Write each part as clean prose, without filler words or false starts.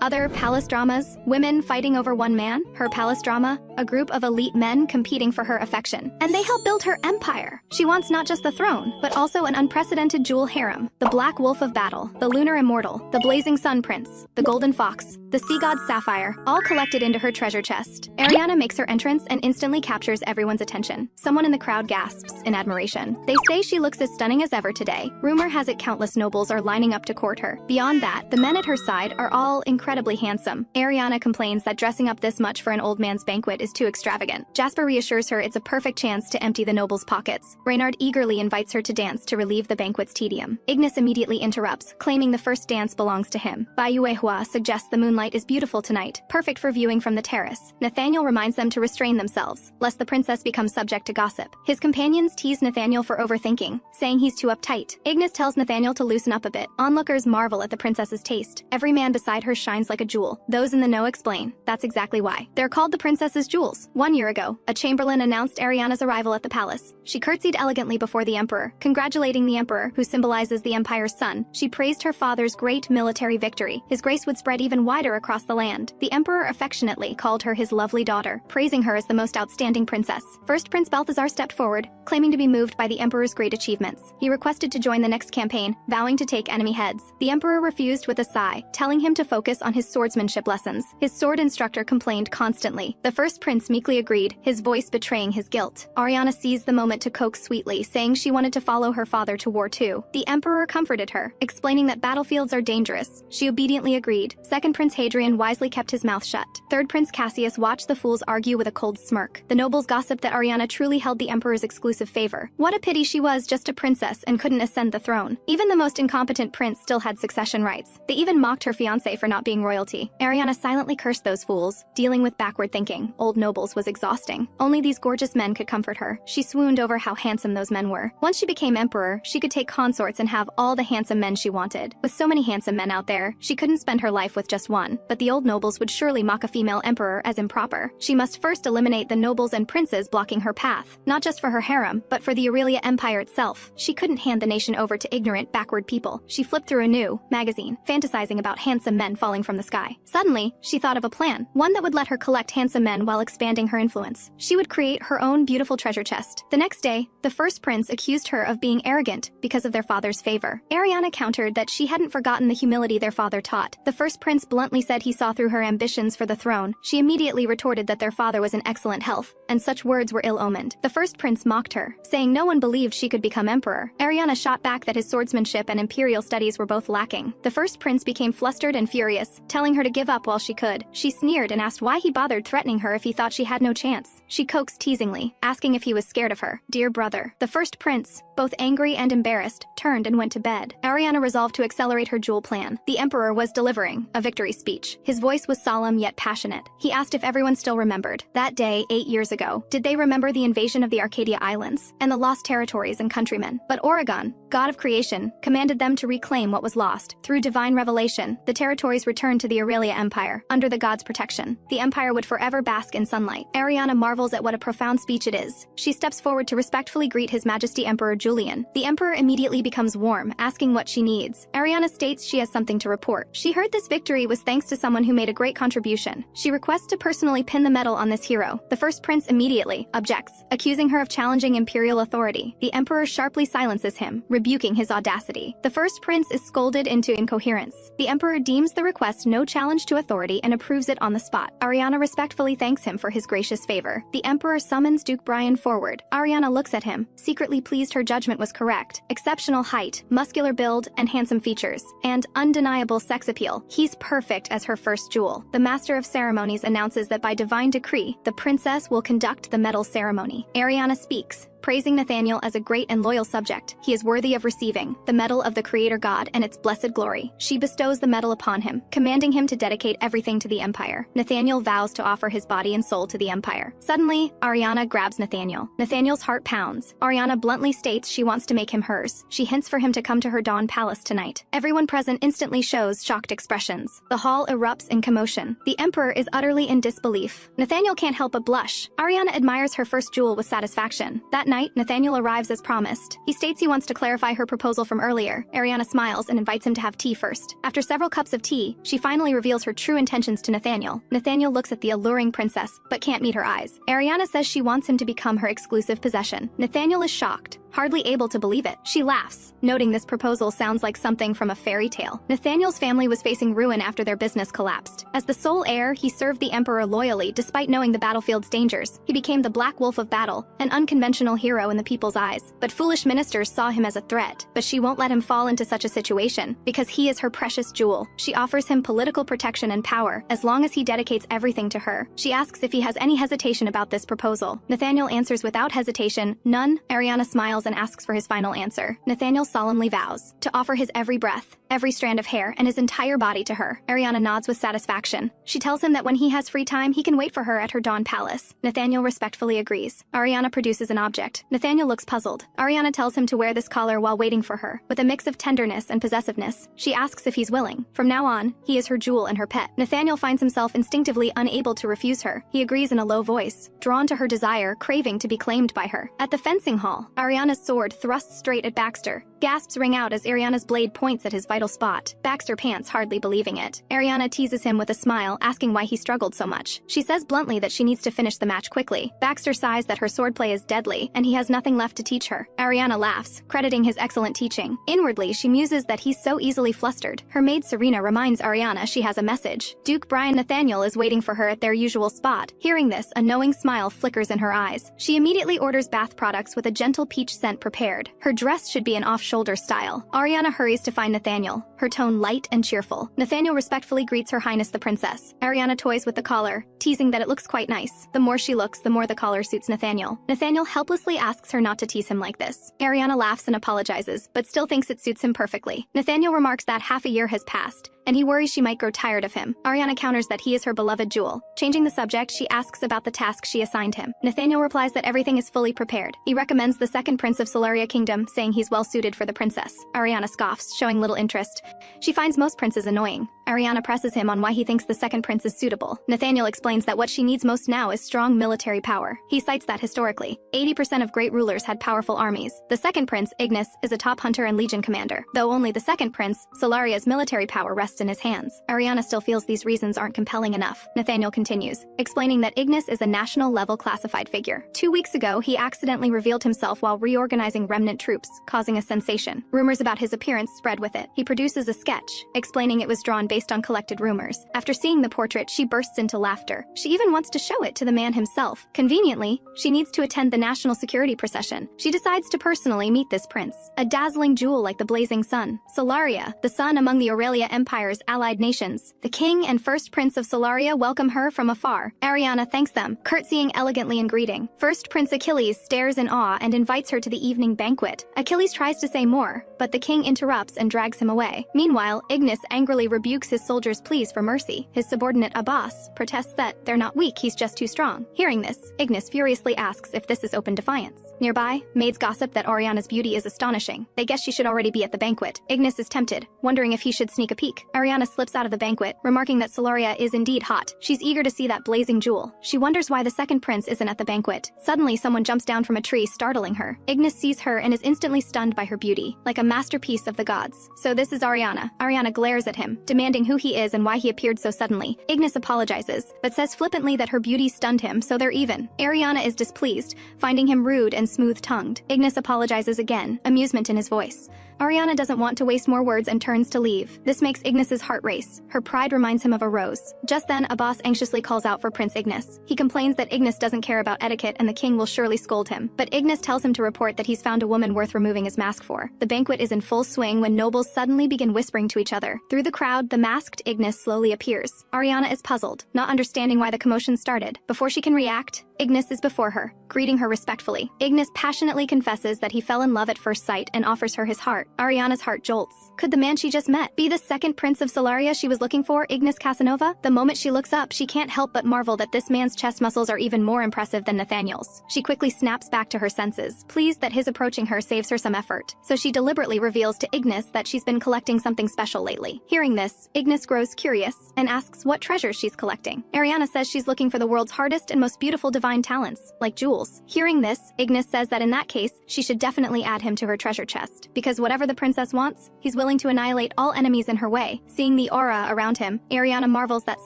Other palace dramas, women fighting over one man. Her palace drama, a group of elite men competing for her affection. And they help build her empire. She wants not just the throne, but also an unprecedented jewel harem. The Black Wolf of Battle, the Lunar Immortal, the Blazing Sun Prince, the Golden Fox, the Sea God Sapphire, all collected into her treasure chest. Ariana makes her entrance and instantly captures everyone's attention. Someone in the crowd gasps in admiration. They say she looks as stunning as ever today. Rumor has it countless nobles are lining up to court her. Beyond that, the men at her side are all incredibly handsome. Ariana complains that dressing up this much for an old man's banquet is too extravagant. Jasper reassures her it's a perfect chance to empty the nobles' pockets. Reynard eagerly invites her to dance to relieve the banquet's tedium. Ignis immediately interrupts, claiming the first dance belongs to him. Bayuehua suggests the moonlight is beautiful tonight, perfect for viewing from the terrace. Nathaniel reminds them to restrain themselves, lest the princess become subject to gossip. His companions tease Nathaniel for overthinking, saying he's too uptight. Ignis tells Nathaniel to loosen up a bit. Onlookers marvel at the princess's taste. Every man beside her shines like a jewel. Those in the know explain, that's exactly why. They're called the princess's jewels. 1 year ago, a chamberlain announced Ariana's arrival at the palace. She curtsied elegantly before the emperor, congratulating the emperor, who symbolizes the empire's son. She praised her father's great military victory. His grace would spread even wider across the land. The emperor affectionately called her his lovely daughter, praising her as the most outstanding princess. First Prince Balthazar stepped forward, claiming to be moved by the emperor's great achievements. He requested to join the next campaign, vowing to take enemy heads. The emperor refused with a sigh, telling him to focus on his swordsmanship lessons. His sword instructor complained constantly. The first prince meekly agreed, his voice betraying his guilt. Ariana seized the moment to coax sweetly, saying she wanted to follow her father to war too. The emperor comforted her, explaining that battlefields are dangerous. She obediently agreed. Second Prince Hadrian wisely kept his mouth shut. Third Prince Cassius watched the fools argue with a cold smirk. The nobles gossiped that Ariana truly held the emperor's exclusive favor. What a pity she was just a princess and couldn't ascend the throne. Even the most incompetent prince still had succession rights. They even mocked her fiancé for not being royalty. Ariana silently cursed those fools. Dealing with backward thinking, old nobles, was exhausting. Only these gorgeous men could comfort her. She swooned over how handsome those men were. Once she became emperor, she could take consorts and have all the handsome men she wanted. With so many handsome men out there, she couldn't spend her life with just one. But the old nobles would surely mock a female emperor as improper. She must first eliminate the nobles and princes blocking her path, not just for her harem, but for the Aurelia Empire itself. She couldn't hand the nation over to ignorant, backward people. She flipped through a new magazine, fantasizing about handsome men falling from the sky. Suddenly, she thought of a plan, one that would let her collect handsome men while expanding her influence. She would create her own beautiful treasure chest. The next day, the first prince accused her of being arrogant because of their father's favor. Ariana countered that she hadn't forgotten the humility their father taught. The first prince bluntly said he saw through her ambitions for the throne. She immediately retorted that their father was in excellent health, and such words were ill-omened. The first prince mocked her, saying no one believed she could become emperor. Ariana shot back that his swordsmanship and imperial studies were both lacking. The first prince became flustered and furious, telling her to give up while she could. She sneered and asked why he bothered threatening her if he thought she had no chance. She coaxed teasingly, asking if he was scared of her. Dear brother. The first prince, both angry and embarrassed, turned and went to bed. Ariana resolved to accelerate her jewel plan. The emperor was delivering a victory speech. His voice was solemn yet passionate. He asked if everyone still remembered. That day, 8 years ago, did they remember the invasion of the Arcadia Islands and the lost territories and countrymen? But Oregon, god of creation, commanded them to reclaim what was lost. Through divine revelation, the territories returned to the Aurelia Empire. Under the god's protection, the empire would forever bask in sunlight. Ariana marvels at what a profound speech it is. She steps forward to respectfully greet His Majesty Emperor Julian. The emperor immediately becomes warm, asking what she needs. Ariana states she has something to report. She heard this victory was thanks to someone who made a great contribution. She requests to personally pin the medal on this hero. The first prince immediately objects, accusing her of challenging imperial authority. The emperor sharply silences him, rebuking his audacity. The first prince is scolded into incoherence. The emperor deems the request no challenge to authority and approves it on the spot. Ariana respectfully thanks him for his gracious favor. The emperor summons Duke Brian forward. Ariana looks at him, secretly pleased her judgment was correct. Exceptional height, muscular build, and handsome features, and undeniable sex appeal. He's perfect as her first jewel. The master of ceremonies announces that by divine decree, the princess will conduct the medal ceremony. Ariana speaks, praising Nathaniel as a great and loyal subject. He is worthy of receiving the medal of the Creator God and its blessed glory. She bestows the medal upon him, commanding him to dedicate everything to the empire. Nathaniel vows to offer his body and soul to the empire. Suddenly, Ariana grabs Nathaniel. Nathaniel's heart pounds. Ariana bluntly states she wants to make him hers. She hints for him to come to her Dawn Palace tonight. Everyone present instantly shows shocked expressions. The hall erupts in commotion. The emperor is utterly in disbelief. Nathaniel can't help but blush. Ariana admires her first jewel with satisfaction. That night, Nathaniel arrives as promised. He states he wants to clarify her proposal from earlier. Ariana smiles and invites him to have tea first. After several cups of tea, she finally reveals her true intentions to Nathaniel. Nathaniel looks at the alluring princess, but can't meet her eyes. Ariana says she wants him to become her exclusive possession. Nathaniel is shocked, hardly able to believe it. She laughs, noting this proposal sounds like something from a fairy tale. Nathaniel's family was facing ruin after their business collapsed. As the sole heir, he served the emperor loyally despite knowing the battlefield's dangers. He became the Black Wolf of battle, an unconventional hero in the people's eyes. But foolish ministers saw him as a threat. But she won't let him fall into such a situation, because he is her precious jewel. She offers him political protection and power, as long as he dedicates everything to her. She asks if he has any hesitation about this proposal. Nathaniel answers without hesitation, none. Ariana smiles and asks for his final answer. Nathaniel solemnly vows to offer his every breath, every strand of hair, and his entire body to her. Ariana nods with satisfaction. She tells him that when he has free time, he can wait for her at her Dawn Palace. Nathaniel respectfully agrees. Ariana produces an object. Nathaniel looks puzzled. Ariana tells him to wear this collar while waiting for her. With a mix of tenderness and possessiveness, she asks if he's willing. From now on, he is her jewel and her pet. Nathaniel finds himself instinctively unable to refuse her. He agrees in a low voice, drawn to her desire, craving to be claimed by her. At the fencing hall, Ariana's sword thrusts straight at Baxter. Gasps ring out as Ariana's blade points at his vital spot. Baxter pants, hardly believing it. Ariana teases him with a smile, asking why he struggled so much. She says bluntly that she needs to finish the match quickly. Baxter sighs that her swordplay is deadly, and he has nothing left to teach her. Ariana laughs, crediting his excellent teaching. Inwardly, she muses that he's so easily flustered. Her maid Serena reminds Ariana she has a message. Duke Brian Nathaniel is waiting for her at their usual spot. Hearing this, a knowing smile flickers in her eyes. She immediately orders bath products with a gentle peach scent prepared. Her dress should be an off-shoulder style. Ariana hurries to find Nathaniel, her tone light and cheerful. Nathaniel respectfully greets Her Highness the Princess. Ariana toys with the collar, teasing that it looks quite nice. The more she looks, the more the collar suits Nathaniel. Nathaniel helplessly asks her not to tease him like this. Ariana laughs and apologizes, but still thinks it suits him perfectly. Nathaniel remarks that half a year has passed, and he worries she might grow tired of him. Ariana counters that he is her beloved jewel. Changing the subject, she asks about the task she assigned him. Nathaniel replies that everything is fully prepared. He recommends the second prince of Solaria Kingdom, saying he's well suited for the princess. Ariana scoffs, showing little interest. She finds most princes annoying. Ariana presses him on why he thinks the second prince is suitable. Nathaniel explains that what she needs most now is strong military power. He cites that historically, 80% of great rulers had powerful armies. The second prince, Ignis, is a top hunter and legion commander, though only the second prince, Solaria's military power rests in his hands. Ariana still feels these reasons aren't compelling enough. Nathaniel continues, explaining that Ignis is a national-level classified figure. 2 weeks ago, he accidentally revealed himself while reorganizing remnant troops, causing a sensation. Rumors about his appearance spread with it. He produces a sketch, explaining it was drawn based on collected rumors. After seeing the portrait, she bursts into laughter. She even wants to show it to the man himself. Conveniently, she needs to attend the national security procession. She decides to personally meet this prince, a dazzling jewel like the blazing sun. Solaria, the sun among the Aurelia Empire's allied nations. The king and first prince of Solaria welcome her from afar. Ariana thanks them, curtsying elegantly in greeting. First Prince Achilles stares in awe and invites her to the evening banquet. Achilles tries to say more, but the king interrupts and drags him away. Meanwhile, Ignis angrily rebukes his soldiers' pleas for mercy. His subordinate Abbas protests that they're not weak, he's just too strong. Hearing this, Ignis furiously asks if this is open defiance. Nearby, maids gossip that Ariana's beauty is astonishing. They guess she should already be at the banquet. Ignis is tempted, wondering if he should sneak a peek. Ariana slips out of the banquet, remarking that Solaria is indeed hot. She's eager to see that blazing jewel. She wonders why the second prince isn't at the banquet. Suddenly, someone jumps down from a tree, startling her. Ignis sees her and is instantly stunned by her beauty, like a masterpiece of the gods. So this is Ariana. Ariana glares at him, demanding who he is and why he appeared so suddenly. Ignis apologizes, but says flippantly that her beauty stunned him, so they're even. Ariana is displeased, finding him rude and smooth-tongued. Ignis apologizes again, amusement in his voice. Ariana doesn't want to waste more words and turns to leave. This makes Ignis's heart race. Her pride reminds him of a rose. Just then, Abbas anxiously calls out for Prince Ignis. He complains that Ignis doesn't care about etiquette and the king will surely scold him. But Ignis tells him to report that he's found a woman worth removing his mask for. The banquet is in full swing when nobles suddenly begin whispering to each other. Through the crowd, the masked Ignis slowly appears. Ariana is puzzled, not understanding why the commotion started. Before she can react, Ignis is before her, greeting her respectfully. Ignis passionately confesses that he fell in love at first sight and offers her his heart. Ariana's heart jolts. Could the man she just met be the second prince of Solaria she was looking for, Ignis Casanova? The moment she looks up, she can't help but marvel that this man's chest muscles are even more impressive than Nathaniel's. She quickly snaps back to her senses, pleased that his approaching her saves her some effort. So she deliberately reveals to Ignis that she's been collecting something special lately. Hearing this, Ignis grows curious and asks what treasures she's collecting. Ariana says she's looking for the world's hardest and most beautiful divine fine talents, like jewels. Hearing this, Ignis says that in that case, she should definitely add him to her treasure chest, because whatever the princess wants, he's willing to annihilate all enemies in her way. Seeing the aura around him, Ariana marvels that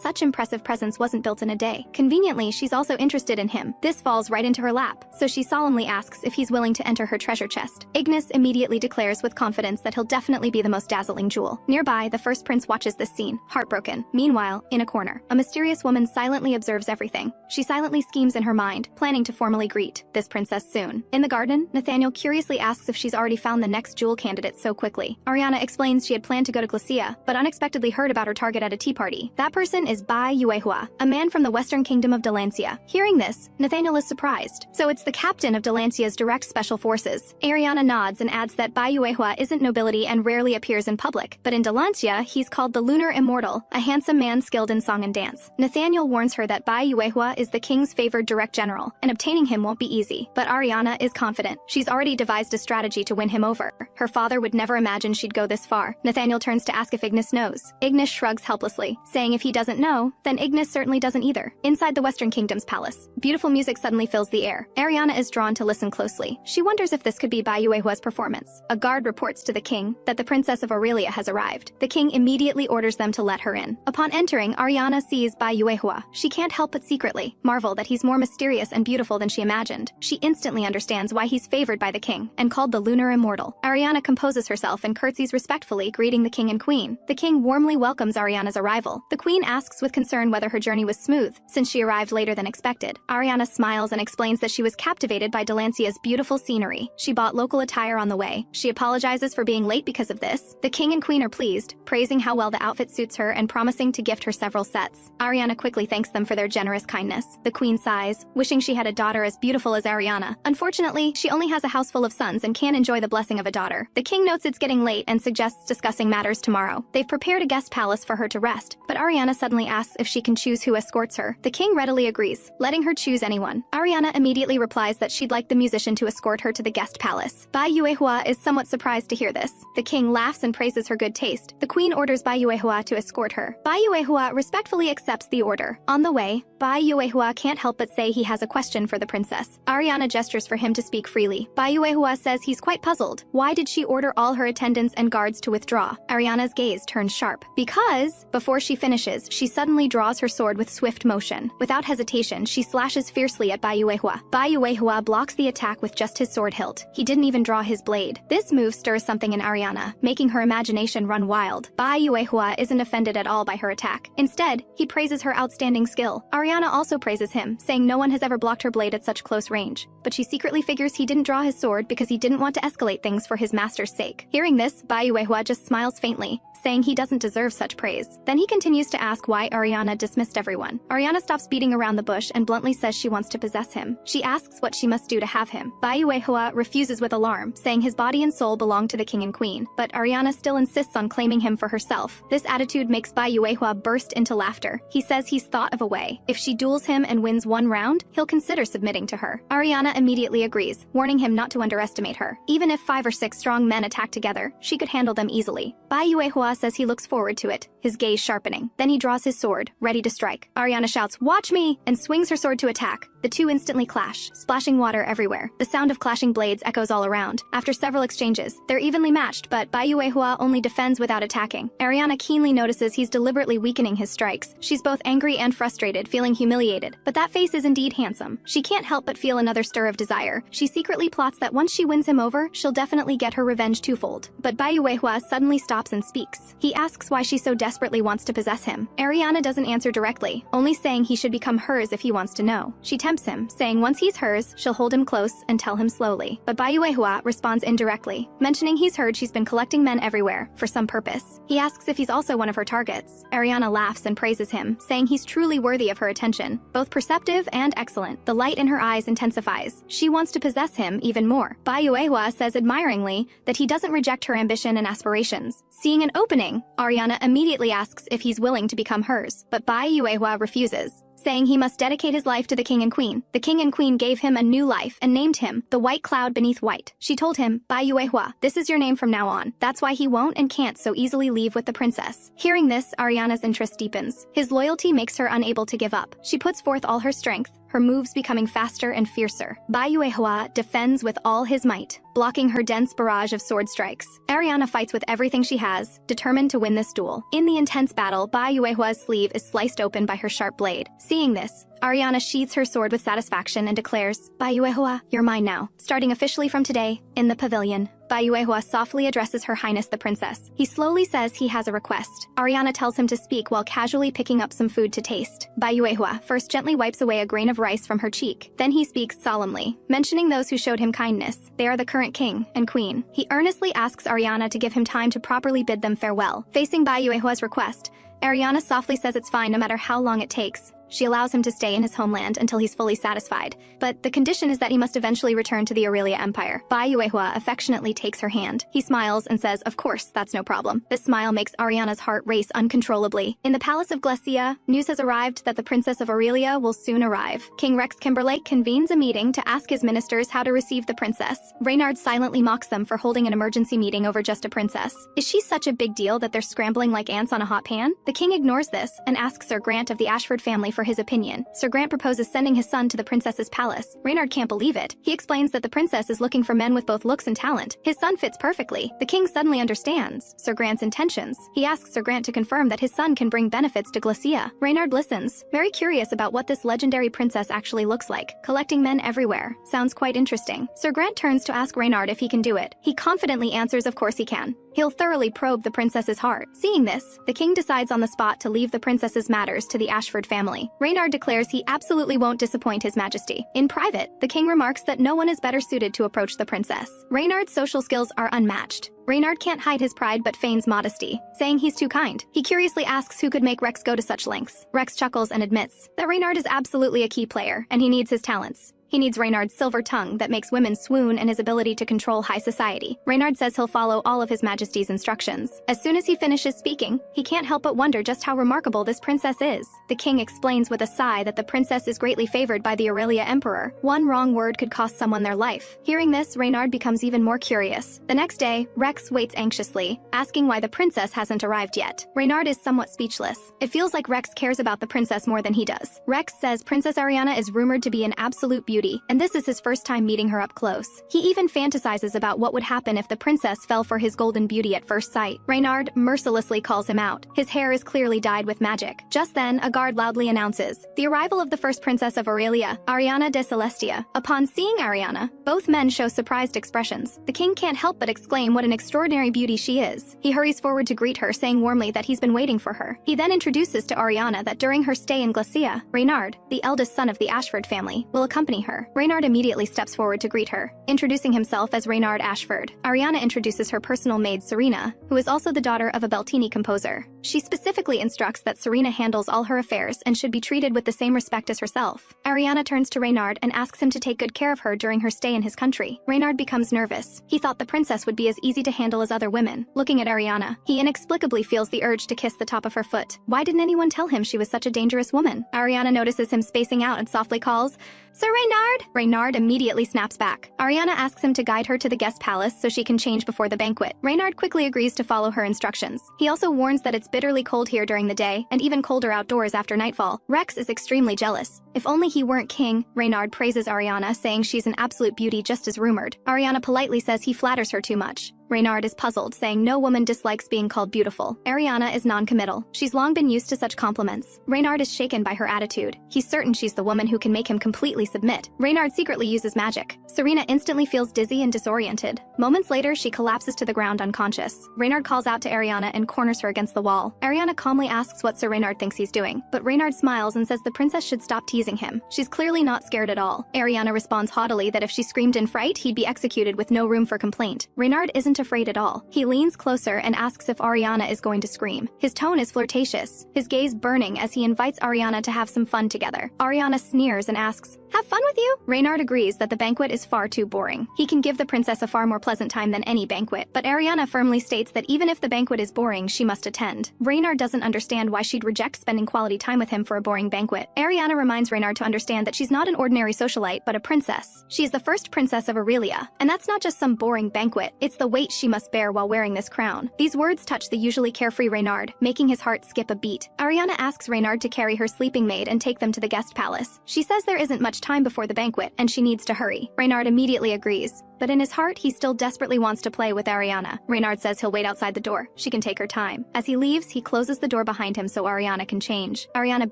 such impressive presence wasn't built in a day. Conveniently, she's also interested in him. This falls right into her lap, so she solemnly asks if he's willing to enter her treasure chest. Ignis immediately declares with confidence that he'll definitely be the most dazzling jewel. Nearby, the first prince watches this scene, heartbroken. Meanwhile, in a corner, a mysterious woman silently observes everything. She silently schemes in her mind, planning to formally greet this princess soon. In the garden, Nathaniel curiously asks if she's already found the next jewel candidate so quickly. Ariana explains she had planned to go to Glacia, but unexpectedly heard about her target at a tea party. That person is Bai Yuehua, a man from the western kingdom of Delancia. Hearing this, Nathaniel is surprised. So it's the captain of Delancia's direct special forces. Ariana nods and adds that Bai Yuehua isn't nobility and rarely appears in public, but in Delancia, he's called the Lunar Immortal, a handsome man skilled in song and dance. Nathaniel warns her that Bai Yuehua is the king's favored direct general, and obtaining him won't be easy. But Ariana is confident. She's already devised a strategy to win him over. Her father would never imagine she'd go this far. Nathaniel turns to ask if Ignis knows. Ignis shrugs helplessly, saying if he doesn't know, then Ignis certainly doesn't either. Inside the Western Kingdom's palace, beautiful music suddenly fills the air. Ariana is drawn to listen closely. She wonders if this could be Bai Yuehua's performance. A guard reports to the king that the princess of Aurelia has arrived. The king immediately orders them to let her in. Upon entering, Ariana sees Bai Yuehua. She can't help but secretly marvel that he's more mysterious and beautiful than she imagined. She instantly understands why he's favored by the king and called the Lunar Immortal. Ariana composes herself and curtsies respectfully, greeting the king and queen. The king warmly welcomes Ariana's arrival. The queen asks with concern whether her journey was smooth, since she arrived later than expected. Ariana smiles and explains that she was captivated by Delancia's beautiful scenery. She bought local attire on the way. She apologizes for being late because of this. The king and queen are pleased, praising how well the outfit suits her and promising to gift her several sets. Ariana quickly thanks them for their generous kindness. The queen sighs, wishing she had a daughter as beautiful as Ariana. Unfortunately, she only has a house full of sons and can't enjoy the blessing of a daughter. The king notes it's getting late and suggests discussing matters tomorrow. They've prepared a guest palace for her to rest, but Ariana suddenly asks if she can choose who escorts her. The king readily agrees, letting her choose anyone. Ariana immediately replies that she'd like the musician to escort her to the guest palace. Bai Yuehua is somewhat surprised to hear this. The king laughs and praises her good taste. The queen orders Bai Yuehua to escort her. Bai Yuehua respectfully accepts the order. On the way, Bai Yuehua can't help but say he has a question for the princess. Ariana gestures for him to speak freely. Bai Yuehua says he's quite puzzled. Why did she order all her attendants and guards to withdraw? Ariana's gaze turns sharp. Because, before she finishes, she suddenly draws her sword with swift motion. Without hesitation, she slashes fiercely at Bai Yuehua. Bai Yuehua blocks the attack with just his sword hilt. He didn't even draw his blade. This move stirs something in Ariana, making her imagination run wild. Bai Yuehua isn't offended at all by her attack. Instead, he praises her outstanding skill. Ariana also praises him, saying no one has ever blocked her blade at such close range. But she secretly figures he didn't draw his sword because he didn't want to escalate things for his master's sake. Hearing this, Bai Yuehua just smiles faintly, saying he doesn't deserve such praise. Then he continues to ask why Ariana dismissed everyone. Ariana stops beating around the bush and bluntly says she wants to possess him. She asks what she must do to have him. Bai Yuehua refuses with alarm, saying his body and soul belong to the king and queen. But Ariana still insists on claiming him for herself. This attitude makes Bai Yuehua burst into laughter. He says he's thought of a way. If she duels him and wins one round, he'll consider submitting to her. Ariana immediately agrees, warning him not to underestimate her. Even if 5 or 6 strong men attack together, she could handle them easily. Bai Yuehua says he looks forward to it, his gaze sharpening. Then he draws his sword, ready to strike. Ariana shouts, "Watch me!" and swings her sword to attack. The two instantly clash, splashing water everywhere. The sound of clashing blades echoes all around. After several exchanges, they're evenly matched, but Bai Yuehua only defends without attacking. Ariana keenly notices he's deliberately weakening his strikes. She's both angry and frustrated, feeling humiliated. But that face is indeed handsome. She can't help but feel another stir of desire. She secretly plots that once she wins him over, she'll definitely get her revenge twofold. But Bai Yuehua suddenly stops and speaks. He asks why she so desperately wants to possess him. Ariana doesn't answer directly, only saying he should become hers if he wants to know. She tempts him, saying once he's hers, she'll hold him close and tell him slowly. But Bai Yuehua responds indirectly, mentioning he's heard she's been collecting men everywhere, for some purpose. He asks if he's also one of her targets. Ariana laughs and praises him, saying he's truly worthy of her attention, both perceptive and excellent. The light in her eyes intensifies. She wants to possess him even more. Bai Yuehua says admiringly that he doesn't reject her ambition and aspirations. Seeing an opening, Ariana immediately asks if he's willing to become hers, but Bai Yuehua refuses, saying he must dedicate his life to the king and queen. The king and queen gave him a new life and named him the White Cloud Beneath White. She told him, Bai Yuehua, this is your name from now on. That's why he won't and can't so easily leave with the princess. Hearing this, Ariana's interest deepens. His loyalty makes her unable to give up. She puts forth all her strength, her moves becoming faster and fiercer. Bai Yuehua defends with all his might, blocking her dense barrage of sword strikes. Ariana fights with everything she has, determined to win this duel. In the intense battle, Bai Yuehua's sleeve is sliced open by her sharp blade. Seeing this, Ariana sheathes her sword with satisfaction and declares, "Bai Yuehua, you're mine now. Starting officially from today, in the pavilion." Bai Yuehua softly addresses Her Highness the Princess. He slowly says he has a request. Ariana tells him to speak while casually picking up some food to taste. Bai Yuehua first gently wipes away a grain of rice from her cheek. Then he speaks solemnly, mentioning those who showed him kindness. They are the current king and queen. He earnestly asks Ariana to give him time to properly bid them farewell. Facing Bai Yuehua's request, Ariana softly says it's fine no matter how long it takes. She allows him to stay in his homeland until he's fully satisfied, but the condition is that he must eventually return to the Aurelia Empire. Bai Yuehua affectionately takes her hand. He smiles and says, "Of course, that's no problem." This smile makes Ariana's heart race uncontrollably. In the palace of Glacia, news has arrived that the Princess of Aurelia will soon arrive. King Rex Kimberlake convenes a meeting to ask his ministers how to receive the princess. Reynard silently mocks them for holding an emergency meeting over just a princess. Is she such a big deal that they're scrambling like ants on a hot pan? The king ignores this and asks Sir Grant of the Ashford family for his opinion. Sir Grant proposes sending his son to the princess's palace. Reynard can't believe it. He explains that the princess is looking for men with both looks and talent. His son fits perfectly. The king suddenly understands Sir Grant's intentions. He asks Sir Grant to confirm that his son can bring benefits to Glacia. Reynard listens, very curious about what this legendary princess actually looks like. Collecting men everywhere. Sounds quite interesting. Sir Grant turns to ask Reynard if he can do it. He confidently answers of course he can. He'll thoroughly probe the princess's heart. Seeing this, the king decides on the spot to leave the princess's matters to the Ashford family. Reynard declares he absolutely won't disappoint his majesty. In private, the king remarks that no one is better suited to approach the princess. Reynard's social skills are unmatched. Reynard can't hide his pride but feigns modesty, saying he's too kind. He curiously asks who could make Rex go to such lengths. Rex chuckles and admits that Reynard is absolutely a key player, and he needs his talents. He needs Reynard's silver tongue that makes women swoon and his ability to control high society. Reynard says he'll follow all of his majesty's instructions. As soon as he finishes speaking, he can't help but wonder just how remarkable this princess is. The king explains with a sigh that the princess is greatly favored by the Aurelia Emperor. One wrong word could cost someone their life. Hearing this, Reynard becomes even more curious. The next day, Rex waits anxiously, asking why the princess hasn't arrived yet. Reynard is somewhat speechless. It feels like Rex cares about the princess more than he does. Rex says Princess Ariana is rumored to be an absolute beauty, and this is his first time meeting her up close. He even fantasizes about what would happen if the princess fell for his golden beauty at first sight. Reynard mercilessly calls him out. His hair is clearly dyed with magic. Just then, a guard loudly announces the arrival of the first princess of Aurelia, Ariana de Celestia. Upon seeing Ariana, both men show surprised expressions. The king can't help but exclaim what an extraordinary beauty she is. He hurries forward to greet her, saying warmly that he's been waiting for her. He then introduces to Ariana that during her stay in Glacia, Reynard, the eldest son of the Ashford family, will accompany her. Reynard immediately steps forward to greet her, introducing himself as Reynard Ashford. Ariana introduces her personal maid Serena, who is also the daughter of a Beltini composer. She specifically instructs that Serena handles all her affairs and should be treated with the same respect as herself. Ariana turns to Reynard and asks him to take good care of her during her stay in his country. Reynard becomes nervous. He thought the princess would be as easy to handle as other women. Looking at Ariana, he inexplicably feels the urge to kiss the top of her foot. Why didn't anyone tell him she was such a dangerous woman? Ariana notices him spacing out and softly calls, "Sir Reynard!" Reynard immediately snaps back. Ariana asks him to guide her to the guest palace so she can change before the banquet. Reynard quickly agrees to follow her instructions. He also warns that it's bitterly cold here during the day, and even colder outdoors after nightfall. Rex is extremely jealous. If only he weren't king, Reynard praises Ariana, saying she's an absolute beauty just as rumored. Ariana politely says he flatters her too much. Reynard is puzzled, saying no woman dislikes being called beautiful. Ariana is non-committal. She's long been used to such compliments. Reynard is shaken by her attitude. He's certain she's the woman who can make him completely submit. Reynard secretly uses magic. Serena instantly feels dizzy and disoriented. Moments later, she collapses to the ground unconscious. Reynard calls out to Ariana and corners her against the wall. Ariana calmly asks what Sir Reynard thinks he's doing, but Reynard smiles and says the princess should stop teasing him. She's clearly not scared at all. Ariana responds haughtily that if she screamed in fright, he'd be executed with no room for complaint. Reynard isn't afraid at all. He leans closer and asks if Ariana is going to scream. His tone is flirtatious, his gaze burning as he invites Ariana to have some fun together. Ariana sneers and asks, Have fun with you? Reynard agrees that the banquet is far too boring. He can give the princess a far more pleasant time than any banquet, but Ariana firmly states that even if the banquet is boring, she must attend. Reynard doesn't understand why she'd reject spending quality time with him for a boring banquet. Ariana reminds Reynard to understand that she's not an ordinary socialite, but a princess. She is the first princess of Aurelia, and that's not just some boring banquet, it's the weight she must bear while wearing this crown. These words touch the usually carefree Reynard, making his heart skip a beat. Ariana asks Reynard to carry her sleeping maid and take them to the guest palace. She says there isn't much time before the banquet, and she needs to hurry. Reynard immediately agrees, but in his heart, he still desperately wants to play with Ariana. Reynard says he'll wait outside the door. She can take her time. As he leaves, he closes the door behind him so Ariana can change. Ariana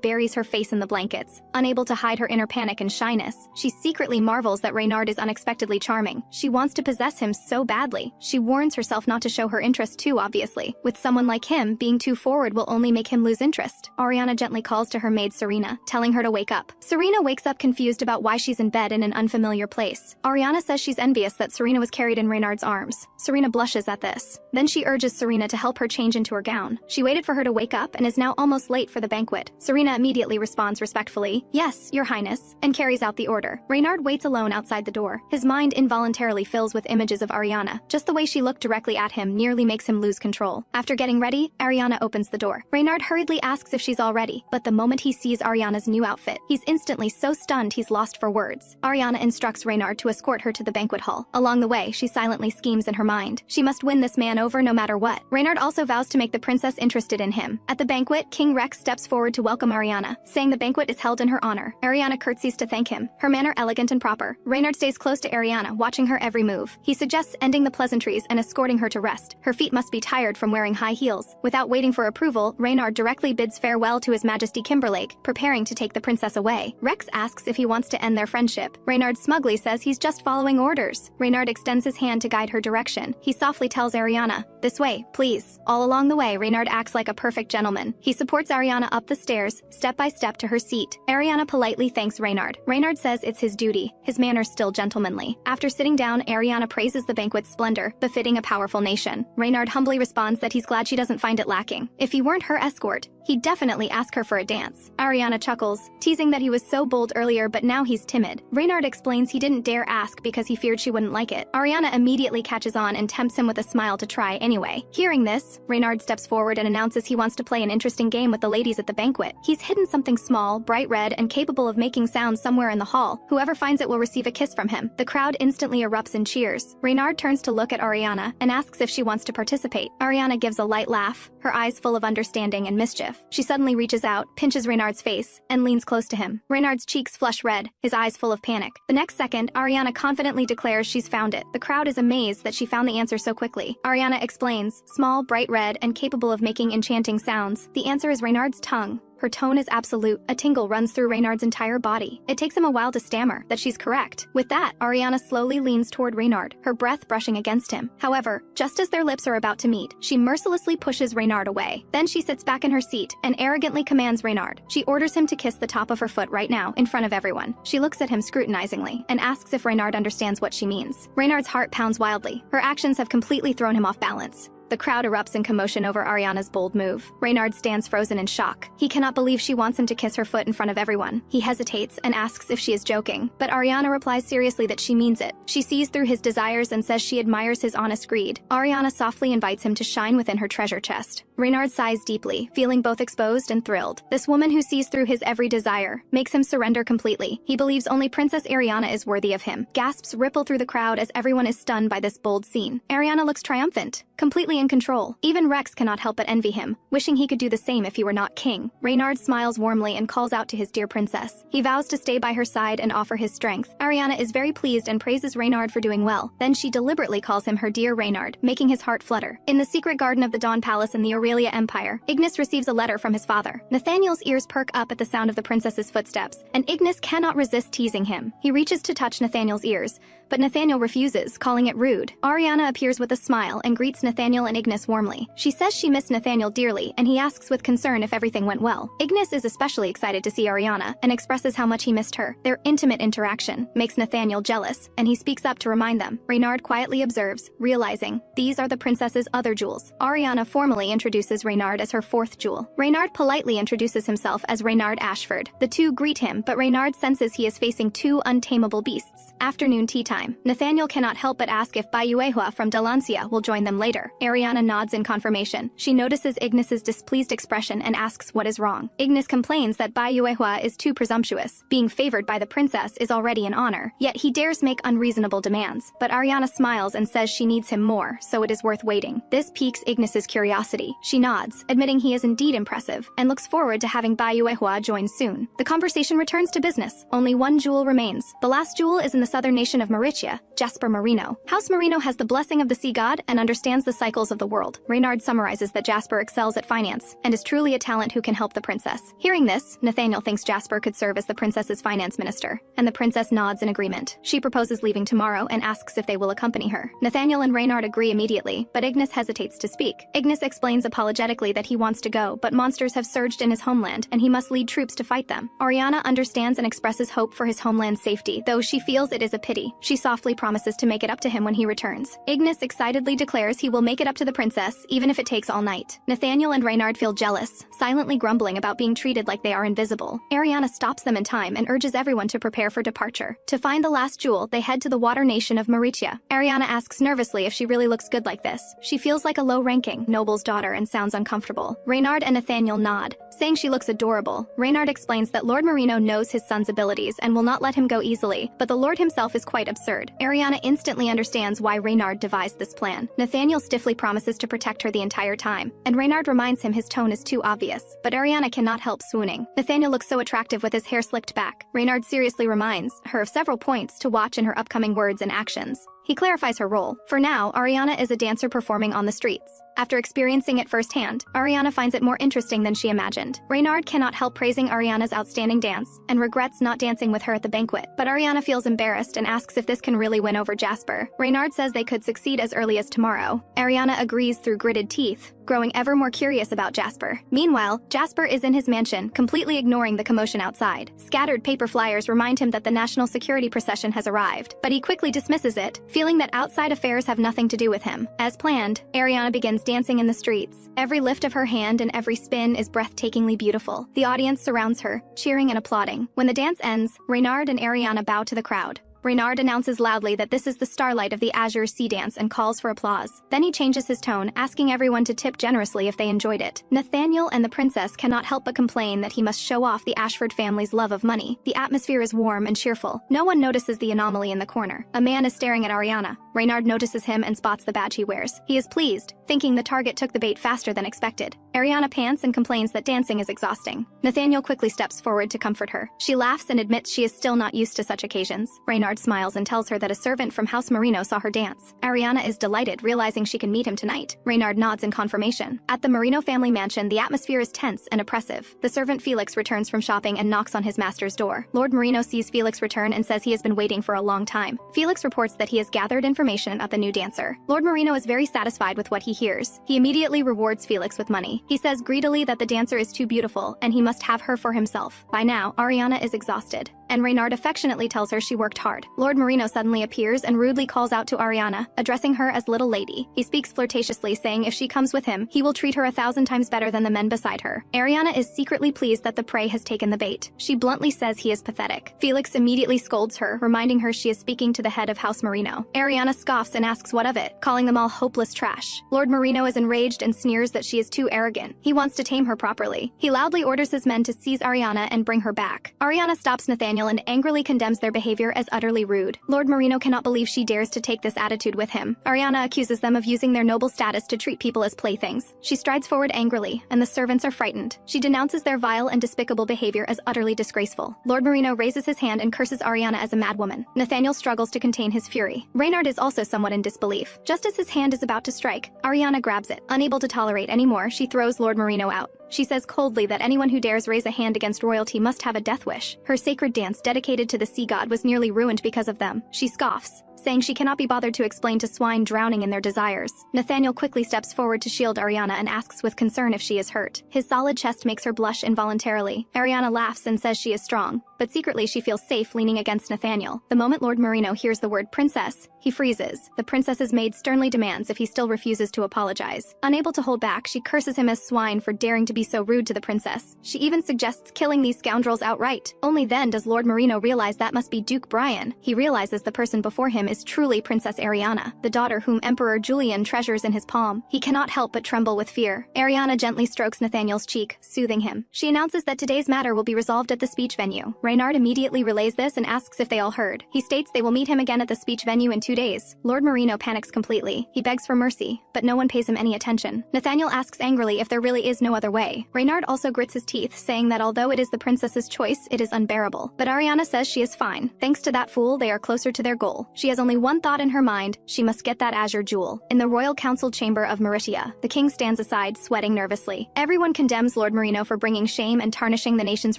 buries her face in the blankets, unable to hide her inner panic and shyness. She secretly marvels that Reynard is unexpectedly charming. She wants to possess him so badly. She warns herself not to show her interest too obviously. With someone like him, being too forward will only make him lose interest. Ariana gently calls to her maid Serena, telling her to wake up. Serena wakes up confused about why she's in bed in an unfamiliar place. Ariana says she's envious that Serena was carried in Reynard's arms. Serena blushes at this. Then she urges Serena to help her change into her gown. She waited for her to wake up and is now almost late for the banquet. Serena immediately responds respectfully, "Yes, your highness," and carries out the order. Reynard waits alone outside the door. His mind involuntarily fills with images of Ariana. Just the way she looked directly at him nearly makes him lose control. After getting ready, Ariana opens the door. Reynard hurriedly asks if she's all ready, but the moment he sees Ariana's new outfit, he's instantly so stunned he's lost for words. Ariana instructs Reynard to escort her to the banquet hall. Along the way, she silently schemes in her mind. She must win this man over no matter what. Reynard also vows to make the princess interested in him. At the banquet, King Rex steps forward to welcome Ariana, saying the banquet is held in her honor. Ariana curtsies to thank him, her manner elegant and proper. Reynard stays close to Ariana, watching her every move. He suggests ending the pleasantries and escorting her to rest. Her feet must be tired from wearing high heels. Without waiting for approval, Reynard directly bids farewell to His Majesty Kimberlake, preparing to take the princess away. Rex asks if he wants to end their friendship. Reynard smugly says he's just following orders. Reynard extends his hand to guide her direction. He softly tells Ariana, "This way, please." All along the way, Reynard acts like a perfect gentleman. He supports Ariana up the stairs, step by step to her seat. Ariana politely thanks Reynard. Reynard says it's his duty, his manners still gentlemanly. After sitting down, Ariana praises the banquet's splendor, befitting a powerful nation. Reynard humbly responds that he's glad she doesn't find it lacking. If he weren't her escort, he'd definitely ask her for a dance. Ariana chuckles, teasing that he was so bold earlier but now he's timid. Reynard explains he didn't dare ask because he feared she wouldn't like it. Ariana immediately catches on and tempts him with a smile to try anyway. Hearing this, Reynard steps forward and announces he wants to play an interesting game with the ladies at the banquet. He's hidden something small, bright red, and capable of making sounds somewhere in the hall. Whoever finds it will receive a kiss from him. The crowd instantly erupts in cheers. Reynard turns to look at Ariana and asks if she wants to participate. Ariana gives a light laugh, her eyes full of understanding and mischief. She suddenly reaches out, pinches Reynard's face, and leans close to him. Reynard's cheeks flush red, his eyes full of panic. The next second, Ariana confidently declares she's found it. The crowd is amazed that she found the answer so quickly. Ariana explains, small, bright red, and capable of making enchanting sounds. The answer is Reynard's tongue. Her tone is absolute. A tingle runs through Reynard's entire body. It takes him a while to stammer that she's correct. With that, Ariana slowly leans toward Reynard, her breath brushing against him. However, just as their lips are about to meet, she mercilessly pushes Reynard away. Then she sits back in her seat and arrogantly commands Reynard. She orders him to kiss the top of her foot right now, in front of everyone. She looks at him scrutinizingly and asks if Reynard understands what she means. Reynard's heart pounds wildly. Her actions have completely thrown him off balance. The crowd erupts in commotion over Ariana's bold move. Reynard stands frozen in shock. He cannot believe she wants him to kiss her foot in front of everyone. He hesitates and asks if she is joking, but Ariana replies seriously that she means it. She sees through his desires and says she admires his honest greed. Ariana softly invites him to shine within her treasure chest. Reynard sighs deeply, feeling both exposed and thrilled. This woman who sees through his every desire makes him surrender completely. He believes only Princess Ariana is worthy of him. Gasps ripple through the crowd as everyone is stunned by this bold scene. Ariana looks triumphant, completely in control. Even Rex cannot help but envy him, wishing he could do the same if he were not king. Reynard smiles warmly and calls out to his dear princess. He vows to stay by her side and offer his strength. Ariana is very pleased and praises Reynard for doing well. Then she deliberately calls him her dear Reynard, making his heart flutter. In the secret garden of the Dawn Palace in the Aurelia Empire, Ignis receives a letter from his father. Nathaniel's ears perk up at the sound of the princess's footsteps, and Ignis cannot resist teasing him. He reaches to touch Nathaniel's ears, but Nathaniel refuses, calling it rude. Ariana appears with a smile and greets Nathaniel and Ignis warmly. She says she missed Nathaniel dearly, and he asks with concern if everything went well. Ignis is especially excited to see Ariana and expresses how much he missed her. Their intimate interaction makes Nathaniel jealous, and he speaks up to remind them. Reynard quietly observes, realizing these are the princess's other jewels. Ariana formally introduces Reynard as her fourth jewel. Reynard politely introduces himself as Reynard Ashford. The two greet him, but Reynard senses he is facing two untamable beasts. Afternoon tea time. Nathaniel cannot help but ask if Bayuehua from Delancia will join them later. Ariana nods in confirmation. She notices Ignis's displeased expression and asks what is wrong. Ignis complains that Bayuehua is too presumptuous. Being favored by the princess is already an honor, yet he dares make unreasonable demands. But Ariana smiles and says she needs him more, so it is worth waiting. This piques Ignis's curiosity. She nods, admitting he is indeed impressive, and looks forward to having Bayuehua join soon. The conversation returns to business. Only one jewel remains. The last jewel is in the southern nation of Mauritia, Jasper Marino. House Marino has the blessing of the sea god and understands the cycles of the world. Reynard summarizes that Jasper excels at finance and is truly a talent who can help the princess. Hearing this, Nathaniel thinks Jasper could serve as the princess's finance minister, and the princess nods in agreement. She proposes leaving tomorrow and asks if they will accompany her. Nathaniel and Reynard agree immediately, but Ignis hesitates to speak. Ignis explains apologetically that he wants to go, but monsters have surged in his homeland, and he must lead troops to fight them. Ariana understands and expresses hope for his homeland's safety, though she feels it is a pity. She softly promises to make it up to him when he returns. Ignis excitedly declares he will make it up to the princess, even if it takes all night. Nathaniel and Reynard feel jealous, silently grumbling about being treated like they are invisible. Ariana stops them in time and urges everyone to prepare for departure. To find the last jewel, they head to the water nation of Mauritia. Ariana asks nervously if she really looks good like this. She feels like a low-ranking noble's daughter and sounds uncomfortable. Reynard and Nathaniel nod, saying she looks adorable. Reynard explains that Lord Marino knows his son's abilities and will not let him go easily, but the lord himself is quite absurd. Ariana instantly understands why Reynard devised this plan. Nathaniel stiffly promises to protect her the entire time, and Reynard reminds him his tone is too obvious, but Ariana cannot help swooning. Nathaniel looks so attractive with his hair slicked back. Reynard seriously reminds her of several points to watch in her upcoming words and actions. He clarifies her role. For now, Ariana is a dancer performing on the streets. After experiencing it firsthand, Ariana finds it more interesting than she imagined. Reynard cannot help praising Ariana's outstanding dance and regrets not dancing with her at the banquet, but Ariana feels embarrassed and asks if this can really win over Jasper. Reynard says they could succeed as early as tomorrow. Ariana agrees through gritted teeth, growing ever more curious about Jasper. Meanwhile, Jasper is in his mansion, completely ignoring the commotion outside. Scattered paper flyers remind him that the national security procession has arrived, but he quickly dismisses it, feeling that outside affairs have nothing to do with him. As planned, Ariana begins dancing in the streets. Every lift of her hand and every spin is breathtakingly beautiful. The audience surrounds her, cheering and applauding. When the dance ends, Reynard and Ariana bow to the crowd. Reynard announces loudly that this is the starlight of the Azure Sea Dance and calls for applause. Then he changes his tone, asking everyone to tip generously if they enjoyed it. Nathaniel and the princess cannot help but complain that he must show off the Ashford family's love of money. The atmosphere is warm and cheerful. No one notices the anomaly in the corner. A man is staring at Ariana. Reynard notices him and spots the badge he wears. He is pleased, thinking the target took the bait faster than expected. Ariana pants and complains that dancing is exhausting. Nathaniel quickly steps forward to comfort her. She laughs and admits she is still not used to such occasions. Reynard smiles and tells her that a servant from House Marino saw her dance. Ariana is delighted, realizing she can meet him tonight. Reynard nods in confirmation. At the Marino family mansion, the atmosphere is tense and oppressive. The servant Felix returns from shopping and knocks on his master's door. Lord Marino sees Felix return and says he has been waiting for a long time. Felix reports that he has gathered information about the new dancer. Lord Marino is very satisfied with what he hears. He immediately rewards Felix with money. He says greedily that the dancer is too beautiful and he must have her for himself. By now, Ariana is exhausted, and Reynard affectionately tells her she worked hard. Lord Marino suddenly appears and rudely calls out to Ariana, addressing her as little lady. He speaks flirtatiously, saying if she comes with him, he will treat her 1,000 times better than the men beside her. Ariana is secretly pleased that the prey has taken the bait. She bluntly says he is pathetic. Felix immediately scolds her, reminding her she is speaking to the head of House Marino. Ariana scoffs and asks what of it, calling them all hopeless trash. Lord Marino is enraged and sneers that she is too arrogant. He wants to tame her properly. He loudly orders his men to seize Ariana and bring her back. Ariana stops Nathaniel and angrily condemns their behavior as utterly rude. Lord Marino cannot believe she dares to take this attitude with him. Ariana accuses them of using their noble status to treat people as playthings. She strides forward angrily, and the servants are frightened. She denounces their vile and despicable behavior as utterly disgraceful. Lord Marino raises his hand and curses Ariana as a madwoman. Nathaniel struggles to contain his fury. Reynard is also somewhat in disbelief. Just as his hand is about to strike, Ariana grabs it. Unable to tolerate anymore, she throws Lord Marino out. She says coldly that anyone who dares raise a hand against royalty must have a death wish. Her sacred dance dedicated to the sea god was nearly ruined because of them. She scoffs, saying she cannot be bothered to explain to swine drowning in their desires. Nathaniel quickly steps forward to shield Ariana and asks with concern if she is hurt. His solid chest makes her blush involuntarily. Ariana laughs and says she is strong, but secretly she feels safe leaning against Nathaniel. The moment Lord Marino hears the word princess, he freezes. The princess's maid sternly demands if he still refuses to apologize. Unable to hold back, she curses him as swine for daring to be so rude to the princess. She even suggests killing these scoundrels outright. Only then does Lord Marino realize that must be Duke Brian. He realizes the person before him is truly Princess Ariana, the daughter whom Emperor Julian treasures in his palm. He cannot help but tremble with fear. Ariana gently strokes Nathaniel's cheek, soothing him. She announces that today's matter will be resolved at the speech venue. Reynard immediately relays this and asks if they all heard. He states they will meet him again at the speech venue in 2 days. Lord Marino panics completely. He begs for mercy, but no one pays him any attention. Nathaniel asks angrily if there really is no other way. Reynard also grits his teeth, saying that although it is the princess's choice, it is unbearable. But Ariana says she is fine. Thanks to that fool, they are closer to their goal. She has only one thought in her mind: she must get that azure jewel. In the royal council chamber of Meritia, the king stands aside, sweating nervously. Everyone condemns Lord Marino for bringing shame and tarnishing the nation's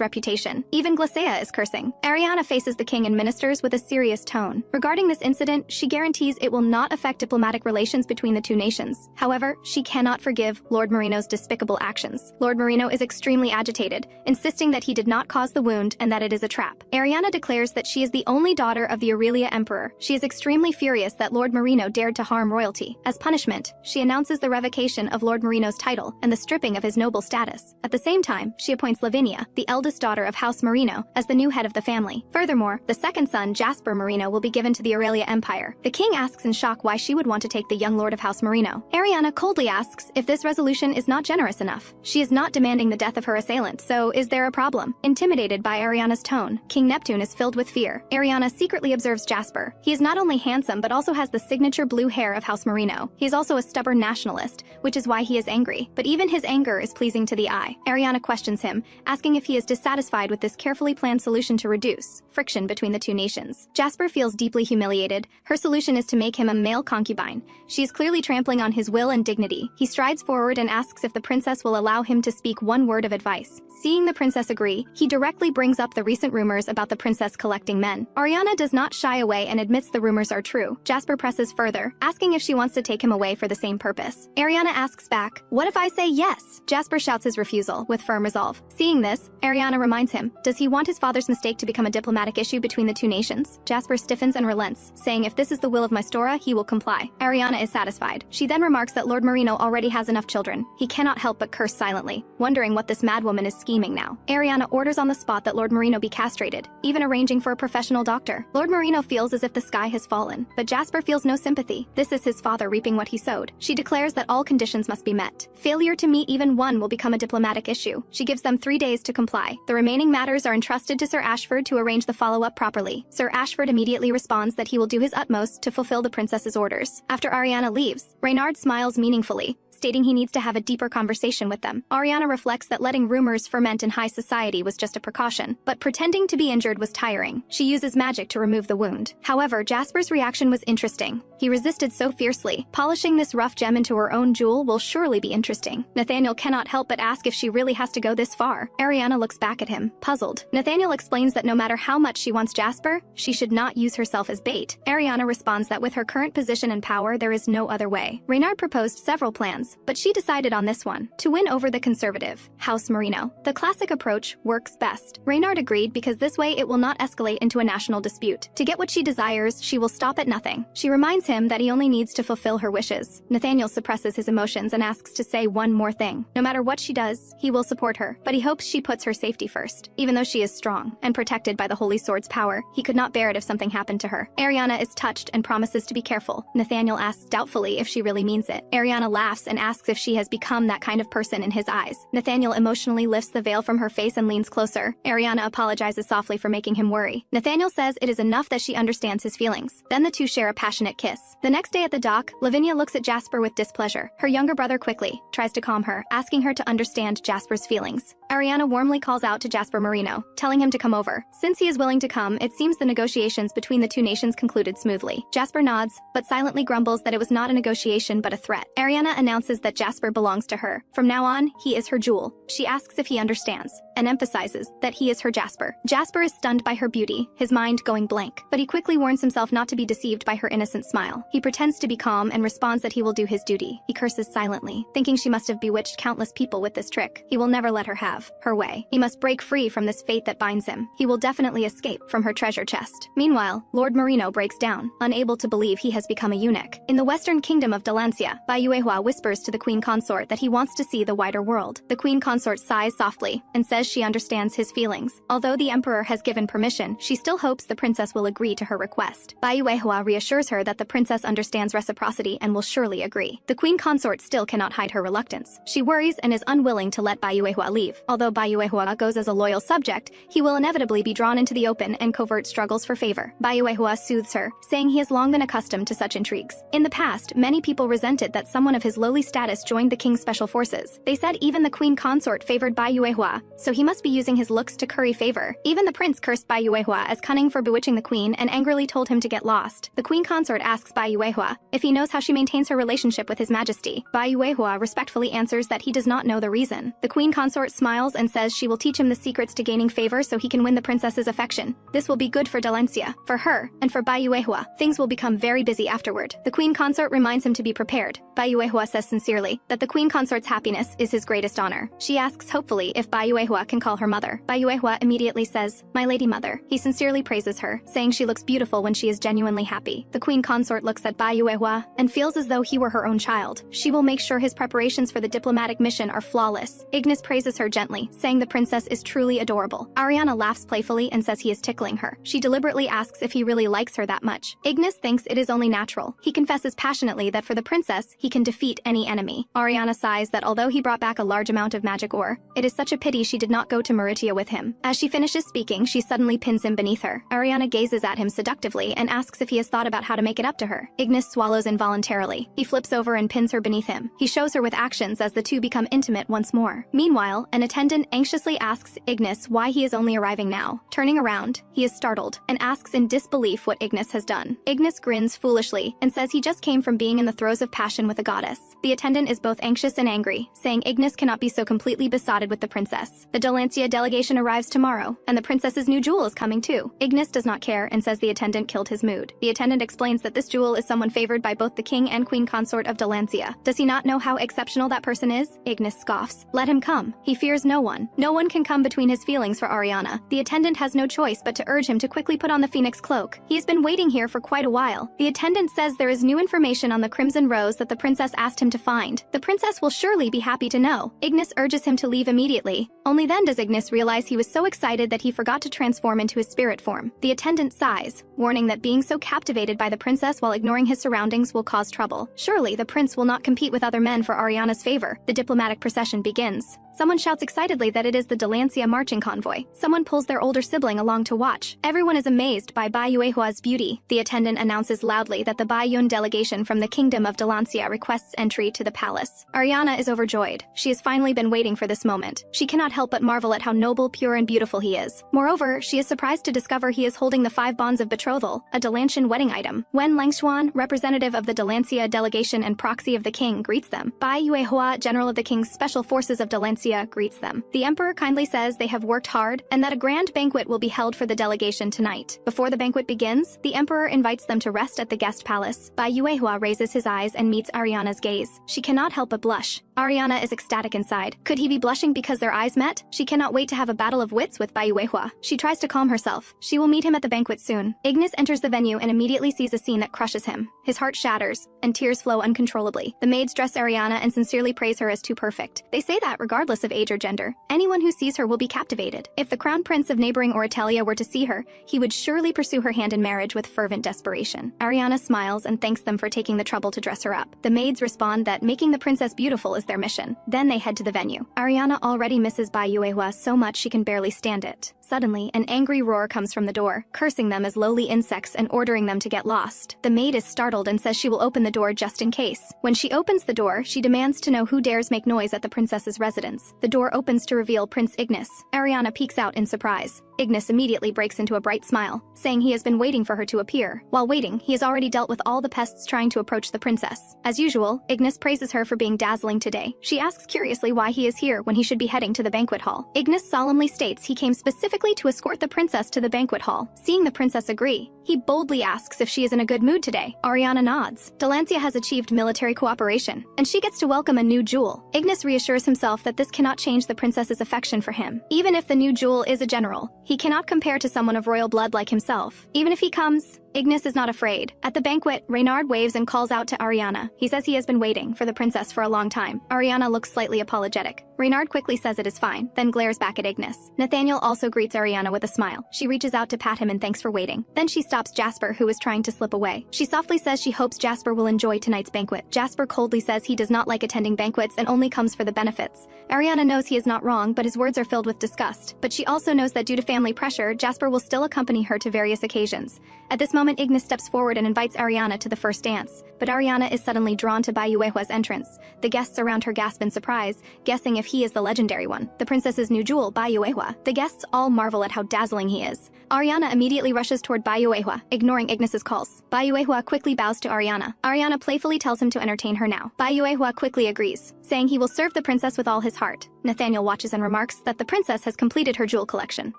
reputation. Even Glycea is cursing. Ariana faces the king and ministers with a serious tone. Regarding this incident, she guarantees it will not affect diplomatic relations between the two nations. However, she cannot forgive Lord Marino's despicable actions. Lord Marino is extremely agitated, insisting that he did not cause the wound and that it is a trap. Ariana declares that she is the only daughter of the Aurelia Emperor. She is extremely furious that Lord Marino dared to harm royalty. As punishment, she announces the revocation of Lord Marino's title and the stripping of his noble status. At the same time, she appoints Lavinia, the eldest daughter of House Marino, as the new head of the family. Furthermore, the second son, Jasper Marino, will be given to the Aurelia Empire. The king asks in shock why she would want to take the young lord of House Marino. Ariana coldly asks if this resolution is not generous enough. She is not demanding the death of her assailant, so is there a problem? Intimidated by Ariana's tone, King Neptune is filled with fear. Ariana secretly observes Jasper. He is not only handsome but also has the signature blue hair of House Marino. He is also a stubborn nationalist, which is why he is angry. But even his anger is pleasing to the eye. Ariana questions him, asking if he is dissatisfied with this carefully planned solution to reduce friction between the two nations. Jasper feels deeply humiliated. Her solution is to make him a male concubine. She is clearly trampling on his will and dignity. He strides forward and asks if the princess will allow him to speak one word of advice. Seeing the princess agree, he directly brings up the recent rumors about the princess collecting men. Ariana does not shy away and admits the rumors are true. Jasper presses further, asking if she wants to take him away for the same purpose. Ariana asks back, "What if I say yes?" Jasper shouts his refusal, with firm resolve. Seeing this, Ariana reminds him, does he want his father's mistake to become a diplomatic issue between the two nations? Jasper stiffens and relents, saying if this is the will of Mystora, he will comply. Ariana is satisfied. She then remarks that Lord Marino already has enough children. He cannot help but curse silently, wondering what this madwoman is scheming now. Ariana orders on the spot that Lord Marino be castrated, even arranging for a professional doctor. Lord Marino feels as if the sky has fallen, but Jasper feels no sympathy. This is his father reaping what he sowed. She declares that all conditions must be met. Failure to meet even one will become a diplomatic issue. She gives them 3 days to comply. The remaining matters are entrusted to Sir Ashford to arrange the follow-up properly. Sir Ashford immediately responds that he will do his utmost to fulfill the princess's orders. After Ariana leaves, Reynard smiles meaningfully, stating he needs to have a deeper conversation with them. Ariana reflects that letting rumors ferment in high society was just a precaution, but pretending to be injured was tiring. She uses magic to remove the wound. However, Jasper's reaction was interesting. He resisted so fiercely. Polishing this rough gem into her own jewel will surely be interesting. Nathaniel cannot help but ask if she really has to go this far. Ariana looks back at him, puzzled. Nathaniel explains that no matter how much she wants Jasper, she should not use herself as bait. Ariana responds that with her current position and power, there is no other way. Reynard proposed several plans, but she decided on this one, to win over the conservative House Marino. The classic approach works best. Reynard agreed because this way it will not escalate into a national dispute. To get what she desires, she will stop at nothing. She reminds him that he only needs to fulfill her wishes. Nathaniel suppresses his emotions and asks to say one more thing. No matter what she does, he will support her, but he hopes she puts her safety first. Even though she is strong and protected by the Holy Sword's power, he could not bear it if something happened to her. Ariana is touched and promises to be careful. Nathaniel asks doubtfully if she really means it. Ariana laughs and asks if she has become that kind of person in his eyes. Nathaniel emotionally lifts the veil from her face and leans closer. Ariana apologizes softly for making him worry. Nathaniel says it is enough that she understands his feelings. Then the two share a passionate kiss. The next day at the dock, Lavinia looks at Jasper with displeasure. Her younger brother quickly tries to calm her, asking her to understand Jasper's feelings. Ariana warmly calls out to Jasper Marino, telling him to come over. Since he is willing to come, it seems the negotiations between the two nations concluded smoothly. Jasper nods, but silently grumbles that it was not a negotiation but a threat. Ariana announces that Jasper belongs to her. From now on, he is her jewel. She asks if he understands. and emphasizes that he is her Jasper. Jasper is stunned by her beauty, his mind going blank, but he quickly warns himself not to be deceived by her innocent smile. He pretends to be calm and responds that he will do his duty. He curses silently, thinking she must have bewitched countless people with this trick. He will never let her have her way. He must break free from this fate that binds him. He will definitely escape from her treasure chest. Meanwhile, Lord Marino breaks down, unable to believe he has become a eunuch. In the western kingdom of Delancia, Bai Yuehua whispers to the queen consort that he wants to see the wider world. The queen consort sighs softly and says she understands his feelings. Although the emperor has given permission, she still hopes the princess will agree to her request. Bai Yuehua reassures her that the princess understands reciprocity and will surely agree. The queen consort still cannot hide her reluctance. She worries and is unwilling to let Bai Yuehua leave. Although Bai Yuehua goes as a loyal subject, he will inevitably be drawn into the open and covert struggles for favor. Bai Yuehua soothes her, saying he has long been accustomed to such intrigues. In the past, many people resented that someone of his lowly status joined the king's special forces. They said even the queen consort favored Bai Yuehua, so he must be using his looks to curry favor. Even the prince cursed Bai Yuehua as cunning for bewitching the queen and angrily told him to get lost. The queen consort asks Bai Yuehua if he knows how she maintains her relationship with his majesty. Bai Yuehua respectfully answers that he does not know the reason. The queen consort smiles and says she will teach him the secrets to gaining favor so he can win the princess's affection. This will be good for Delancia, for her, and for Bai Yuehua. Things will become very busy afterward. The queen consort reminds him to be prepared. Bai Yuehua says sincerely that the queen consort's happiness is his greatest honor. She asks hopefully if Bai Yuehua can call her mother. Bai Yuehua immediately says, "My lady mother." He sincerely praises her, saying she looks beautiful when she is genuinely happy. The queen consort looks at Bai Yuehua and feels as though he were her own child. She will make sure his preparations for the diplomatic mission are flawless. Ignis praises her gently, saying the princess is truly adorable. Ariana laughs playfully and says he is tickling her. She deliberately asks if he really likes her that much. Ignis thinks it is only natural. He confesses passionately that for the princess, he can defeat any enemy. Ariana sighs that although he brought back a large amount of magic ore, it is such a pity she did not go to Meritia with him. As she finishes speaking, she suddenly pins him beneath her. Ariana gazes at him seductively and asks if he has thought about how to make it up to her. Ignis swallows involuntarily. He flips over and pins her beneath him. He shows her with actions as the two become intimate once more. Meanwhile, an attendant anxiously asks Ignis why he is only arriving now. Turning around, he is startled and asks in disbelief what Ignis has done. Ignis grins foolishly and says he just came from being in the throes of passion with a goddess. The attendant is both anxious and angry, saying Ignis cannot be so completely besotted with the princess. The Delancia delegation arrives tomorrow, and the princess's new jewel is coming too. Ignis does not care and says the attendant killed his mood. The attendant explains that this jewel is someone favored by both the king and queen consort of Delancia. Does he not know how exceptional that person is? Ignis scoffs. Let him come. He fears no one. No one can come between his feelings for Ariana. The attendant has no choice but to urge him to quickly put on the phoenix cloak. He has been waiting here for quite a while. The attendant says there is new information on the crimson rose that the princess asked him to find. The princess will surely be happy to know. Ignis urges him to leave immediately. Only then does Ignis realize he was so excited that he forgot to transform into his spirit form. The attendant sighs, warning that being so captivated by the princess while ignoring his surroundings will cause trouble. Surely the prince will not compete with other men for Ariana's favor. The diplomatic procession begins. Someone shouts excitedly that it is the Delancia marching convoy. Someone pulls their older sibling along to watch. Everyone is amazed by Bai Yuehua's beauty. The attendant announces loudly that the Bai Yun delegation from the kingdom of Delancia requests entry to the palace. Ariana is overjoyed. She has finally been waiting for this moment. She cannot help but marvel at how noble, pure, and beautiful he is. Moreover, she is surprised to discover he is holding the 5 bonds of betrothal, a Delancian wedding item. Wen Langshuan, representative of the Delancia delegation and proxy of the king, greets them. Bai Yuehua, general of the king's special forces of Delancia, greets them. The emperor kindly says they have worked hard and that a grand banquet will be held for the delegation tonight. Before the banquet begins, the emperor invites them to rest at the guest palace. Bai Yuehua raises his eyes and meets Ariana's gaze. She cannot help but blush. Ariana is ecstatic inside. Could he be blushing because their eyes met? She cannot wait to have a battle of wits with Bai Yuehua. She tries to calm herself. She will meet him at the banquet soon. Ignis enters the venue and immediately sees a scene that crushes him. His heart shatters, and tears flow uncontrollably. The maids dress Ariana and sincerely praise her as too perfect. They say that regardless of age or gender, anyone who sees her will be captivated. If the crown prince of neighboring Oratelia were to see her, he would surely pursue her hand in marriage with fervent desperation. Ariana smiles and thanks them for taking the trouble to dress her up. The maids respond that making the princess beautiful is their mission. Then they head to the venue. Ariana already misses Bai Yuehua so much she can barely stand it. Suddenly, an angry roar comes from the door, cursing them as lowly insects and ordering them to get lost. The maid is startled and says she will open the door just in case. When she opens the door, she demands to know who dares make noise at the princess's residence. The door opens to reveal Prince Ignis. Ariana peeks out in surprise. Ignis immediately breaks into a bright smile, saying he has been waiting for her to appear. While waiting, he has already dealt with all the pests trying to approach the princess. As usual, Ignis praises her for being dazzling today. She asks curiously why he is here when he should be heading to the banquet hall. Ignis solemnly states he came specifically to escort the princess to the banquet hall. Seeing the princess agree, he boldly asks if she is in a good mood today. Ariana nods. Delancia has achieved military cooperation, and she gets to welcome a new jewel. Ignis reassures himself that this cannot change the princess's affection for him. Even if the new jewel is a general, he cannot compare to someone of royal blood like himself. Even if he comes, Ignis is not afraid. At the banquet, Reynard waves and calls out to Ariana. He says he has been waiting for the princess for a long time. Ariana looks slightly apologetic. Reynard quickly says it is fine, then glares back at Ignis. Nathaniel also greets Ariana with a smile. She reaches out to pat him and thanks for waiting. Then she stops Jasper, who is trying to slip away. She softly says she hopes Jasper will enjoy tonight's banquet. Jasper coldly says he does not like attending banquets and only comes for the benefits. Ariana knows he is not wrong, but his words are filled with disgust. But she also knows that due to family pressure, Jasper will still accompany her to various occasions. At this moment, Ignis steps forward and invites Ariana to the first dance. But Ariana is suddenly drawn to Bayuehua's entrance. The guests around her gasp in surprise, guessing if he is the legendary one, the princess's new jewel, Bayuehua. The guests all marvel at how dazzling he is. Ariana immediately rushes toward Bayuehua, ignoring Ignis's calls. Bayuehua quickly bows to Ariana. Ariana playfully tells him to entertain her now. Bayuehua quickly agrees, saying he will serve the princess with all his heart. Nathaniel watches and remarks that the princess has completed her jewel collection.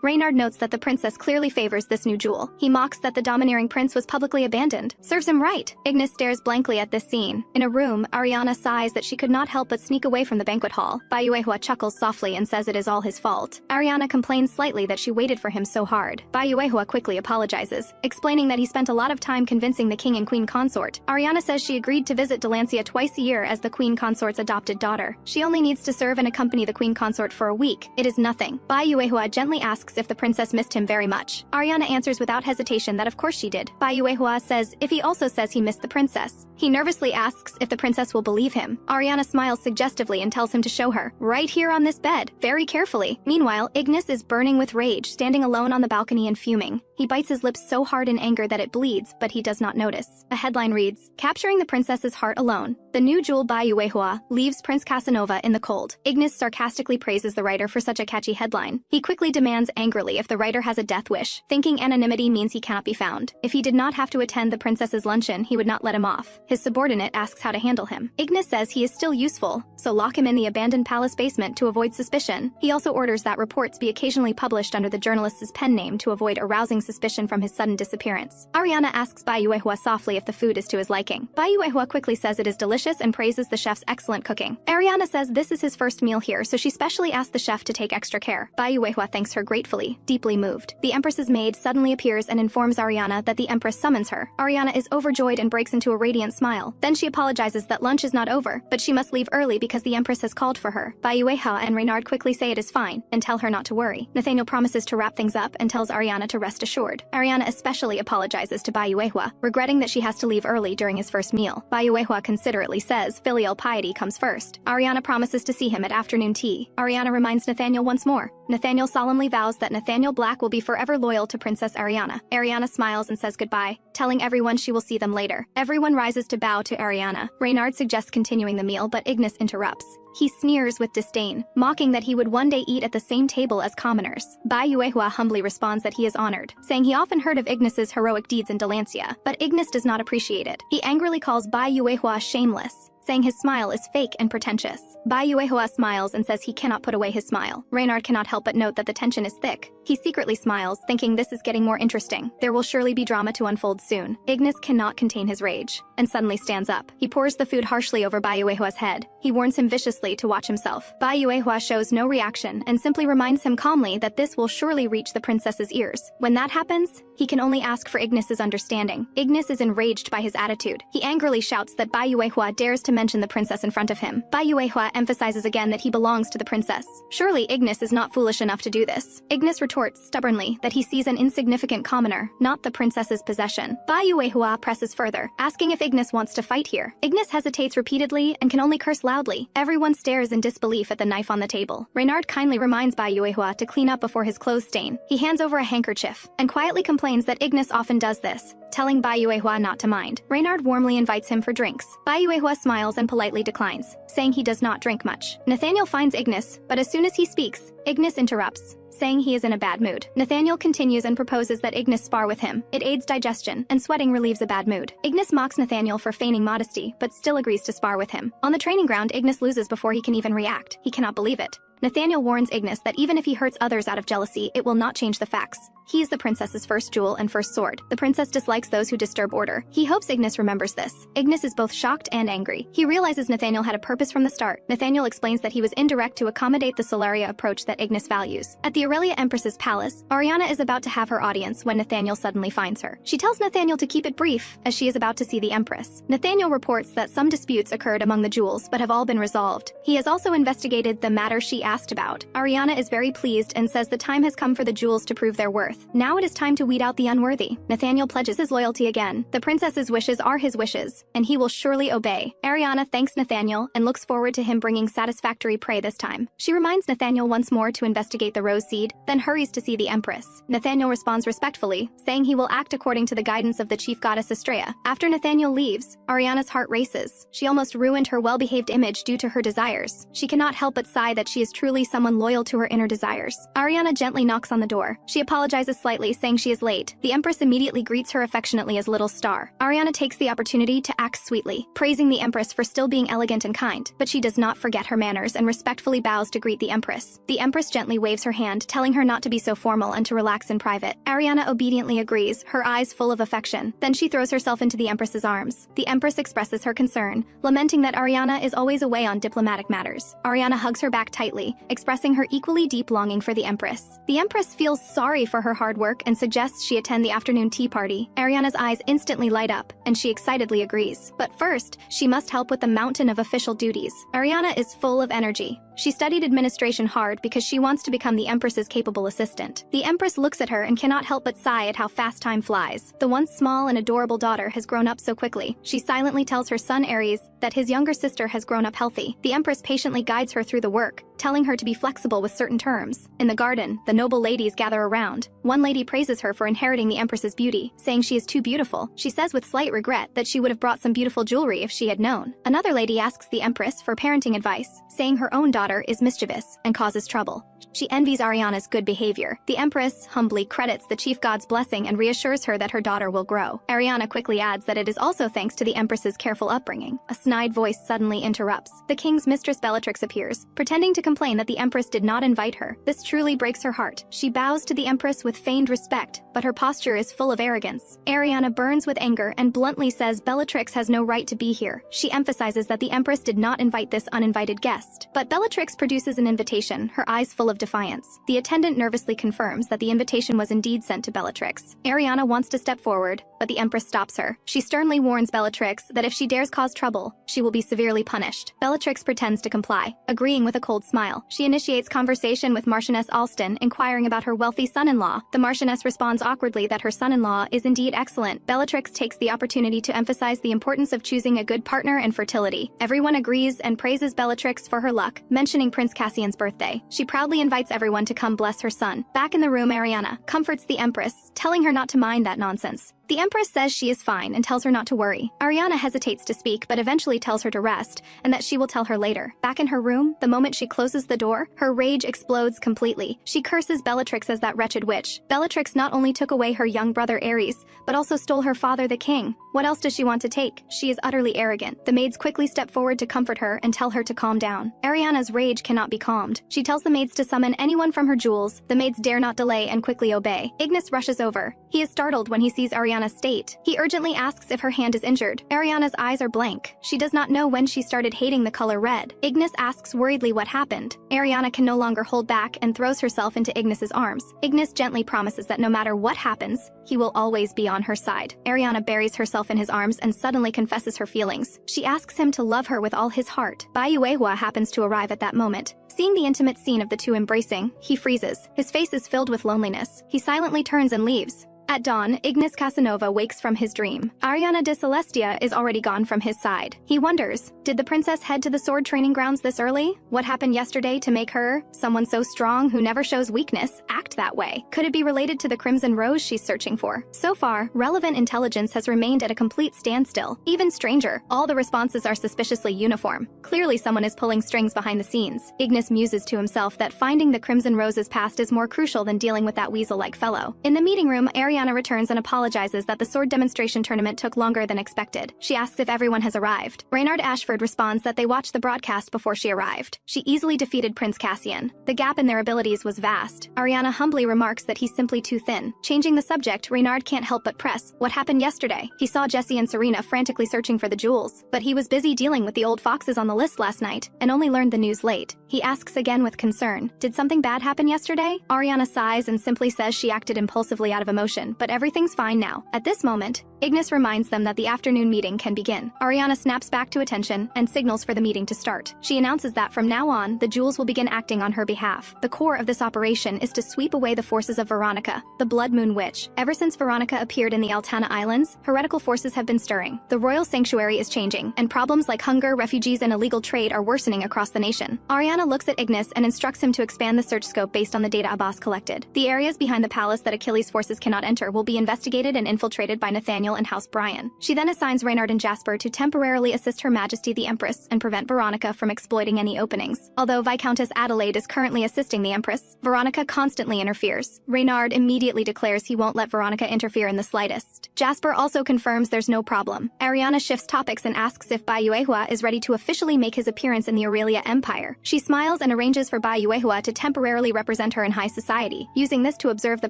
Reynard notes that the princess clearly favors this new jewel. He mocks that the domineering prince was publicly abandoned. Serves him right. Ignis stares blankly at this scene. In a room, Ariana sighs that she could not help but sneak away from the banquet hall. Bayuehua chuckles softly and says it is all his fault. Ariana complains slightly that she waited for him so hard. Bayuehua quickly apologizes, explaining that he spent a lot of time convincing the king and queen consort. Ariana says she agreed to visit Delancia twice a year as the queen consort's adopted daughter. She only needs to serve and accompany the queen consort for a week. It is nothing. Bayuehua gently asks if the princess missed him very much. Ariana answers without hesitation that of course she did. Bayuehua says if he also says he missed the princess. He nervously asks if the princess will believe him. Ariana smiles suggestively and tells him to show her, right here on this bed, very carefully. Meanwhile, Ignis is burning with rage, standing alone on the balcony and fuming. He bites his lips so hard in anger that it bleeds, but he does not notice. A headline reads, "Capturing the princess's heart alone. The new jewel Bayuehua leaves Prince Casanova in the cold." Ignis sarcastically praises the writer for such a catchy headline. He quickly demands angrily if the writer has a death wish, thinking anonymity means he cannot be found. If he did not have to attend the princess's luncheon, he would not let him off. His subordinate asks how to handle him. Ignis says he is still useful, so lock him in the abandoned palace basement to avoid suspicion. He also orders that reports be occasionally published under the journalist's pen name to avoid arousing suspicion from his sudden disappearance. Ariana asks Bayuehua softly if the food is to his liking. Bayuehua quickly says it is delicious and praises the chef's excellent cooking. Ariana says this is his first meal here, so she specially asked the chef to take extra care. Bayuehua thanks her gratefully, deeply moved. The Empress's maid suddenly appears and informs Ariana that the Empress summons her. Ariana is overjoyed and breaks into a radiant smile. Then she apologizes that lunch is not over, but she must leave early because the Empress has called for her. Bayuehua and Reynard quickly say it is fine and tell her not to worry. Nathaniel promises to wrap things up and tells Ariana to rest assured. Ariana especially apologizes to Bayuehua, regretting that she has to leave early during his first meal. Bayuehua considerately says filial piety comes first. Ariana promises to see him at afternoon tea. Ariana reminds Nathaniel once more. Nathaniel solemnly vows that Nathaniel Black will be forever loyal to Princess Ariana. Ariana smiles and says goodbye, telling everyone she will see them later. Everyone rises to bow to Ariana. Reynard suggests continuing the meal, but Ignis interrupts. He sneers with disdain, mocking that he would one day eat at the same table as commoners. Bayuehua humbly responds that he is honored, saying he often heard of Ignis's heroic deeds in Delancia, but Ignis does not appreciate it. He angrily calls Bayuehua shameless, saying his smile is fake and pretentious. Bayuehua smiles and says he cannot put away his smile. Reynard cannot help but note that the tension is thick. He secretly smiles, thinking this is getting more interesting. There will surely be drama to unfold soon. Ignis cannot contain his rage, and suddenly stands up. He pours the food harshly over Bayuehua's head. He warns him viciously to watch himself. Bayuehua shows no reaction and simply reminds him calmly that this will surely reach the princess's ears. When that happens, he can only ask for Ignis's understanding. Ignis is enraged by his attitude. He angrily shouts that Bayuehua dares to mention the princess in front of him. Bayuehua emphasizes again that he belongs to the princess. Surely Ignis is not foolish enough to do this. Ignis retorts stubbornly that he sees an insignificant commoner, not the princess's possession. Bayuehua presses further, asking if Ignis wants to fight here. Ignis hesitates repeatedly and can only curse loudly. Everyone stares in disbelief at the knife on the table. Reynard kindly reminds Bai Yuehua to clean up before his clothes stain. He hands over a handkerchief and quietly complains that Ignis often does this, telling Bai Yuehua not to mind. Reynard warmly invites him for drinks. Bai Yuehua smiles and politely declines, saying he does not drink much. Nathaniel finds Ignis, but as soon as he speaks, Ignis interrupts, saying he is in a bad mood. Nathaniel continues and proposes that Ignis spar with him. It aids digestion, and sweating relieves a bad mood. Ignis mocks Nathaniel for feigning modesty, but still agrees to spar with him. On the training ground, Ignis loses before he can even react. He cannot believe it. Nathaniel warns Ignis that even if he hurts others out of jealousy, it will not change the facts. He is the princess's first jewel and first sword. The princess dislikes those who disturb order. He hopes Ignis remembers this. Ignis is both shocked and angry. He realizes Nathaniel had a purpose from the start. Nathaniel explains that he was indirect to accommodate the Solaria approach that Ignis values. At the Aurelia Empress's palace, Ariana is about to have her audience when Nathaniel suddenly finds her. She tells Nathaniel to keep it brief, as she is about to see the Empress. Nathaniel reports that some disputes occurred among the jewels, but have all been resolved. He has also investigated the matter she asked about. Ariana is very pleased and says the time has come for the jewels to prove their worth. Now it is time to weed out the unworthy. Nathaniel pledges his loyalty again. The princess's wishes are his wishes, and he will surely obey. Ariana thanks Nathaniel and looks forward to him bringing satisfactory prey this time. She reminds Nathaniel once more to investigate the rose seed, then hurries to see the Empress. Nathaniel responds respectfully, saying he will act according to the guidance of the chief goddess Estrella. After Nathaniel leaves, Ariana's heart races. She almost ruined her well-behaved image due to her desires. She cannot help but sigh that she is truly someone loyal to her inner desires. Ariana gently knocks on the door. She apologizes slightly, saying she is late. The Empress immediately greets her affectionately as Little Star. Ariana takes the opportunity to act sweetly, praising the Empress for still being elegant and kind, but she does not forget her manners and respectfully bows to greet the Empress. The Empress gently waves her hand, telling her not to be so formal and to relax in private. Ariana obediently agrees, her eyes full of affection. Then she throws herself into the Empress's arms. The Empress expresses her concern, lamenting that Ariana is always away on diplomatic matters. Ariana hugs her back tightly, expressing her equally deep longing for the Empress. The Empress feels sorry for her hard work and suggests she attend the afternoon tea party. Ariana's eyes instantly light up, and she excitedly agrees. But first, she must help with the mountain of official duties. Ariana is full of energy. She studied administration hard because she wants to become the Empress's capable assistant. The Empress looks at her and cannot help but sigh at how fast time flies. The once small and adorable daughter has grown up so quickly. She silently tells her son Aries that his younger sister has grown up healthy. The Empress patiently guides her through the work, telling her to be flexible with certain terms. In the garden, the noble ladies gather around. One lady praises her for inheriting the Empress's beauty, saying she is too beautiful. She says with slight regret that she would have brought some beautiful jewelry if she had known. Another lady asks the Empress for parenting advice, saying her own daughter is mischievous and causes trouble. She envies Ariana's good behavior. The Empress humbly credits the chief god's blessing and reassures her that her daughter will grow. Ariana quickly adds that it is also thanks to the Empress's careful upbringing. A snide voice suddenly interrupts. The king's mistress Bellatrix appears, pretending to complain that the Empress did not invite her. This truly breaks her heart. She bows to the Empress with feigned respect, but her posture is full of arrogance. Ariana burns with anger and bluntly says Bellatrix has no right to be here. She emphasizes that the Empress did not invite this uninvited guest. But Bellatrix produces an invitation, her eyes full of defiance. The attendant nervously confirms that the invitation was indeed sent to Bellatrix. Ariana wants to step forward, but the Empress stops her. She sternly warns Bellatrix that if she dares cause trouble, she will be severely punished. Bellatrix pretends to comply, agreeing with a cold smile. She initiates conversation with Marchioness Alston, inquiring about her wealthy son-in-law. The Marchioness responds awkwardly that her son-in-law is indeed excellent. Bellatrix takes the opportunity to emphasize the importance of choosing a good partner and fertility. Everyone agrees and praises Bellatrix for her luck, mentioning Prince Cassian's birthday. She proudly invites everyone to come bless her son. Back in the room, Ariana comforts the Empress, telling her not to mind that nonsense. The Empress says she is fine and tells her not to worry. Ariana hesitates to speak but eventually tells her to rest and that she will tell her later. Back in her room, the moment she closes the door, her rage explodes completely. She curses Bellatrix as that wretched witch. Bellatrix not only took away her young brother Ares, but also stole her father the king. What else does she want to take? She is utterly arrogant. The maids quickly step forward to comfort her and tell her to calm down. Ariana's rage cannot be calmed. She tells the maids to summon anyone from her jewels. The maids dare not delay and quickly obey. Ignis rushes over. He is startled when he sees Ariana's state. He urgently asks if her hand is injured. Ariana's eyes are blank. She does not know when she started hating the color red. Ignis asks worriedly what happened. Ariana can no longer hold back and throws herself into Ignis's arms. Ignis gently promises that no matter what happens, he will always be on her side. Ariana buries herself in his arms and suddenly confesses her feelings. She asks him to love her with all his heart. Bai Yuehua happens to arrive at that moment. Seeing the intimate scene of the two embracing, he freezes. His face is filled with loneliness. He silently turns and leaves. At dawn, Ignis Casanova wakes from his dream. Ariana de Celestia is already gone from his side. He wonders, did the princess head to the sword training grounds this early? What happened yesterday to make her, someone so strong who never shows weakness, act that way? Could it be related to the Crimson Rose she's searching for? So far, relevant intelligence has remained at a complete standstill. Even stranger, all the responses are suspiciously uniform. Clearly someone is pulling strings behind the scenes. Ignis muses to himself that finding the Crimson Rose's past is more crucial than dealing with that weasel-like fellow. In the meeting room, Ariana returns and apologizes that the sword demonstration tournament took longer than expected. She asks if everyone has arrived. Reynard Ashford responds that they watched the broadcast before she arrived. She easily defeated Prince Cassian. The gap in their abilities was vast. Ariana humbly remarks that he's simply too thin. Changing the subject, Reynard can't help but press, what happened yesterday? He saw Jessie and Serena frantically searching for the jewels, but he was busy dealing with the old foxes on the list last night, and only learned the news late. He asks again with concern, did something bad happen yesterday? Ariana sighs and simply says she acted impulsively out of emotion, but everything's fine now. At this moment, Ignis reminds them that the afternoon meeting can begin. Ariana snaps back to attention and signals for the meeting to start. She announces that from now on, the jewels will begin acting on her behalf. The core of this operation is to sweep away the forces of Veronica, the Blood Moon Witch. Ever since Veronica appeared in the Altana Islands, heretical forces have been stirring. The royal sanctuary is changing, and problems like hunger, refugees, and illegal trade are worsening across the nation. Ariana looks at Ignis and instructs him to expand the search scope based on the data Abbas collected. The areas behind the palace that Achilles' forces cannot enter will be investigated and infiltrated by Nathaniel and House Brian. She then assigns Reynard and Jasper to temporarily assist Her Majesty the Empress and prevent Veronica from exploiting any openings. Although Viscountess Adelaide is currently assisting the Empress, Veronica constantly interferes. Reynard immediately declares he won't let Veronica interfere in the slightest. Jasper also confirms there's no problem. Ariana shifts topics and asks if Bayuehua is ready to officially make his appearance in the Aurelia Empire. She smiles and arranges for Bayuehua to temporarily represent her in high society, using this to observe the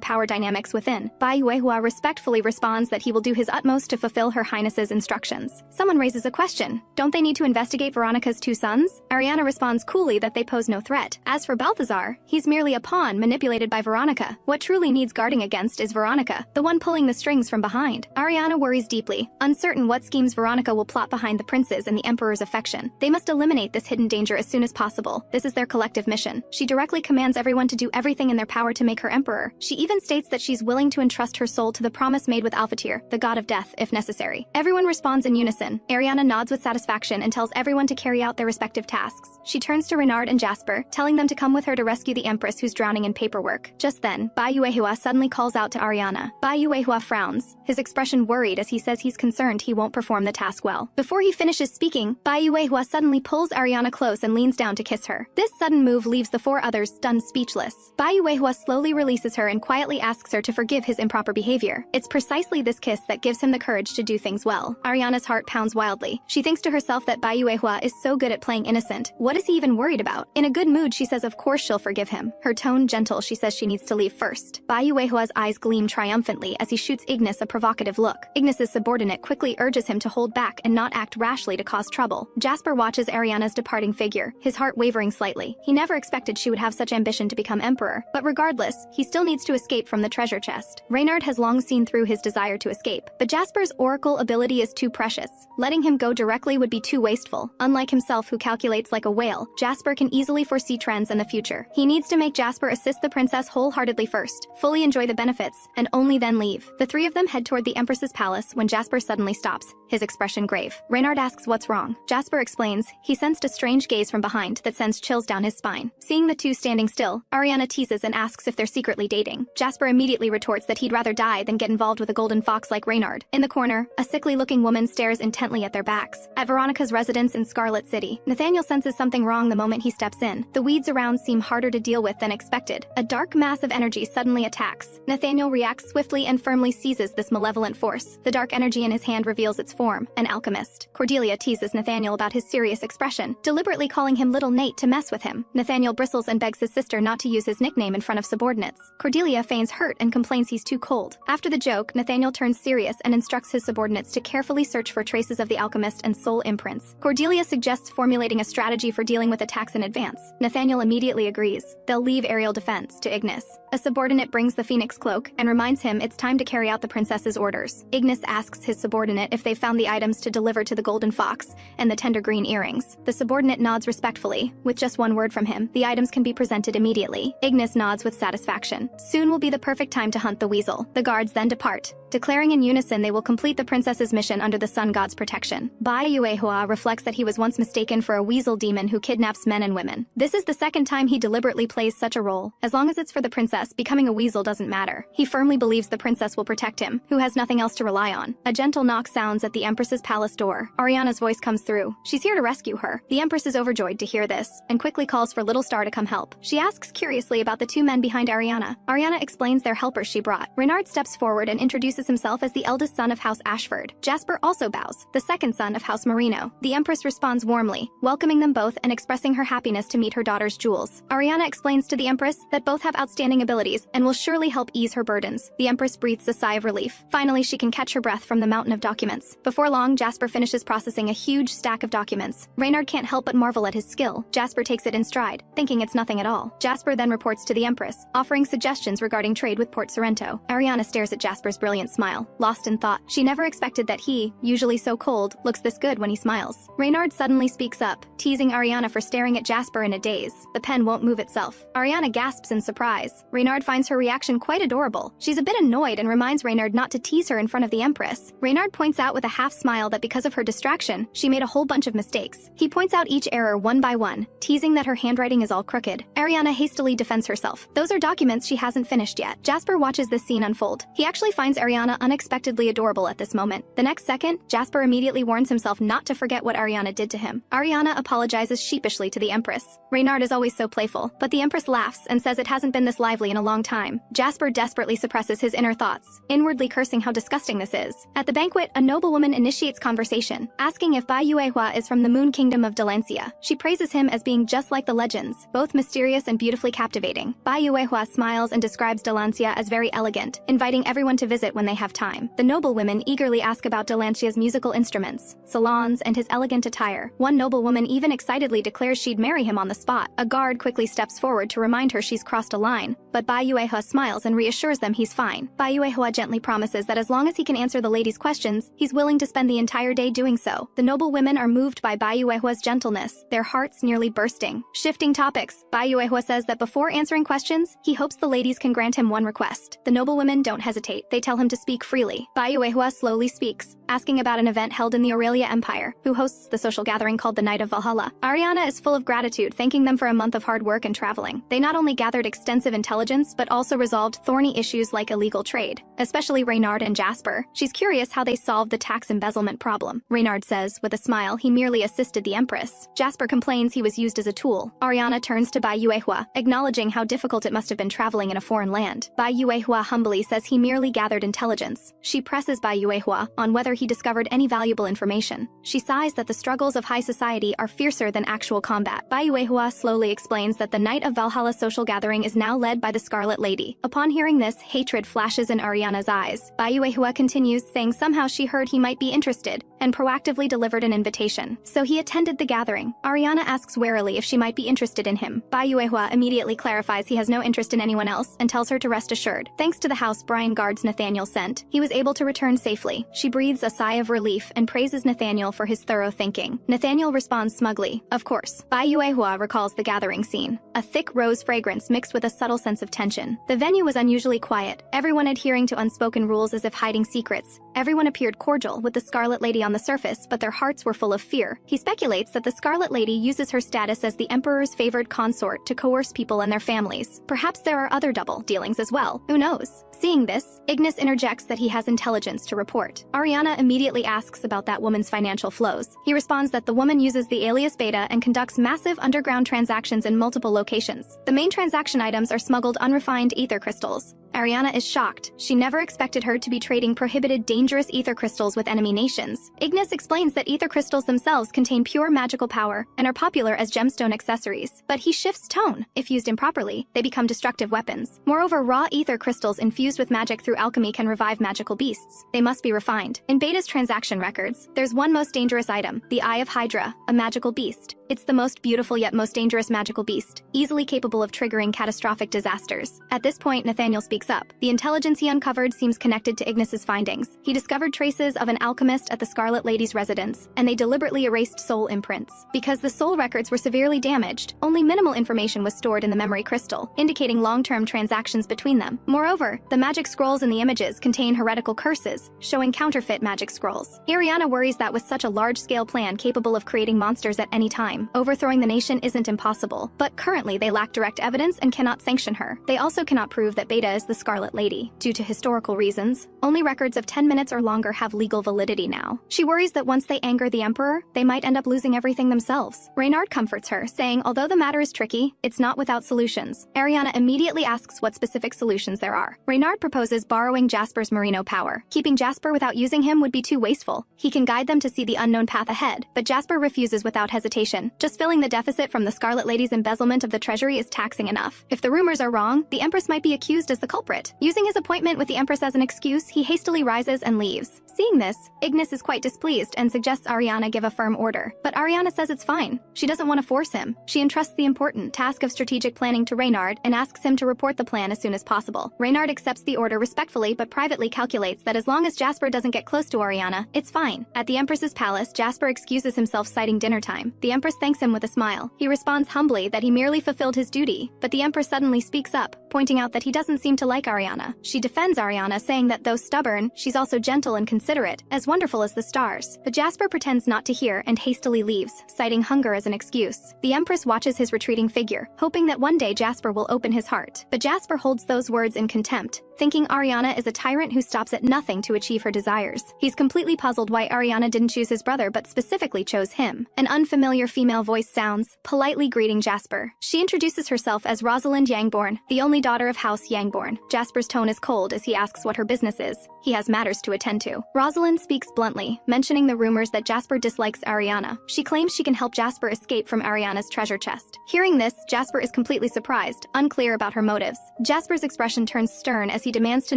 power dynamics within. Bayuehua respectfully responds that he will do his utmost to fulfill Her Highness's instructions. Someone raises a question. Don't they need to investigate Veronica's two sons? Ariana responds coolly that they pose no threat. As for Balthazar, he's merely a pawn manipulated by Veronica. What truly needs guarding against is Veronica, the one pulling the strings from behind. Ariana worries deeply, uncertain what schemes Veronica will plot behind the prince's and the Emperor's affection. They must eliminate this hidden danger as soon as possible. This is their collective mission. She directly commands everyone to do everything in their power to make her emperor. She even states that she's willing to entrust her soul to the promise made with Alphatyr, the god of death, if necessary. Everyone responds in unison. Ariana nods with satisfaction and tells everyone to carry out their respective tasks. She turns to Reynard and Jasper, telling them to come with her to rescue the Empress who's drowning in paperwork. Just then, Bayuehua suddenly calls out to Ariana. Bayuehua frowns, his expression worried as he says he's concerned he won't perform the task well. Before he finishes speaking, Bayuehua suddenly pulls Ariana close and leans down to kiss her. This sudden move leaves the four others stunned speechless. Bayuehua slowly releases her and quietly asks her to forgive his improper behavior. It's precisely this kiss that gives him the courage to do things well. Ariana's heart pounds wildly. She thinks to herself that Bayuehua is so good at playing innocent. What is he even worried about? In a good mood, she says of course she'll forgive him. Her tone gentle, she says she needs to leave first. Bayuehua's eyes gleam triumphantly as he shoots Ignis a provocative look. Ignis's subordinate quickly urges him to hold back and not act rashly to cause trouble. Jasper watches Ariana's departing figure, his heart wavering slightly. He never expected she would have such ambition to become emperor. But regardless, he still needs to escape from the treasure chest. Reynard has long seen through his desire to escape, but Jasper's oracle ability is too precious. Letting him go directly would be too wasteful. Unlike himself who calculates like a whale, Jasper can easily foresee trends in the future. He needs to make Jasper assist the princess wholeheartedly first, fully enjoy the benefits, and only then leave. The three of them head toward the Empress's palace when Jasper suddenly stops, his expression grave. Reynard asks what's wrong. Jasper explains he sensed a strange gaze from behind that sends chills down his spine. Seeing the two standing still, Ariana teases and asks if they're secretly dating. Jasper immediately retorts that he'd rather die than get involved with a golden fox like Reynard. In the corner, a sickly-looking woman stares intently at their backs. At Veronica's residence in Scarlet City, Nathaniel senses something wrong the moment he steps in. The weeds around seem harder to deal with than expected. A dark mass of energy suddenly attacks. Nathaniel reacts swiftly and firmly seizes this malevolent force. The dark energy in his hand reveals its form, an alchemist. Cordelia teases Nathaniel about his serious expression, deliberately calling him Little Nate to mess with him. Nathaniel bristles and begs his sister not to use his nickname in front of subordinates. Cordelia feigns hurt and complains he's too cold. After the joke, Nathaniel turns serious and instructs his subordinates to carefully search for traces of the alchemist and soul imprints. Cordelia suggests formulating a strategy for dealing with attacks in advance. Nathaniel immediately agrees. They'll leave aerial defense to Ignis. A subordinate brings the phoenix cloak and reminds him it's time to carry out the princess's orders. Ignis asks his subordinate if they found the items to deliver to the golden fox and the tender green earrings. The subordinate nods respectfully. With just one word from him, the items can be presented immediately. Ignis nods with satisfaction. Soon will be the perfect time to hunt the weasel. The guards then depart, declaring in unison they will complete the princess's mission under the sun god's protection. Bai Yuehua reflects that he was once mistaken for a weasel demon who kidnaps men and women. This is the second time he deliberately plays such a role. As long as it's for the princess, becoming a weasel doesn't matter. He firmly believes the princess will protect him, who has nothing else to rely on. A gentle knock sounds at the Empress's palace door. Ariana's voice comes through. She's here to rescue her. The Empress is overjoyed to hear this, and quickly calls for Little Star to come help. She asks curiously about the two men behind Ariana. Ariana explains their helpers she brought. Reynard steps forward and introduces himself as the eldest son of House Ashford. Jasper also bows, the second son of House Marino. The Empress responds warmly, welcoming them both and expressing her happiness to meet her daughter's jewels. Ariana explains to the Empress that both have outstanding abilities and will surely help ease her burdens. The Empress breathes a sigh of relief. Finally, she can catch her breath from the mountain of documents. Before long, Jasper finishes processing a huge stack of documents. Reynard can't help but marvel at his skill. Jasper takes it in stride, thinking it's nothing at all. Jasper then reports to the Empress, offering suggestions regarding trade with Port Sorrento. Ariana stares at Jasper's brilliant smile, lost in thought. She never expected that he, usually so cold, looks this good when he smiles. Reynard suddenly speaks up, teasing Ariana for staring at Jasper in a daze. The pen won't move itself. Ariana gasps in surprise. Reynard finds her reaction quite adorable. She's a bit annoyed and reminds Reynard not to tease her in front of the Empress. Reynard points out with a half smile that because of her distraction, she made a whole bunch of mistakes. He points out each error one by one, teasing that her handwriting is all crooked. Ariana hastily defends herself. Those are documents she hasn't finished yet. Jasper watches this scene unfold. He actually finds Ariana unexpectedly adorable at this moment. The next second, Jasper immediately warns himself not to forget what Ariana did to him. Ariana apologizes sheepishly to the Empress. Reynard is always so playful, but the Empress laughs and says it hasn't been this lively in a long time. Jasper desperately suppresses his inner thoughts, inwardly cursing how disgusting this is. At the banquet, a noblewoman initiates conversation, asking if Bai Yuehua is from the Moon Kingdom of Delancia. She praises him as being just like the legends, both mysterious and beautifully captivating. Bai Yuehua smiles and describes Delancia as very elegant, inviting everyone to visit when they have time. The noblewomen eagerly ask about Delancia's musical instruments, salons, and his elegant attire. One noblewoman even excitedly declares she'd marry him on the spot. A guard quickly steps forward to remind her she's crossed a line, but Bai Yuehua smiles and reassures them he's fine. Bai Yuehua gently promises that as long as he can answer the ladies' questions, he's willing to spend the entire day doing so. The noblewomen are moved by Bai Yuehua's gentleness, their hearts nearly bursting. Shifting topics, Bai Yuehua says that before answering questions, he hopes the ladies can grant him one request. The noblewomen don't hesitate. They tell him to speak freely. Bai Yuehua slowly speaks, asking about an event held in the Aurelia Empire, who hosts the social gathering called the Night of Valhalla. Ariana is full of gratitude, thanking them for a month of hard work and traveling. They not only gathered extensive intelligence, but also resolved thorny issues like illegal trade, especially Reynard and Jasper. She's curious how they solved the tax embezzlement problem. Reynard says, with a smile, he merely assisted the Empress. Jasper complains he was used as a tool. Ariana turns to Bai Yuehua, acknowledging how difficult it must have been traveling in a foreign land. Bai Yuehua humbly says he merely gathered intelligence. She presses Bai Yuehua on whether he discovered any valuable information. She sighs that the struggles of high society are fiercer than actual combat. Bai Yuehua slowly explains that the Night of Valhalla social gathering is now led by the Scarlet Lady. Upon hearing this, hatred flashes in Ariana's eyes. Bai Yuehua continues, saying somehow she heard he might be interested, and proactively delivered an invitation. So he attended the gathering. Ariana asks warily if she might be interested in him. Bai Yuehua immediately clarifies he has no interest in anyone else and tells her to rest assured. Thanks to the house Brian guards Nathaniel sent, he was able to return safely. She breathes a sigh of relief and praises Nathaniel for his thorough thinking. Nathaniel responds smugly, of course. Bai Yuehua recalls the gathering scene. A thick rose fragrance mixed with a subtle sense of tension. The venue was unusually quiet, everyone adhering to unspoken rules as if hiding secrets. Everyone appeared cordial, with the Scarlet Lady on the surface, but their hearts were full of fear. He speculates that the Scarlet Lady uses her status as the Emperor's favored consort to coerce people and their families. Perhaps there are other double dealings as well. Who knows? Seeing this, Ignis interjects that he has intelligence to report. Ariana immediately asks about that woman's financial flows. He responds that the woman uses the alias Beta and conducts massive underground transactions in multiple locations. The main transaction items are smuggled unrefined ether crystals, Ariana is shocked. She never expected her to be trading prohibited dangerous ether crystals with enemy nations. Ignis explains that ether crystals themselves contain pure magical power and are popular as gemstone accessories. But he shifts tone. If used improperly, they become destructive weapons. Moreover, raw ether crystals infused with magic through alchemy can revive magical beasts. They must be refined. In Beta's transaction records, there's one most dangerous item, the Eye of Hydra, a magical beast. It's the most beautiful yet most dangerous magical beast, easily capable of triggering catastrophic disasters. At this point, Nathaniel speaks up. The intelligence he uncovered seems connected to Ignis's findings. He discovered traces of an alchemist at the Scarlet Lady's residence, and they deliberately erased soul imprints. Because the soul records were severely damaged, only minimal information was stored in the memory crystal, indicating long-term transactions between them. Moreover, the magic scrolls in the images contain heretical curses, showing counterfeit magic scrolls. Ariana worries that with such a large-scale plan capable of creating monsters at any time, overthrowing the nation isn't impossible, but currently they lack direct evidence and cannot sanction her. They also cannot prove that Beta is the Scarlet Lady. Due to historical reasons, only records of 10 minutes or longer have legal validity now. She worries that once they anger the Emperor, they might end up losing everything themselves. Reynard comforts her, saying although the matter is tricky, it's not without solutions. Ariana immediately asks what specific solutions there are. Reynard proposes borrowing Jasper's Merino power. Keeping Jasper without using him would be too wasteful. He can guide them to see the unknown path ahead, but Jasper refuses without hesitation. Just filling the deficit from the Scarlet Lady's embezzlement of the treasury is taxing enough. If the rumors are wrong, the Empress might be accused as the culprit. Using his appointment with the Empress as an excuse, he hastily rises and leaves. Seeing this, Ignis is quite displeased and suggests Ariana give a firm order. But Ariana says it's fine. She doesn't want to force him. She entrusts the important task of strategic planning to Reynard and asks him to report the plan as soon as possible. Reynard accepts the order respectfully but privately calculates that as long as Jasper doesn't get close to Ariana, it's fine. At the Empress's palace, Jasper excuses himself citing dinner time. The Empress thanks him with a smile. He responds humbly that he merely fulfilled his duty, but the Empress suddenly speaks up, pointing out that he doesn't seem to like Ariana. She defends Ariana, saying that though stubborn, she's also gentle and considerate, as wonderful as the stars. But Jasper pretends not to hear and hastily leaves, citing hunger as an excuse. The Empress watches his retreating figure, hoping that one day Jasper will open his heart. But Jasper holds those words in contempt, thinking Ariana is a tyrant who stops at nothing to achieve her desires. He's completely puzzled why Ariana didn't choose his brother but specifically chose him. An unfamiliar female voice sounds, politely greeting Jasper. She introduces herself as Rosalind Yangborn, the only daughter of House Yangborn. Jasper's tone is cold as he asks what her business is. He has matters to attend to. Rosalind speaks bluntly, mentioning the rumors that Jasper dislikes Ariana. She claims she can help Jasper escape from Ariana's treasure chest. Hearing this, Jasper is completely surprised, unclear about her motives. Jasper's expression turns stern as he demands to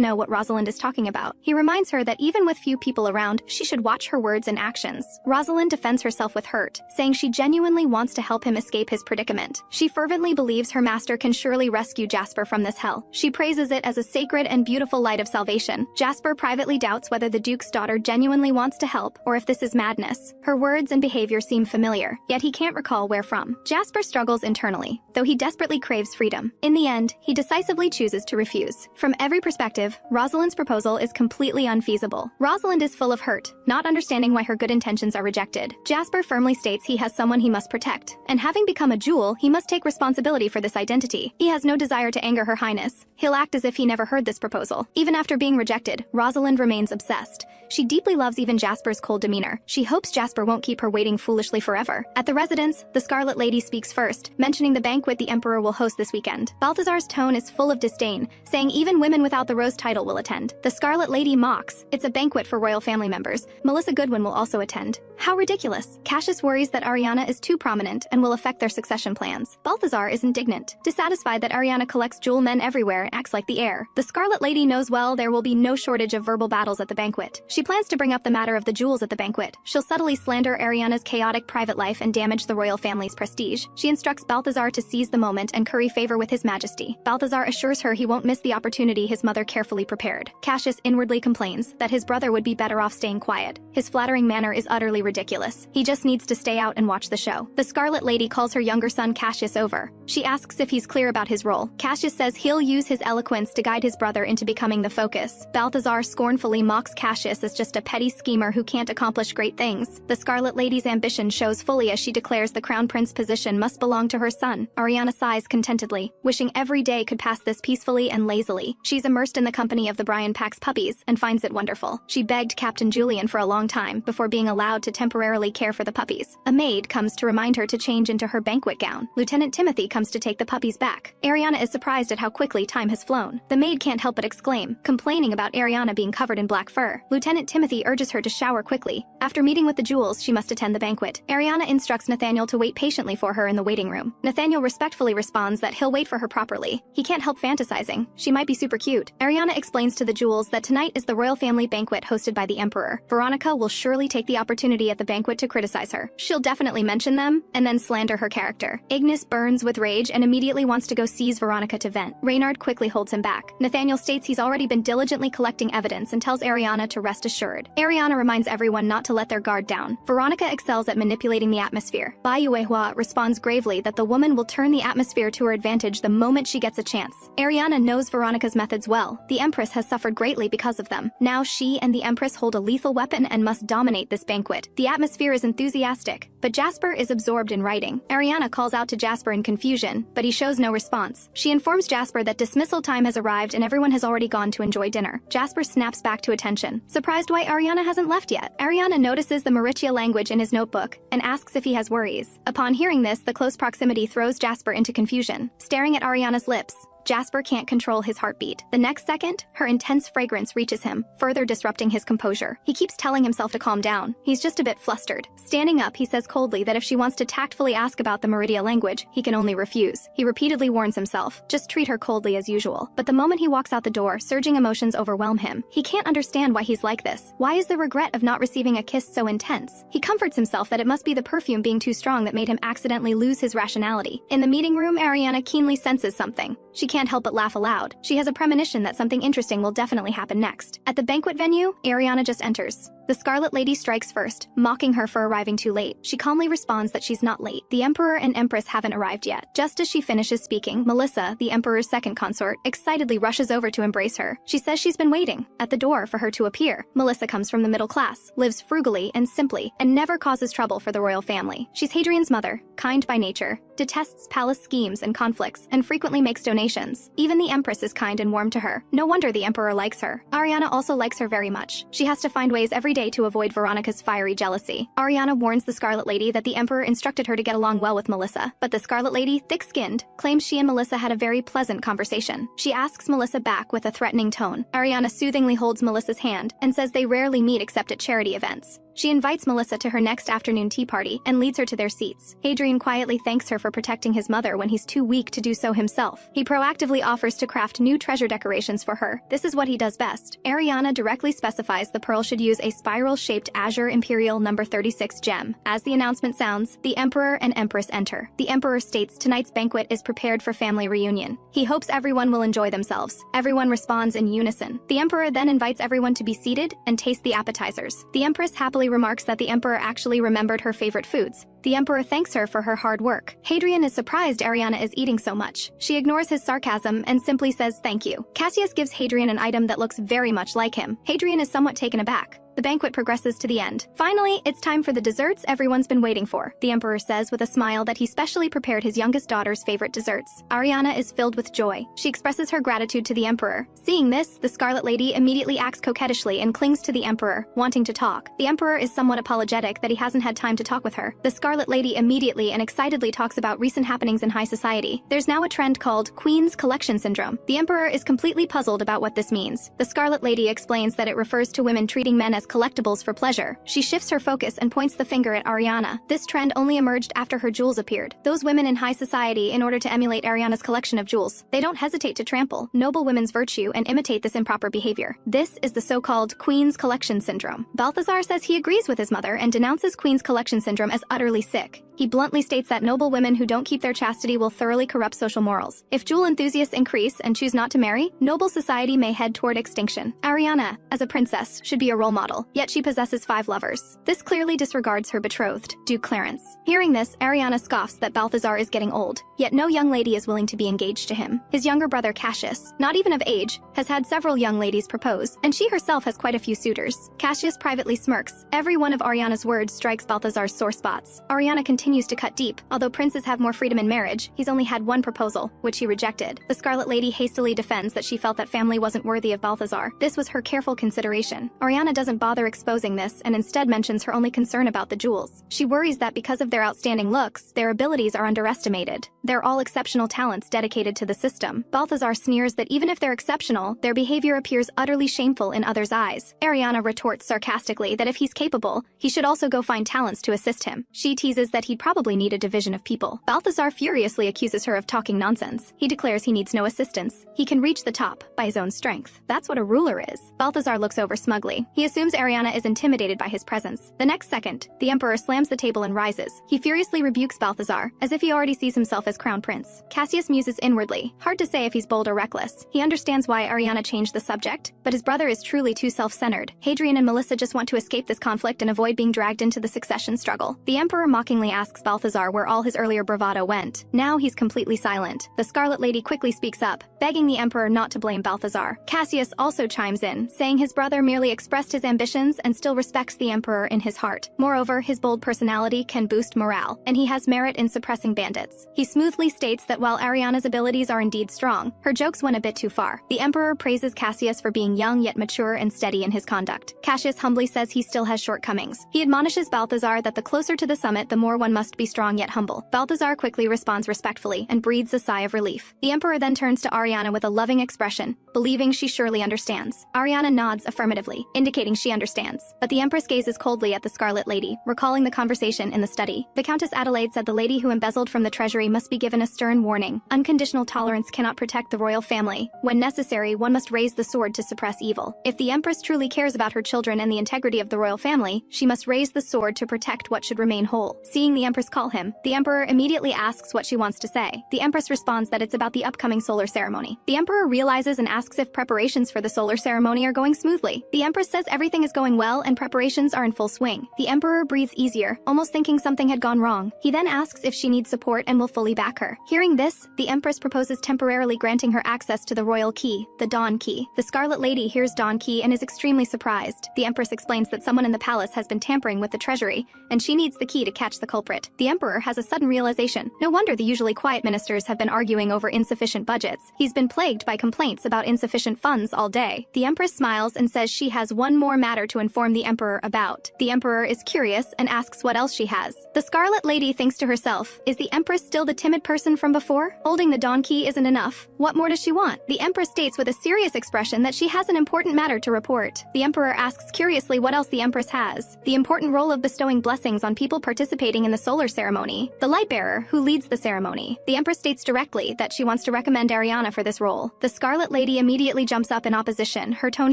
know what Rosalind is talking about. He reminds her that even with few people around, she should watch her words and actions. Rosalind defends herself with hurt, saying she genuinely wants to help him escape his predicament. She fervently believes her master can surely rescue Jasper from this hell. She praises it as a sacred and beautiful light of salvation. Jasper privately doubts whether the Duke's daughter genuinely wants to help or if this is madness. Her words and behavior seem familiar, yet he can't recall where from. Jasper struggles internally, though he desperately craves freedom. In the end, he decisively chooses to refuse. From every perspective, Rosalind's proposal is completely unfeasible. Rosalind is full of hurt, not understanding why her good intentions are rejected. Jasper firmly states he has someone he must protect, and having become a jewel, he must take responsibility for this identity. He has no desire to anger Her Highness. He'll act as if he never heard this proposal. Even after being rejected, Rosalind remains obsessed. She deeply loves even Jasper's cold demeanor. She hopes Jasper won't keep her waiting foolishly forever. At the residence, the Scarlet Lady speaks first, mentioning the banquet the Emperor will host this weekend. Balthazar's tone is full of disdain, saying even women without the rose title will attend. The Scarlet Lady mocks. It's a banquet for royal family members. Melissa Goodwin will also attend. How ridiculous. Cassius worries that Ariana is too prominent and will affect their succession plans. Balthazar is indignant, dissatisfied that Ariana collects jewel men everywhere and acts like the heir. The Scarlet Lady knows well there will be no shortage of verbal battles at the banquet. She plans to bring up the matter of the jewels at the banquet. She'll subtly slander Ariana's chaotic private life and damage the royal family's prestige. She instructs Balthazar to seize the moment and curry favor with his majesty. Balthazar assures her he won't miss the opportunity his mother carefully prepared. Cassius inwardly complains that his brother would be better off staying quiet. His flattering manner is utterly ridiculous. He just needs to stay out and watch the show. The Scarlet Lady calls her younger son Cassius over. She asks if he's clear about his role. Cassius says he'll use his eloquence to guide his brother into becoming the focus. Balthazar scornfully mocks Cassius as just a petty schemer who can't accomplish great things. The Scarlet Lady's ambition shows fully as she declares the Crown Prince position must belong to her son. Ariana sighs contentedly, wishing every day could pass this peacefully and lazily. She's She's immersed in the company of the Brian Pax puppies and finds it wonderful. She begged Captain Julian for a long time before being allowed to temporarily care for the puppies. A maid comes to remind her to change into her banquet gown. Lieutenant Timothy comes to take the puppies back. Ariana is surprised at how quickly time has flown. The maid can't help but exclaim, complaining about Ariana being covered in black fur. Lieutenant Timothy urges her to shower quickly. After meeting with the Jewels, she must attend the banquet. Ariana instructs Nathaniel to wait patiently for her in the waiting room. Nathaniel respectfully responds that he'll wait for her properly. He can't help fantasizing. She might be super cute. Ariana explains to the Jewels that tonight is the royal family banquet hosted by the Emperor. Veronica will surely take the opportunity at the banquet to criticize her. She'll definitely mention them and then slander her character. Ignis burns with rage and immediately wants to go seize Veronica to vent. Reynard quickly holds him back. Nathaniel states he's already been diligently collecting evidence and tells Ariana to rest assured. Ariana reminds everyone not to let their guard down. Veronica excels at manipulating the atmosphere. Bai Yuehua responds gravely that the woman will turn the atmosphere to her advantage the moment she gets a chance. Ariana knows Veronica's methods well. The Empress has suffered greatly because of them. Now she and the Empress hold a lethal weapon and must dominate this banquet. The atmosphere is enthusiastic, but Jasper is absorbed in writing. Ariana calls out to Jasper in confusion, but he shows no response. She informs Jasper that dismissal time has arrived and everyone has already gone to enjoy dinner. Jasper snaps back to attention, surprised why Ariana hasn't left yet. Ariana notices the Mauritia language in his notebook and asks if he has worries. Upon hearing this, the close proximity throws Jasper into confusion. Staring at Ariana's lips, Jasper can't control his heartbeat. The next second, her intense fragrance reaches him, further disrupting his composure. He keeps telling himself to calm down. He's just a bit flustered. Standing up, he says coldly that if she wants to tactfully ask about the Meridia language, he can only refuse. He repeatedly warns himself, just treat her coldly as usual. But the moment he walks out the door, surging emotions overwhelm him. He can't understand why he's like this. Why is the regret of not receiving a kiss so intense? He comforts himself that it must be the perfume being too strong that made him accidentally lose his rationality. In the meeting room, Ariana keenly senses something. She can't help but laugh aloud. She has a premonition that something interesting will definitely happen next. At the banquet venue, Ariana just enters. The Scarlet Lady strikes first, mocking her for arriving too late. She calmly responds that she's not late. The Emperor and Empress haven't arrived yet. Just as she finishes speaking, Melissa, the Emperor's second consort, excitedly rushes over to embrace her. She says she's been waiting at the door for her to appear. Melissa comes from the middle class, lives frugally and simply, and never causes trouble for the royal family. She's Hadrian's mother, kind by nature, detests palace schemes and conflicts, and frequently makes donations. Even the Empress is kind and warm to her. No wonder the Emperor likes her. Ariana also likes her very much. She has to find ways every day to avoid Veronica's fiery jealousy. Ariana warns the Scarlet Lady that the Emperor instructed her to get along well with Melissa, but the Scarlet Lady, thick-skinned, claims she and Melissa had a very pleasant conversation. She asks Melissa back with a threatening tone. Ariana soothingly holds Melissa's hand and says they rarely meet except at charity events. She invites Melissa to her next afternoon tea party and leads her to their seats. Hadrian quietly thanks her for protecting his mother when he's too weak to do so himself. He proactively offers to craft new treasure decorations for her. This is what he does best. Ariana directly specifies the pearl should use a spiral-shaped Azure Imperial No. 36 gem. As the announcement sounds, the Emperor and Empress enter. The Emperor states tonight's banquet is prepared for family reunion. He hopes everyone will enjoy themselves. Everyone responds in unison. The Emperor then invites everyone to be seated and taste the appetizers. The Empress happily remarks that the Emperor actually remembered her favorite foods. The Emperor thanks her for her hard work. Hadrian is surprised Ariana is eating so much. She ignores his sarcasm and simply says thank you. Cassius gives Hadrian an item that looks very much like him. Hadrian is somewhat taken aback. The banquet progresses to the end. Finally, it's time for the desserts everyone's been waiting for. The Emperor says with a smile that he specially prepared his youngest daughter's favorite desserts. Ariana is filled with joy. She expresses her gratitude to the Emperor. Seeing this, the Scarlet Lady immediately acts coquettishly and clings to the Emperor, wanting to talk. The Emperor is somewhat apologetic that he hasn't had time to talk with her. The Scarlet Lady immediately and excitedly talks about recent happenings in high society. There's now a trend called Queen's Collection Syndrome. The Emperor is completely puzzled about what this means. The Scarlet Lady explains that it refers to women treating men as collectibles for pleasure. She shifts her focus and points the finger at Ariana. This trend only emerged after her jewels appeared. Those women in high society, in order to emulate Ariana's collection of jewels, they don't hesitate to trample noble women's virtue and imitate this improper behavior. This is the so-called Queen's Collection Syndrome. Balthazar says he agrees with his mother and denounces Queen's Collection Syndrome as utterly sick. He bluntly states that noble women who don't keep their chastity will thoroughly corrupt social morals. If jewel enthusiasts increase and choose not to marry, noble society may head toward extinction. Ariana, as a princess, should be a role model, yet she possesses 5 lovers. This clearly disregards her betrothed, Duke Clarence. Hearing this, Ariana scoffs that Balthazar is getting old, yet no young lady is willing to be engaged to him. His younger brother Cassius, not even of age, has had several young ladies propose, and she herself has quite a few suitors. Cassius privately smirks. Every one of Ariana's words strikes Balthazar's sore spots. Ariana continues continues to cut deep. Although princes have more freedom in marriage, he's only had one proposal, which he rejected. The Scarlet Lady hastily defends that she felt that family wasn't worthy of Balthazar. This was her careful consideration. Ariana doesn't bother exposing this and instead mentions her only concern about the jewels. She worries that because of their outstanding looks, their abilities are underestimated. They're all exceptional talents dedicated to the system. Balthazar sneers that even if they're exceptional, their behavior appears utterly shameful in others' eyes. Ariana retorts sarcastically that if he's capable, he should also go find talents to assist him. She teases that he'd probably need a division of people. Balthazar furiously accuses her of talking nonsense. He declares he needs no assistance. He can reach the top by his own strength. That's what a ruler is. Balthazar looks over smugly. He assumes Ariana is intimidated by his presence. The next second, the Emperor slams the table and rises. He furiously rebukes Balthazar, as if he already sees himself as crown prince. Cassius muses inwardly. Hard to say if he's bold or reckless. He understands why Ariana changed the subject, but his brother is truly too self-centered. Hadrian and Melissa just want to escape this conflict and avoid being dragged into the succession struggle. The Emperor mockingly asks Balthazar where all his earlier bravado went. Now he's completely silent. The Scarlet Lady quickly speaks up, begging the Emperor not to blame Balthazar. Cassius also chimes in, saying his brother merely expressed his ambitions and still respects the Emperor in his heart. Moreover, his bold personality can boost morale, and he has merit in suppressing bandits. He smoothly states that while Ariana's abilities are indeed strong, her jokes went a bit too far. The Emperor praises Cassius for being young yet mature and steady in his conduct. Cassius humbly says he still has shortcomings. He admonishes Balthazar that the closer to the summit, the more one must be strong yet humble. Balthazar quickly responds respectfully and breathes a sigh of relief. The Emperor then turns to Ariana with a loving expression, believing she surely understands. Ariana nods affirmatively, indicating she understands. But the Empress gazes coldly at the Scarlet Lady, recalling the conversation in the study. The Countess Adelaide said the lady who embezzled from the treasury must be given a stern warning. Unconditional tolerance cannot protect the royal family. When necessary, one must raise the sword to suppress evil. If the Empress truly cares about her children and the integrity of the royal family, she must raise the sword to protect what should remain whole. Seeing the Empress call him, the Emperor immediately asks what she wants to say. The Empress responds that it's about the upcoming solar ceremony. The Emperor realizes and asks if preparations for the solar ceremony are going smoothly. The Empress says everything is going well and preparations are in full swing. The Emperor breathes easier, almost thinking something had gone wrong. He then asks if she needs support and will fully back her. Hearing this, the Empress proposes temporarily granting her access to the royal key, the Dawn Key. The Scarlet Lady hears Dawn Key and is extremely surprised. The Empress explains that someone in the palace has been tampering with the treasury, and she needs the key to catch the culprit. The Emperor has a sudden realization. No wonder the usually quiet ministers have been arguing over insufficient budgets. He's been plagued by complaints about insufficient funds all day. The Empress smiles and says she has one more matter to inform the Emperor about. The Emperor is curious and asks what else she has. The Scarlet Lady thinks to herself, is the Empress still the timid person from before? Holding the Dawn Key isn't enough. What more does she want? The Empress states with a serious expression that she has an important matter to report. The Emperor asks curiously what else the Empress has. The important role of bestowing blessings on people participating in the solar ceremony. The Lightbearer, who leads the ceremony. The Empress states directly that she wants to recommend Ariana for this role. The Scarlet Lady immediately jumps up in opposition, her tone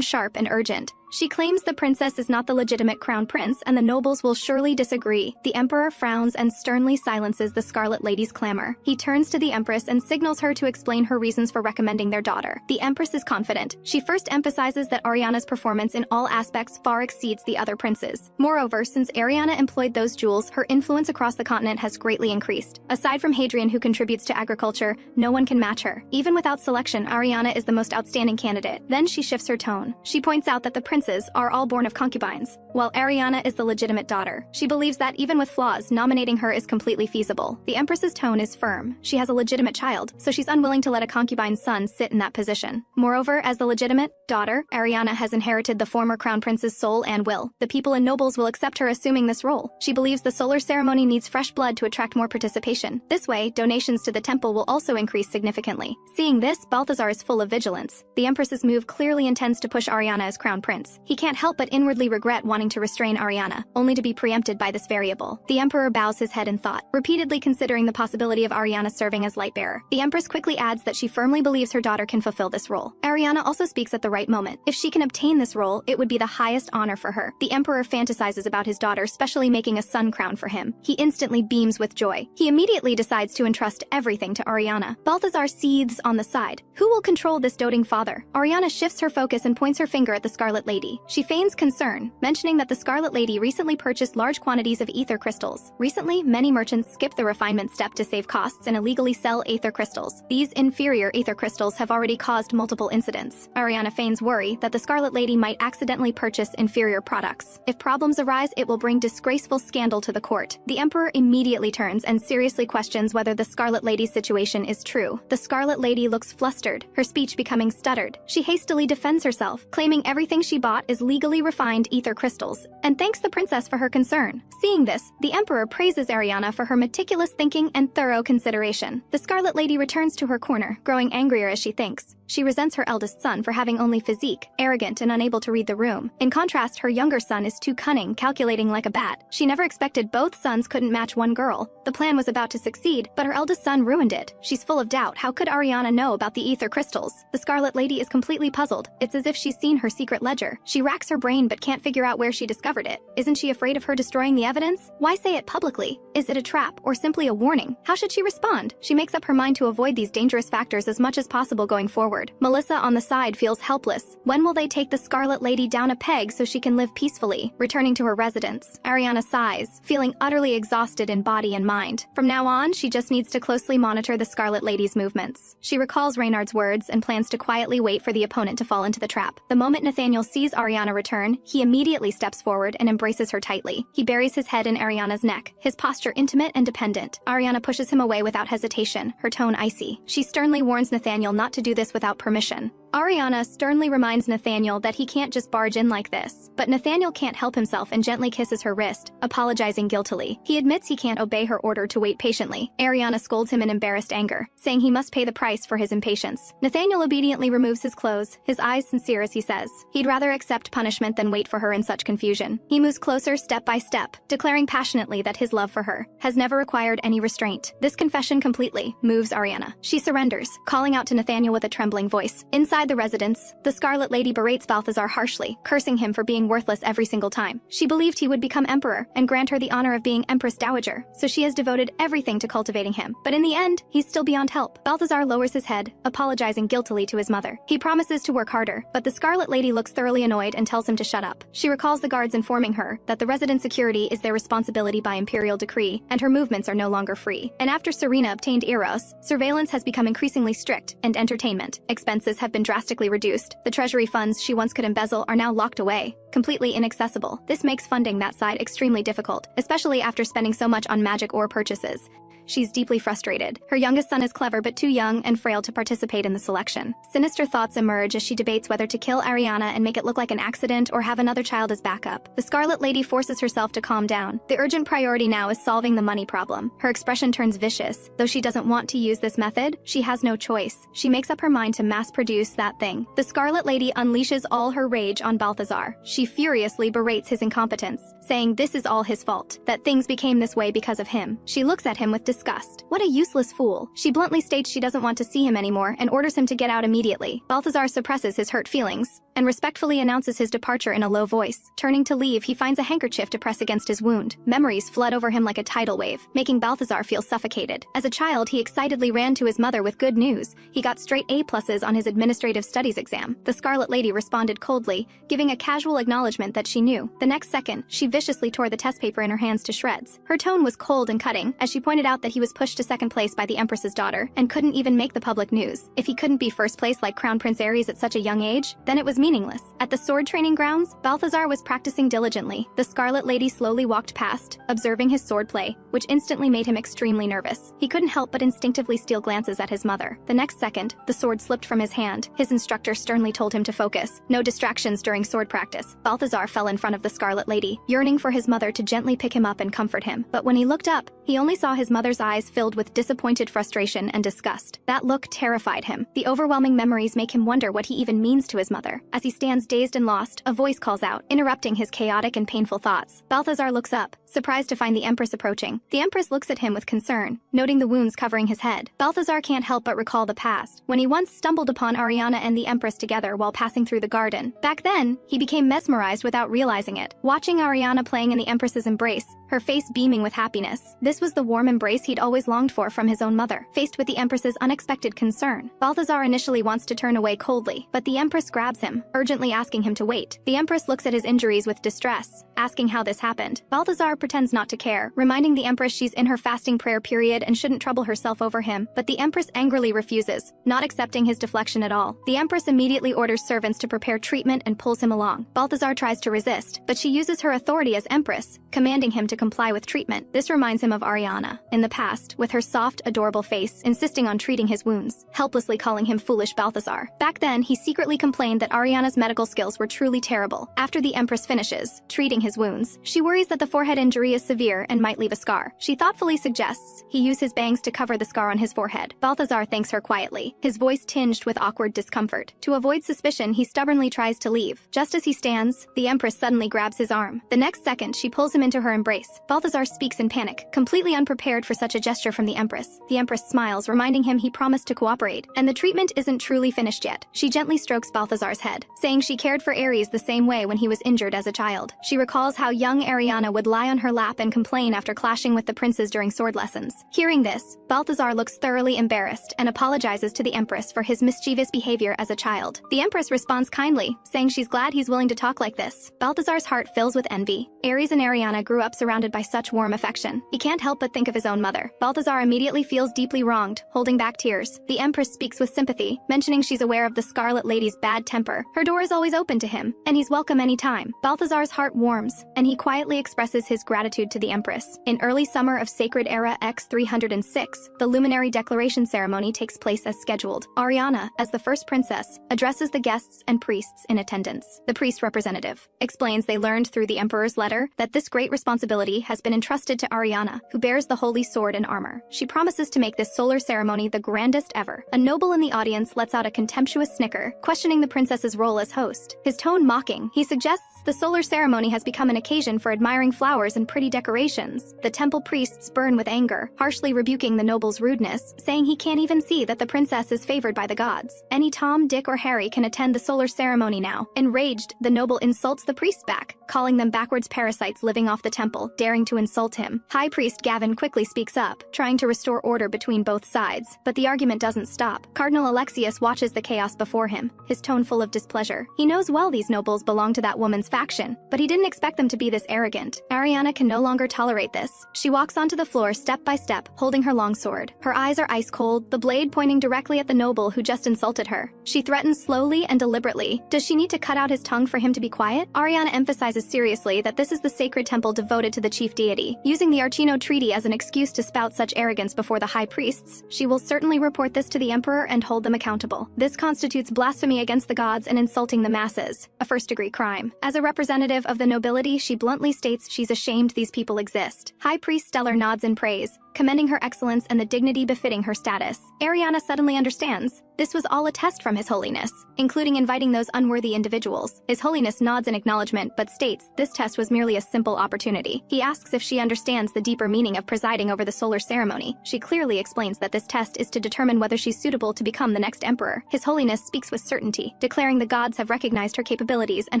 sharp and urgent. She claims the princess is not the legitimate crown prince and the nobles will surely disagree. The Emperor frowns and sternly silences the Scarlet Lady's clamor. He turns to the Empress and signals her to explain her reasons for recommending their daughter. The Empress is confident. She first emphasizes that Ariana's performance in all aspects far exceeds the other princes. Moreover, since Ariana employed those jewels, her influence across the continent has greatly increased. Aside from Hadrian, who contributes to agriculture, no one can match her. Even without selection, Ariana is the most outstanding candidate. Then she shifts her tone. She points out that the princes are all born of concubines, while Ariana is the legitimate daughter. She believes that even with flaws, nominating her is completely feasible. The Empress's tone is firm. She has a legitimate child, so she's unwilling to let a concubine's son sit in that position. Moreover, as the legitimate daughter, Ariana has inherited the former crown prince's soul and will. The people and nobles will accept her assuming this role. She believes the solar ceremony needs fresh blood to attract more participation. This way, donations to the temple will also increase significantly. Seeing this, Balthazar is full of vigilance. The Empress's move clearly intends to push Ariana as crown prince. He can't help but inwardly regret wanting to restrain Ariana, only to be preempted by this variable. The Emperor bows his head in thought, repeatedly considering the possibility of Ariana serving as Lightbearer. The Empress quickly adds that she firmly believes her daughter can fulfill this role. Ariana also speaks at the right moment. If she can obtain this role, it would be the highest honor for her. The Emperor fantasizes about his daughter, specially making a sun crown for him. He instantly beams with joy. He immediately decides to entrust everything to Ariana. Balthazar seethes on the side. Who will control this doting father? Ariana shifts her focus and points her finger at the Scarlet Lady. Lady. She feigns concern, mentioning that the Scarlet Lady recently purchased large quantities of ether crystals. Recently, many merchants skip the refinement step to save costs and illegally sell ether crystals. These inferior ether crystals have already caused multiple incidents. Ariana feigns worry that the Scarlet Lady might accidentally purchase inferior products. If problems arise, it will bring disgraceful scandal to the court. The Emperor immediately turns and seriously questions whether the Scarlet Lady's situation is true. The Scarlet Lady looks flustered, her speech becoming stuttered. She hastily defends herself, claiming everything she bought is legally refined ether crystals, and thanks the princess for her concern. Seeing this, the Emperor praises Ariana for her meticulous thinking and thorough consideration. The Scarlet Lady returns to her corner, growing angrier as she thinks. She resents her eldest son for having only physique, arrogant and unable to read the room. In contrast, her younger son is too cunning, calculating like a bat. She never expected both sons couldn't match one girl. The plan was about to succeed, but her eldest son ruined it. She's full of doubt. How could Ariana know about the ether crystals? The Scarlet Lady is completely puzzled. It's as if she's seen her secret ledger. She racks her brain but can't figure out where she discovered it. Isn't she afraid of her destroying the evidence? Why say it publicly? Is it a trap or simply a warning? How should she respond? She makes up her mind to avoid these dangerous factors as much as possible going forward. Melissa on the side feels helpless. When will they take the Scarlet Lady down a peg so she can live peacefully? Returning to her residence, Ariana sighs, feeling utterly exhausted in body and mind. From now on, she just needs to closely monitor the Scarlet Lady's movements. She recalls Reynard's words and plans to quietly wait for the opponent to fall into the trap. The moment Nathaniel sees Ariana return, he immediately steps forward and embraces her tightly. He buries his head in Ariana's neck, his posture intimate and dependent. Ariana pushes him away without hesitation, her tone icy. She sternly warns Nathaniel not to do this without permission. Ariana sternly reminds Nathaniel that he can't just barge in like this, but Nathaniel can't help himself and gently kisses her wrist, apologizing guiltily. He admits he can't obey her order to wait patiently. Ariana scolds him in embarrassed anger, saying he must pay the price for his impatience. Nathaniel obediently removes his clothes, his eyes sincere as he says he'd rather accept punishment than wait for her in such confusion. He moves closer step by step, declaring passionately that his love for her has never required any restraint. This confession completely moves Ariana. She surrenders, calling out to Nathaniel with a trembling voice. Inside the residence, the Scarlet Lady berates Balthazar harshly, cursing him for being worthless every single time. She believed he would become emperor and grant her the honor of being Empress Dowager, so she has devoted everything to cultivating him. But in the end, he's still beyond help. Balthazar lowers his head, apologizing guiltily to his mother. He promises to work harder, but the Scarlet Lady looks thoroughly annoyed and tells him to shut up. She recalls the guards informing her that the residence security is their responsibility by imperial decree, and her movements are no longer free. And after Serena obtained Eros, surveillance has become increasingly strict, and entertainment expenses have been drastically reduced. The treasury funds she once could embezzle are now locked away, completely inaccessible. This makes funding that side extremely difficult, especially after spending so much on magic ore purchases. She's deeply frustrated. Her youngest son is clever but too young and frail to participate in the selection. Sinister thoughts emerge as she debates whether to kill Ariana and make it look like an accident or have another child as backup. The Scarlet Lady forces herself to calm down. The urgent priority now is solving the money problem. Her expression turns vicious. Though she doesn't want to use this method, she has no choice. She makes up her mind to mass-produce that thing. The Scarlet Lady unleashes all her rage on Balthazar. She furiously berates his incompetence, saying this is all his fault, that things became this way because of him. She looks at him with disgust. What a useless fool. She bluntly states she doesn't want to see him anymore and orders him to get out immediately. Balthazar suppresses his hurt feelings and respectfully announces his departure in a low voice. Turning to leave, he finds a handkerchief to press against his wound. Memories flood over him like a tidal wave, making Balthazar feel suffocated. As a child, he excitedly ran to his mother with good news. He got straight A+ on his administrative studies exam. The Scarlet Lady responded coldly, giving a casual acknowledgement that she knew. The next second, she viciously tore the test paper in her hands to shreds. Her tone was cold and cutting, as she pointed out that he was pushed to second place by the Empress's daughter and couldn't even make the public news. If he couldn't be first place like Crown Prince Ares at such a young age, then it was meaningless. At the sword training grounds, Balthazar was practicing diligently. The Scarlet Lady slowly walked past, observing his swordplay, which instantly made him extremely nervous. He couldn't help but instinctively steal glances at his mother. The next second, the sword slipped from his hand. His instructor sternly told him to focus. No distractions during sword practice. Balthazar fell in front of the Scarlet Lady, yearning for his mother to gently pick him up and comfort him. But when he looked up, he only saw his mother's eyes filled with disappointed frustration and disgust. That look terrified him. The overwhelming memories make him wonder what he even means to his mother. As he stands dazed and lost, a voice calls out, interrupting his chaotic and painful thoughts. Balthazar looks up, surprised to find the Empress approaching. The Empress looks at him with concern, noting the wounds covering his head. Balthazar can't help but recall the past, when he once stumbled upon Ariana and the Empress together while passing through the garden. Back then, he became mesmerized without realizing it, watching Ariana playing in the Empress's embrace, her face beaming with happiness. This was the warm embrace he'd always longed for from his own mother. Faced with the Empress's unexpected concern, Balthazar initially wants to turn away coldly, but the Empress grabs him, urgently asking him to wait. The Empress looks at his injuries with distress, asking how this happened. Balthazar pretends not to care, reminding the Empress she's in her fasting prayer period and shouldn't trouble herself over him, but the Empress angrily refuses, not accepting his deflection at all. The Empress immediately orders servants to prepare treatment and pulls him along. Balthazar tries to resist, but she uses her authority as Empress, commanding him to comply with treatment. This reminds him of Ariana, in the past, with her soft, adorable face, insisting on treating his wounds, helplessly calling him foolish Balthazar. Back then, he secretly complained that Ariana's medical skills were truly terrible. After the Empress finishes treating his wounds, she worries that the forehead injury is severe and might leave a scar. She thoughtfully suggests he use his bangs to cover the scar on his forehead. Balthazar thanks her quietly, his voice tinged with awkward discomfort. To avoid suspicion, he stubbornly tries to leave. Just as he stands, the Empress suddenly grabs his arm. The next second, she pulls him into her embrace. Balthazar speaks in panic, completely unprepared for such a gesture from the Empress. The Empress smiles, reminding him he promised to cooperate, and the treatment isn't truly finished yet. She gently strokes Balthazar's head, saying she cared for Ares the same way when he was injured as a child. She recalls how young Ariana would lie on her lap and complain after clashing with the princes during sword lessons. Hearing this, Balthazar looks thoroughly embarrassed and apologizes to the Empress for his mischievous behavior as a child. The Empress responds kindly, saying she's glad he's willing to talk like this. Balthazar's heart fills with envy. Ares and Ariana grew up surrounded by such warm affection. He can't help but think of his own mother. Balthazar immediately feels deeply wronged, holding back tears. The Empress speaks with sympathy, mentioning she's aware of the Scarlet Lady's bad temper. Her door is always open to him, and he's welcome anytime. Balthazar's heart warms, and he quietly expresses his gratitude to the Empress. In early summer of Sacred Era X306, the Luminary Declaration ceremony takes place as scheduled. Ariana, as the first princess, addresses the guests and priests in attendance. The priest representative explains they learned through the Emperor's letter that this great responsibility has been entrusted to Ariana, who bears the holy sword and armor. She promises to make this solar ceremony the grandest ever. A noble in the audience lets out a contemptuous snicker, questioning the princess's role as host. His tone mocking, he suggests the solar ceremony has become an occasion for admiring flowers and pretty decorations. The temple priests burn with anger, harshly rebuking the noble's rudeness, saying he can't even see that the princess is favored by the gods. Any Tom, Dick, or Harry can attend the solar ceremony now. Enraged, the noble insults the priests back, calling them backwards parasites living off the temple, daring to insult him. High Priest Gavin quickly speaks up, trying to restore order between both sides, but the argument doesn't stop. Cardinal Alexius watches the chaos before him, his tone full of displeasure. He knows well these nobles belong to that woman's faction, but he didn't expect them to be this arrogant. Ariana can no longer tolerate this. She walks onto the floor step by step, holding her long sword. Her eyes are ice cold, the blade pointing directly at the noble who just insulted her. She threatens slowly and deliberately. Does she need to cut out his tongue for him to be quiet? Ariana emphasizes seriously that this is the sacred temple devoted to the chief deity. Using the Archino Treaty as an excuse to spout such arrogance before the high priests, she will certainly report this to the emperor and hold them accountable. This constitutes blasphemy against the gods and insulting the masses, a first-degree crime. As a representative of the nobility, she bluntly states she's ashamed these people exist. High Priest Stellar nods in praise, commending her excellence and the dignity befitting her status. Ariana suddenly understands. This was all a test from His Holiness, including inviting those unworthy individuals. His Holiness nods in acknowledgement but states this test was merely a simple opportunity. He asks if she understands the deeper meaning of presiding over the solar ceremony. She clearly explains that this test is to determine whether she's suitable to become the next emperor. His Holiness speaks with certainty, declaring the gods have recognized her capabilities and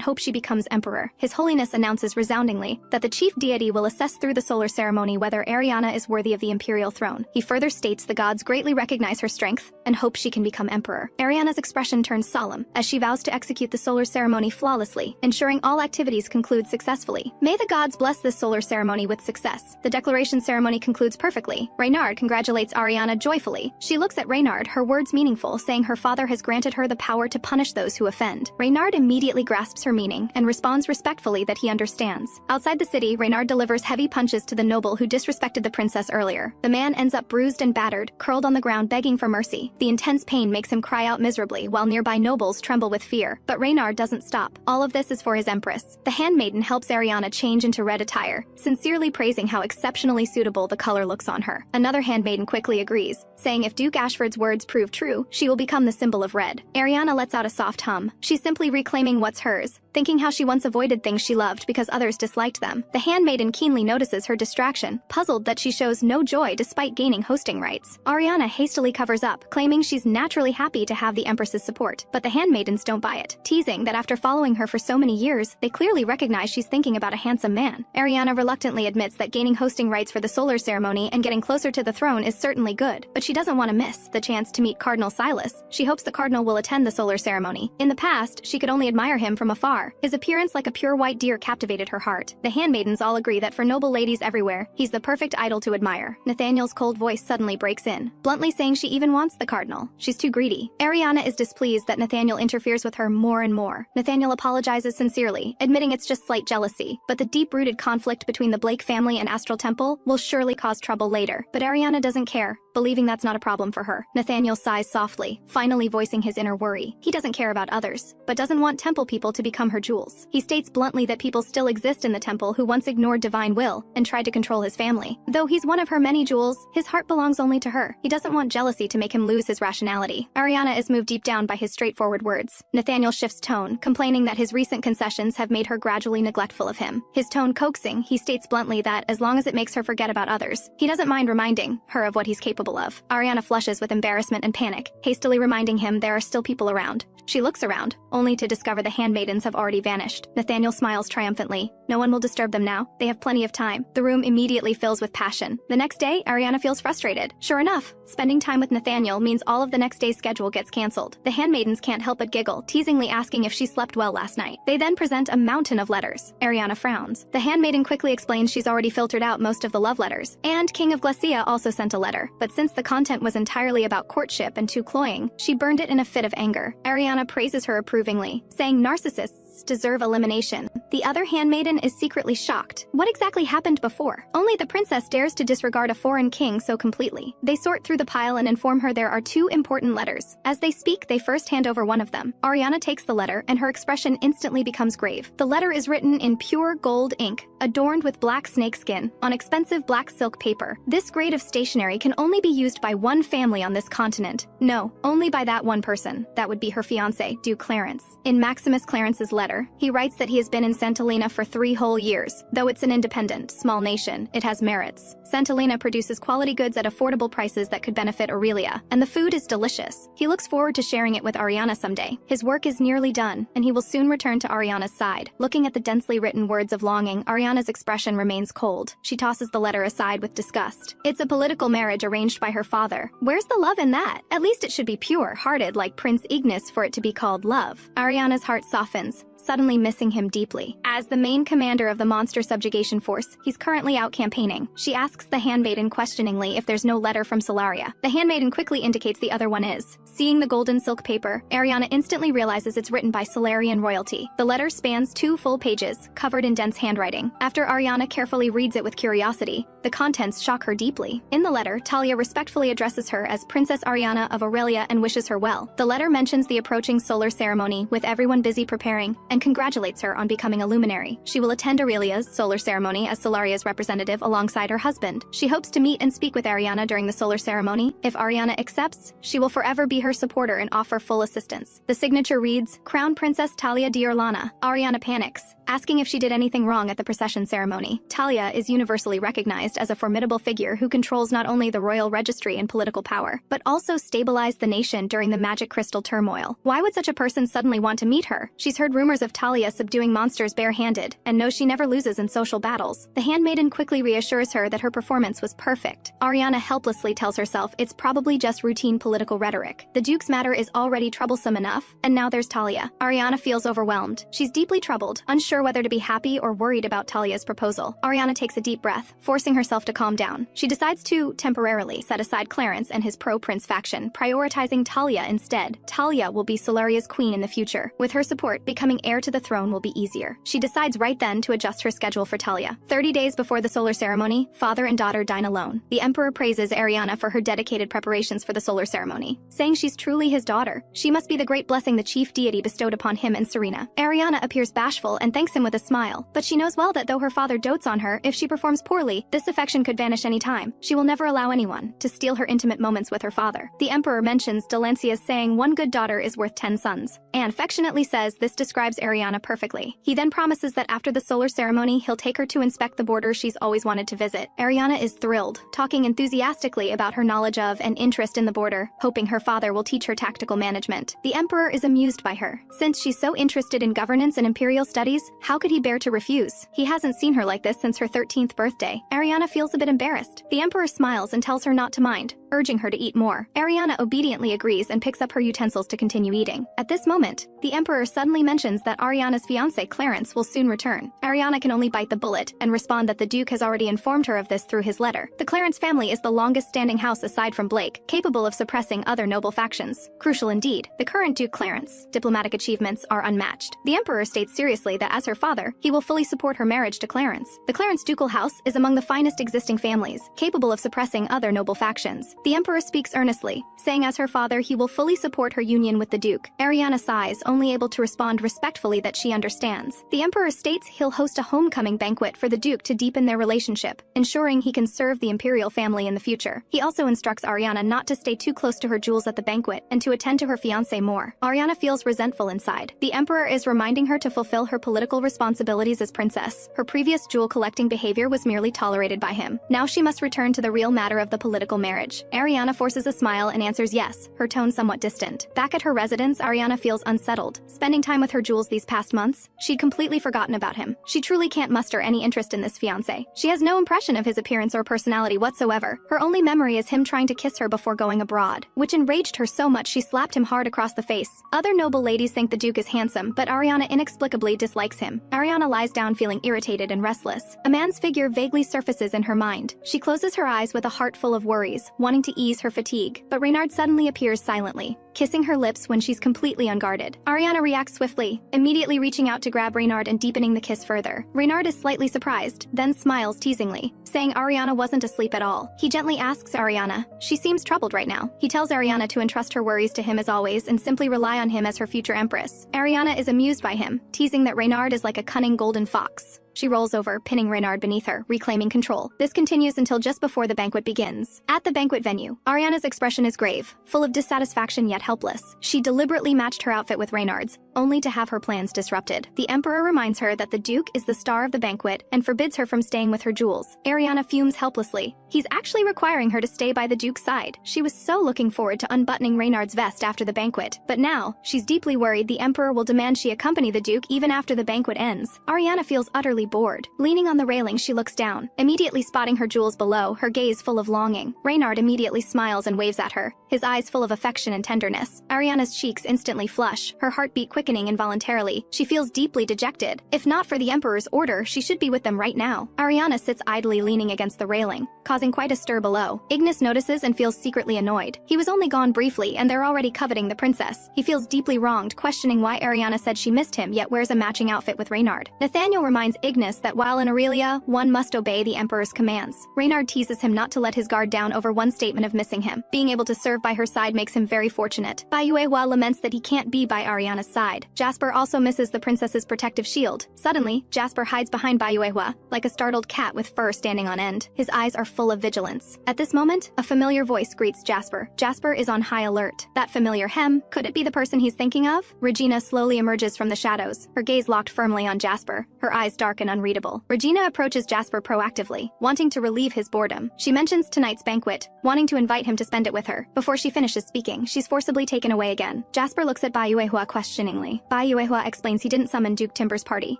hope she becomes emperor. His Holiness announces resoundingly that the chief deity will assess through the solar ceremony whether Ariana is worthy of the imperial throne. He further states the gods greatly recognize her strength and hope she can become emperor. Ariana's expression turns solemn as she vows to execute the solar ceremony flawlessly, ensuring all activities conclude successfully. May the gods bless this solar ceremony with success. The declaration ceremony concludes perfectly. Reynard congratulates Ariana joyfully. She looks at Reynard, her words meaningful, saying her father has granted her the power to punish those who offend. Reynard immediately grasps her meaning and responds respectfully that he understands. Outside the city, Reynard delivers heavy punches to the noble who disrespected the princess earlier. The man ends up bruised and battered, curled on the ground begging for mercy. The intense pain makes him cry out miserably while nearby nobles tremble with fear. But Reynard doesn't stop. All of this is for his empress. The handmaiden helps Ariana change into red attire, sincerely praising how exceptionally suitable the color looks on her. Another handmaiden quickly agrees, saying if Duke Ashford's words prove true, she will become the symbol of red. Ariana lets out a soft hum. She's simply reclaiming what's hers, thinking how she once avoided things she loved because others disliked them. The handmaiden handmaiden keenly notices her distraction, puzzled that she shows no joy despite gaining hosting rights. Ariana hastily covers up, claiming she's naturally happy to have the Empress's support, but the handmaidens don't buy it, teasing that after following her for so many years, they clearly recognize she's thinking about a handsome man. Ariana reluctantly admits that gaining hosting rights for the solar ceremony and getting closer to the throne is certainly good, but she doesn't want to miss the chance to meet Cardinal Silas. She hopes the cardinal will attend the solar ceremony. In the past, she could only admire him from afar. His appearance like a pure white deer captivated her heart. The handmaidens all agree that for noble ladies everywhere, he's the perfect idol to admire. Nathaniel's cold voice suddenly breaks in, bluntly saying she even wants the cardinal. She's too greedy. Ariana is displeased that Nathaniel interferes with her more and more. Nathaniel apologizes sincerely, admitting it's just slight jealousy, but the deep-rooted conflict between the Blake family and Astral Temple will surely cause trouble later. But Ariana doesn't care, believing that's not a problem for her. Nathaniel sighs softly, finally voicing his inner worry. He doesn't care about others, but doesn't want temple people to become her jewels. He states bluntly that people still exist in the temple who once ignored divine will and tried to control his family. Though he's one of her many jewels, his heart belongs only to her. He doesn't want jealousy to make him lose his rationality. Ariana is moved deep down by his straightforward words. Nathaniel shifts tone, complaining that his recent concessions have made her gradually neglectful of him. His tone coaxing, he states bluntly that as long as it makes her forget about others, he doesn't mind reminding her of what he's capable of. Ariana flushes with embarrassment and panic, hastily reminding him there are still people around. She looks around, only to discover the handmaidens have already vanished. Nathaniel smiles triumphantly. No one will disturb them now. They have plenty of time. The room immediately fills with passion. The next day, Ariana feels frustrated. Sure enough, spending time with Nathaniel means all of the next day's schedule gets cancelled. The handmaidens can't help but giggle, teasingly asking if she slept well last night. They then present a mountain of letters. Ariana frowns. The handmaiden quickly explains she's already filtered out most of the love letters. And King of Glacia also sent a letter, but since the content was entirely about courtship and too cloying, she burned it in a fit of anger. Ariana praises her approvingly, saying narcissists deserve elimination. The other handmaiden is secretly shocked. What exactly happened before? Only the princess dares to disregard a foreign king so completely. They sort through the pile and inform her there are 2 important letters. As they speak, they first hand over one of them. Ariana takes the letter, and her expression instantly becomes grave. The letter is written in pure gold ink, adorned with black snakeskin, on expensive black silk paper. This grade of stationery can only be used by one family on this continent. No, only by that one person. That would be her fiancé, Duke Clarence. In Maximus Clarence's letter, he writes that he has been in Santolina for 3 whole years. Though it's an independent, small nation, it has merits. Santolina produces quality goods at affordable prices that could benefit Aurelia, and the food is delicious. He looks forward to sharing it with Ariana someday. His work is nearly done, and he will soon return to Ariana's side. Looking at the densely written words of longing, Ariana's expression remains cold. She tosses the letter aside with disgust. It's a political marriage arranged by her father. Where's the love in that? At least it should be pure-hearted like Prince Ignis for it to be called love. Ariana's heart softens, suddenly missing him deeply. As the main commander of the monster subjugation force, he's currently out campaigning. She asks the handmaiden questioningly if there's no letter from Solaria. The handmaiden quickly indicates the other one is. Seeing the golden silk paper, Ariana instantly realizes it's written by Solarian royalty. The letter spans 2 full pages, covered in dense handwriting. After Ariana carefully reads it with curiosity, the contents shock her deeply. In the letter, Talia respectfully addresses her as Princess Ariana of Aurelia and wishes her well. The letter mentions the approaching solar ceremony, with everyone busy preparing, and congratulates her on becoming a luminary. She will attend Aurelia's solar ceremony as Solaria's representative alongside her husband. She hopes to meet and speak with Ariana during the solar ceremony. If Ariana accepts, she will forever be her supporter and offer full assistance. The signature reads, Crown Princess Talia Diorlana. Ariana panics, asking if she did anything wrong at the procession ceremony. Talia is universally recognized as a formidable figure who controls not only the royal registry and political power, but also stabilized the nation during the magic crystal turmoil. Why would such a person suddenly want to meet her? She's heard rumors of Talia subduing monsters barehanded, and knows she never loses in social battles. The handmaiden quickly reassures her that her performance was perfect. Ariana helplessly tells herself it's probably just routine political rhetoric. The Duke's matter is already troublesome enough, and now there's Talia. Ariana feels overwhelmed. She's deeply troubled, unsure whether to be happy or worried about Talia's proposal. Ariana takes a deep breath, forcing herself to calm down. She decides to, temporarily, set aside Clarence and his pro-prince faction, prioritizing Talia instead. Talia will be Solaria's queen in the future. With her support, becoming heir to the throne will be easier. She decides right then to adjust her schedule for Talia. 30 days before the solar ceremony, father and daughter dine alone. The emperor praises Ariana for her dedicated preparations for the solar ceremony, saying she's truly his daughter. She must be the great blessing the chief deity bestowed upon him and Serena. Ariana appears bashful and thanks him with a smile, but she knows well that though her father dotes on her, if she performs poorly, this affection could vanish any time. She will never allow anyone to steal her intimate moments with her father. The emperor mentions Delancia's saying 1 good daughter is worth 10 sons, and affectionately says this describes describes Ariana perfectly. He then promises that after the solar ceremony, he'll take her to inspect the border she's always wanted to visit. Ariana is thrilled, talking enthusiastically about her knowledge of and interest in the border, hoping her father will teach her tactical management. The Emperor is amused by her. Since she's so interested in governance and imperial studies, how could he bear to refuse? He hasn't seen her like this since her 13th birthday. Ariana feels a bit embarrassed. The Emperor smiles and tells her not to mind, urging her to eat more. Ariana obediently agrees and picks up her utensils to continue eating. At this moment, the Emperor suddenly mentions that Ariana's fiancé Clarence will soon return. Ariana can only bite the bullet and respond that the Duke has already informed her of this through his letter. The Clarence family is the longest-standing house aside from Blake, capable of suppressing other noble factions. Crucial indeed, the current Duke Clarence. Diplomatic achievements are unmatched. The Emperor states seriously that as her father, he will fully support her marriage to Clarence. The Clarence ducal house is among the finest existing families, capable of suppressing other noble factions. The Emperor speaks earnestly, saying as her father he will fully support her union with the Duke. Ariana sighs, only able to respond respectfully that she understands. The Emperor states he'll host a homecoming banquet for the Duke to deepen their relationship, ensuring he can serve the imperial family in the future. He also instructs Ariana not to stay too close to her jewels at the banquet and to attend to her fiancé more. Ariana feels resentful inside. The Emperor is reminding her to fulfill her political responsibilities as princess. Her previous jewel-collecting behavior was merely tolerated by him. Now she must return to the real matter of the political marriage. Ariana forces a smile and answers yes, her tone somewhat distant. Back at her residence, Ariana feels unsettled. Spending time with her jewels these past months, she'd completely forgotten about him. She truly can't muster any interest in this fiancé. She has no impression of his appearance or personality whatsoever. Her only memory is him trying to kiss her before going abroad, which enraged her so much she slapped him hard across the face. Other noble ladies think the Duke is handsome, but Ariana inexplicably dislikes him. Ariana lies down feeling irritated and restless. A man's figure vaguely surfaces in her mind. She closes her eyes with a heart full of worries, wanting to ease her fatigue, but Reynard suddenly appears silently, kissing her lips when she's completely unguarded. Ariana reacts swiftly, immediately reaching out to grab Reynard and deepening the kiss further. Reynard is slightly surprised, then smiles teasingly, saying Ariana wasn't asleep at all. He gently asks Ariana. She seems troubled right now. He tells Ariana to entrust her worries to him as always and simply rely on him as her future empress. Ariana is amused by him, teasing that Reynard is like a cunning golden fox. She rolls over, pinning Reynard beneath her, reclaiming control. This continues until just before the banquet begins. At the banquet venue, Ariana's expression is grave, full of dissatisfaction yet helpless. She deliberately matched her outfit with Reynard's, only to have her plans disrupted. The Emperor reminds her that the Duke is the star of the banquet and forbids her from staying with her jewels. Ariana fumes helplessly. He's actually requiring her to stay by the Duke's side. She was so looking forward to unbuttoning Reynard's vest after the banquet, but now, she's deeply worried the Emperor will demand she accompany the Duke even after the banquet ends. Ariana feels utterly bored. Leaning on the railing, she looks down, immediately spotting her jewels below, her gaze full of longing. Reynard immediately smiles and waves at her, his eyes full of affection and tenderness. Ariana's cheeks instantly flush, her heartbeat quickening involuntarily. She feels deeply dejected. If not for the Emperor's order, she should be with them right now. Ariana sits idly leaning against the railing, causing quite a stir below. Ignis notices and feels secretly annoyed. He was only gone briefly, and they're already coveting the princess. He feels deeply wronged, questioning why Ariana said she missed him yet wears a matching outfit with Reynard. Nathaniel reminds Ignis that while in Aurelia, one must obey the Emperor's commands. Reynard teases him not to let his guard down over one statement of missing him. Being able to serve by her side makes him very fortunate. Bayuehua laments that he can't be by Ariana's side. Jasper also misses the princess's protective shield. Suddenly, Jasper hides behind Bayuehua, like a startled cat with fur standing on end. His eyes are full of vigilance. At this moment, a familiar voice greets Jasper. Jasper is on high alert. That familiar hem, could it be the person he's thinking of? Regina slowly emerges from the shadows, her gaze locked firmly on Jasper, her eyes dark and unreadable. Regina approaches Jasper proactively, wanting to relieve his boredom. She mentions tonight's banquet, wanting to invite him to spend it with her. Before she finishes speaking, she's forcibly taken away again. Jasper looks at Bayuehua questioningly. Bayuehua explains he didn't summon Duke Timber's party.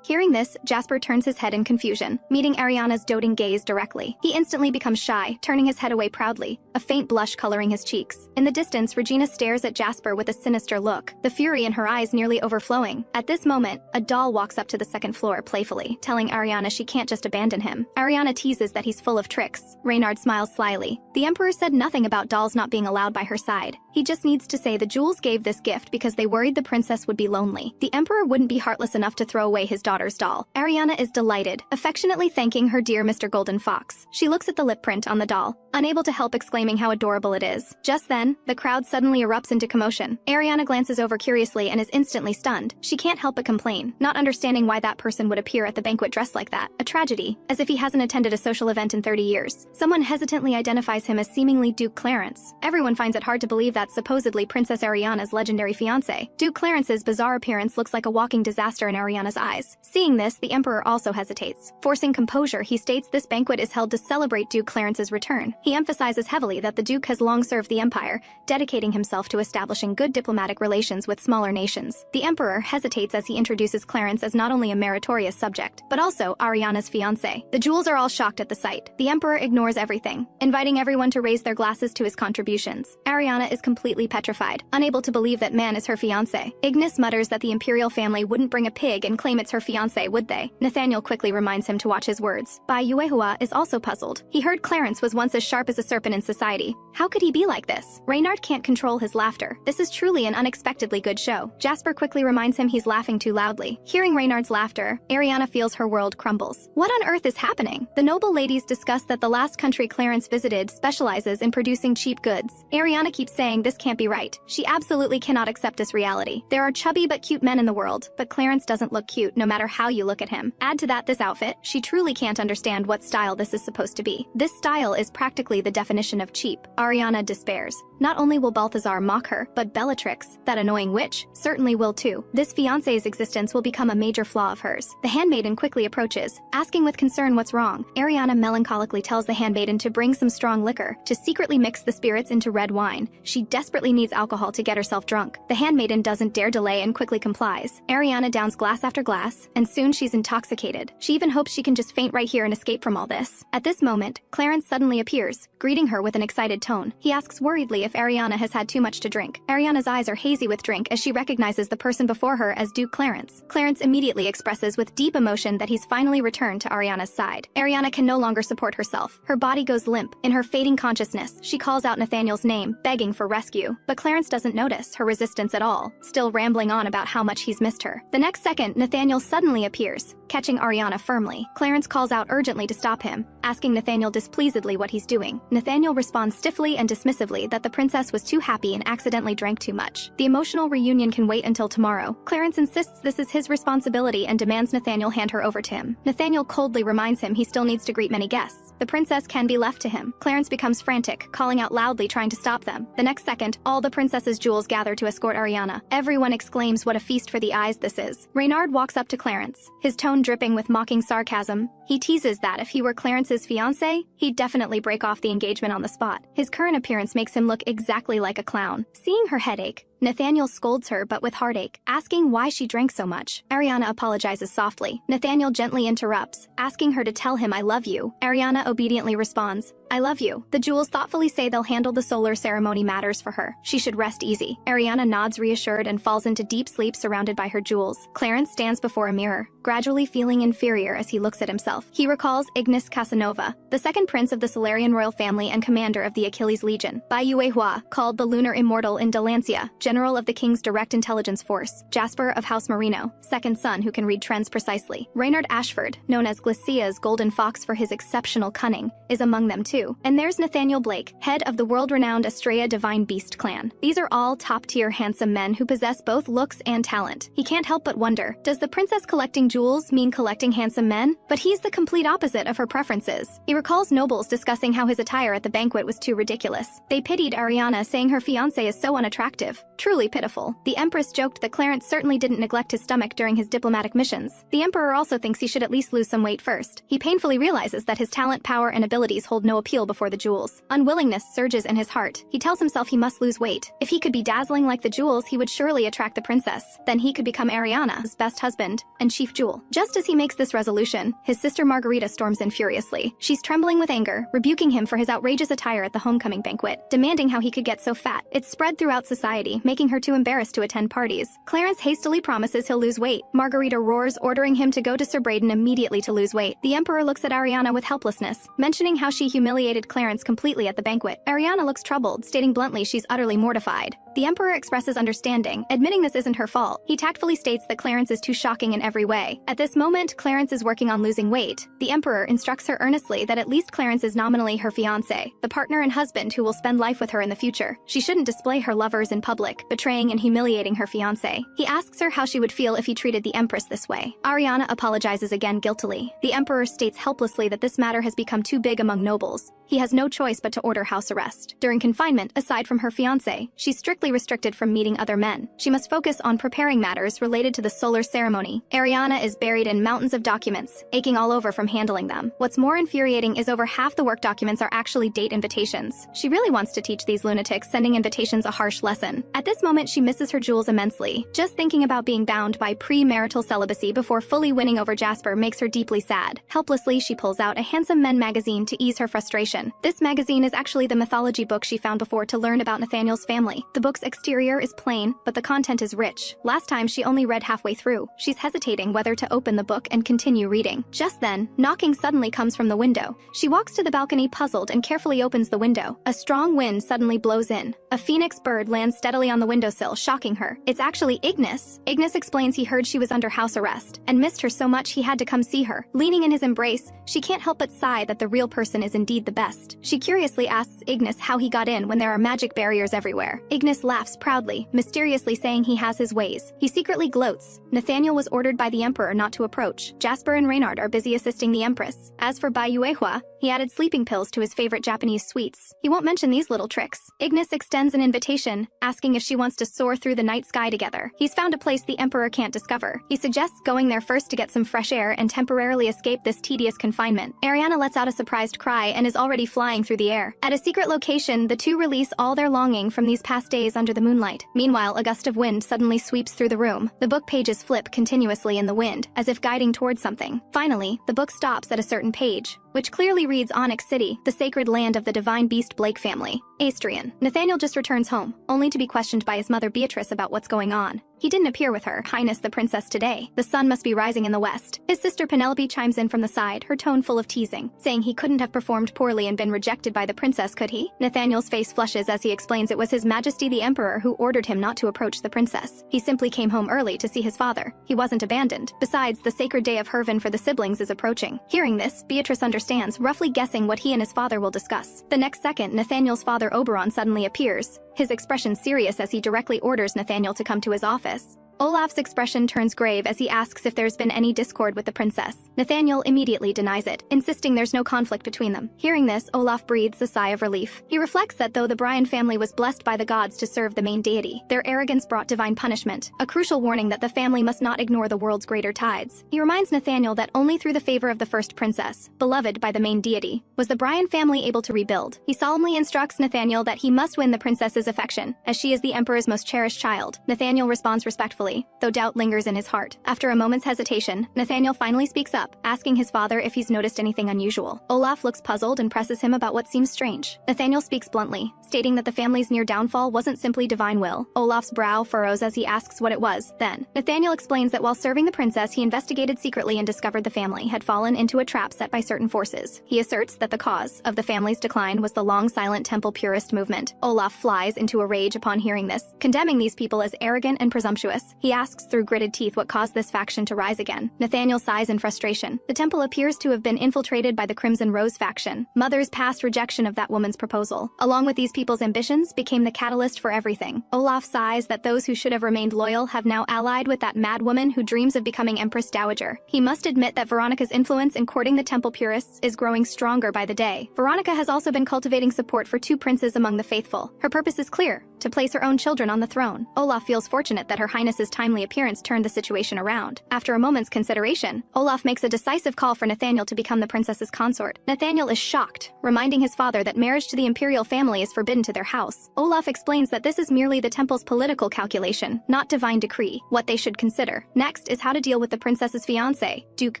Hearing this, Jasper turns his head in confusion, meeting Ariana's doting gaze directly. He instantly becomes shy, turning his head away proudly, a faint blush coloring his cheeks. In the distance, Regina stares at Jasper with a sinister look, the fury in her eyes nearly overflowing. At this moment, a doll walks up to the second floor playfully, telling Ariana she can't just abandon him. Ariana teases that he's full of tricks. Reynard smiles slyly. The Emperor said nothing about dolls not being allowed by her side. He just needs to say the jewels gave this gift because they worried the princess would be lonely. The Emperor wouldn't be heartless enough to throw away his daughter's doll. Ariana is delighted, affectionately thanking her dear Mr. Golden Fox. She looks at the lip print on the doll, unable to help exclaiming how adorable it is. Just then, the crowd suddenly erupts into commotion. Ariana glances over curiously and is instantly stunned. She can't help but complain, not understanding why that person would appear at the banquet dressed like that. A tragedy, as if he hasn't attended a social event in 30 years. Someone hesitantly identifies him as seemingly Duke Clarence. Everyone finds it hard to believe that that's supposedly Princess Ariana's legendary fiancé. Duke Clarence's bizarre appearance looks like a walking disaster in Ariana's eyes. Seeing this, the Emperor also hesitates. Forcing composure, he states this banquet is held to celebrate Duke Clarence's return. He emphasizes heavily that the Duke has long served the Empire, dedicating himself to establishing good diplomatic relations with smaller nations. The Emperor hesitates as he introduces Clarence as not only a meritorious subject, but also Ariana's fiancé. The jewels are all shocked at the sight. The Emperor ignores everything, inviting everyone to raise their glasses to his contributions. Ariana is completely petrified, unable to believe that man is her fiancé. Ignis mutters that the imperial family wouldn't bring a pig and claim it's her fiancé, would they? Nathaniel quickly reminds him to watch his words. Bai Yuehua is also puzzled. He heard Clarence was once as sharp as a serpent in society. How could he be like this? Reynard can't control his laughter. This is truly an unexpectedly good show. Jasper quickly reminds him he's laughing too loudly. Hearing Reynard's laughter, Ariana feels her world crumbles. What on earth is happening? The noble ladies discuss that the last country Clarence visited specializes in producing cheap goods. Ariana keeps saying this can't be right. She absolutely cannot accept this reality. There are chubby but cute men in the world, but Clarence doesn't look cute no matter how you look at him. Add to that this outfit. She truly can't understand what style this is supposed to be. This style is practically the definition of cheap. Ariana despairs. Not only will Balthazar mock her, but Bellatrix, that annoying witch, certainly will too. This fiancé's existence will become a major flaw of hers. The handmaiden quickly approaches, asking with concern what's wrong. Ariana melancholically tells the handmaiden to bring some strong liquor, to secretly mix the spirits into red wine. She desperately needs alcohol to get herself drunk. The handmaiden doesn't dare delay and quickly complies. Ariana downs glass after glass, and soon she's intoxicated. She even hopes she can just faint right here and escape from all this. At this moment, Clarence suddenly appears, greeting her with an excited tone. He asks worriedly if Ariana has had too much to drink. Ariana's eyes are hazy with drink as she recognizes the person before her as Duke Clarence. Clarence immediately expresses with deep emotion that he's finally returned to Ariana's side. Ariana can no longer support herself. Her body goes limp. In her fading consciousness, she calls out Nathaniel's name, begging for rescue. But Clarence doesn't notice her resistance at all, still rambling on about how much he's missed her. The next second, Nathaniel suddenly appears, catching Ariana firmly. Clarence calls out urgently to stop him, asking Nathaniel displeasedly what he's doing. Nathaniel responds stiffly and dismissively that the princess was too happy and accidentally drank too much. The emotional reunion can wait until tomorrow. Clarence insists this is his responsibility and demands Nathaniel hand her over to him. Nathaniel coldly reminds him he still needs to greet many guests. The princess can be left to him. Clarence becomes frantic, calling out loudly trying to stop them. The next second, all the princess's jewels gather to escort Ariana. Everyone exclaims what a feast for the eyes this is. Reynard walks up to Clarence, his tone dripping with mocking sarcasm. He teases that if he were Clarence's fiancé, he'd definitely break off the engagement on the spot. His current appearance makes him look exactly like a clown. Seeing her headache, Nathaniel scolds her but with heartache, asking why she drank so much. Ariana apologizes softly. Nathaniel gently interrupts, asking her to tell him I love you. Ariana obediently responds, I love you. The jewels thoughtfully say they'll handle the solar ceremony matters for her. She should rest easy. Ariana nods reassured and falls into deep sleep surrounded by her jewels. Clarence stands before a mirror, gradually feeling inferior as he looks at himself. He recalls Ignis Casanova, the second prince of the Solarian royal family and commander of the Achilles Legion. Bai Yuehua, called the Lunar Immortal in Delancia, general of the king's direct intelligence force. Jasper of House Marino, second son who can read trends precisely. Reynard Ashford, known as Glacia's golden fox for his exceptional cunning, is among them too. And there's Nathaniel Blake, head of the world-renowned Estrella Divine Beast clan. These are all top-tier handsome men who possess both looks and talent. He can't help but wonder, does the princess collecting jewels mean collecting handsome men? But he's the complete opposite of her preferences. He recalls nobles discussing how his attire at the banquet was too ridiculous. They pitied Ariana, saying her fiancé is so unattractive. Truly pitiful. The Empress joked that Clarence certainly didn't neglect his stomach during his diplomatic missions. The Emperor also thinks he should at least lose some weight first. He painfully realizes that his talent, power, and abilities hold no appeal before the jewels. Unwillingness surges in his heart. He tells himself he must lose weight. If he could be dazzling like the jewels, he would surely attract the princess. Then he could become Ariana's best husband and chief jewel. Just as he makes this resolution, his sister Margarita storms in furiously. She's trembling with anger, rebuking him for his outrageous attire at the homecoming banquet, demanding how he could get so fat. It's spread throughout society, making her too embarrassed to attend parties. Clarence hastily promises he'll lose weight. Margarita roars, ordering him to go to Sir Braden immediately to lose weight. The Emperor looks at Ariana with helplessness, mentioning how she humiliated Clarence completely at the banquet. Ariana looks troubled, stating bluntly she's utterly mortified. The Emperor expresses understanding, admitting this isn't her fault. He tactfully states that Clarence is too shocking in every way. At this moment, Clarence is working on losing weight. The Emperor instructs her earnestly that at least Clarence is nominally her fiancé, the partner and husband who will spend life with her in the future. She shouldn't display her lovers in public, sick, betraying and humiliating her fiancé. He asks her how she would feel if he treated the Empress this way. Ariana apologizes again guiltily. The Emperor states helplessly that this matter has become too big among nobles. He has no choice but to order house arrest. During confinement, aside from her fiancé, she's strictly restricted from meeting other men. She must focus on preparing matters related to the solar ceremony. Ariana is buried in mountains of documents, aching all over from handling them. What's more infuriating is over half the work documents are actually date invitations. She really wants to teach these lunatics sending invitations a harsh lesson. At this moment, she misses her jewels immensely. Just thinking about being bound by premarital celibacy before fully winning over Jasper makes her deeply sad. Helplessly, she pulls out a Handsome Men magazine to ease her frustration. This magazine is actually the mythology book she found before to learn about Nathaniel's family. The book's exterior is plain, but the content is rich. Last time, she only read halfway through. She's hesitating whether to open the book and continue reading. Just then, knocking suddenly comes from the window. She walks to the balcony puzzled and carefully opens the window. A strong wind suddenly blows in. A phoenix bird lands steadily on the windowsill, shocking her. It's actually Ignis. Ignis explains he heard she was under house arrest and missed her so much he had to come see her. Leaning in his embrace, she can't help but sigh that the real person is indeed the best. She curiously asks Ignis how he got in when there are magic barriers everywhere. Ignis laughs proudly, mysteriously saying he has his ways. He secretly gloats. Nathaniel was ordered by the Emperor not to approach. Jasper and Reynard are busy assisting the Empress. As for Bai Yuehua, he added sleeping pills to his favorite Japanese sweets. He won't mention these little tricks. Ignis extends an invitation, asking if she wants to soar through the night sky together. He's found a place the Emperor can't discover. He suggests going there first to get some fresh air and temporarily escape this tedious confinement. Ariana lets out a surprised cry and is already flying through the air. At a secret location, the two release all their longing from these past days under the moonlight. Meanwhile, a gust of wind suddenly sweeps through the room. The book pages flip continuously in the wind, as if guiding towards something. Finally, the book stops at a certain page, which clearly reads Onyx City, the sacred land of the divine beast Blake family. Astrian. Nathaniel just returns home, only to be questioned by his mother Beatrice about what's going on. He didn't appear with her Highness the Princess today. The sun must be rising in the west. His sister Penelope chimes in from the side, her tone full of teasing, saying he couldn't have performed poorly and been rejected by the princess, could he? Nathaniel's face flushes as he explains it was His Majesty the Emperor who ordered him not to approach the princess. He simply came home early to see his father. He wasn't abandoned. Besides, the sacred day of Hervin for the siblings is approaching. Hearing this, Beatrice understands, roughly guessing what he and his father will discuss. The next second, Nathaniel's father Oberon suddenly appears, his expression serious as he directly orders Nathaniel to come to his office. Olaf's expression turns grave as he asks if there's been any discord with the princess. Nathaniel immediately denies it, insisting there's no conflict between them. Hearing this, Olaf breathes a sigh of relief. He reflects that though the Bryan family was blessed by the gods to serve the main deity, their arrogance brought divine punishment, a crucial warning that the family must not ignore the world's greater tides. He reminds Nathaniel that only through the favor of the first princess, beloved by the main deity, was the Bryan family able to rebuild. He solemnly instructs Nathaniel that he must win the princess's affection, as she is the emperor's most cherished child. Nathaniel responds respectfully, though doubt lingers in his heart. After a moment's hesitation, Nathaniel finally speaks up, asking his father if he's noticed anything unusual. Olaf looks puzzled and presses him about what seems strange. Nathaniel speaks bluntly, stating that the family's near downfall wasn't simply divine will. Olaf's brow furrows as he asks what it was. Then, Nathaniel explains that while serving the princess, he investigated secretly and discovered the family had fallen into a trap set by certain forces. He asserts that the cause of the family's decline was the long silent temple purist movement. Olaf flies into a rage upon hearing this, condemning these people as arrogant and presumptuous. He asks through gritted teeth what caused this faction to rise again. Nathaniel sighs in frustration. The temple appears to have been infiltrated by the Crimson Rose faction. Mother's past rejection of that woman's proposal, along with these people's ambitions, became the catalyst for everything. Olaf sighs that those who should have remained loyal have now allied with that mad woman who dreams of becoming Empress Dowager. He must admit that Veronica's influence in courting the temple purists is growing stronger by the day. Veronica has also been cultivating support for two princes among the faithful. Her purpose is clear: to place her own children on the throne. Olaf feels fortunate that Her Highness's timely appearance turned the situation around. After a moment's consideration, Olaf makes a decisive call for Nathaniel to become the princess's consort. Nathaniel is shocked, reminding his father that marriage to the imperial family is forbidden to their house. Olaf explains that this is merely the temple's political calculation, not divine decree. What they should consider next is how to deal with the princess's fiancé, Duke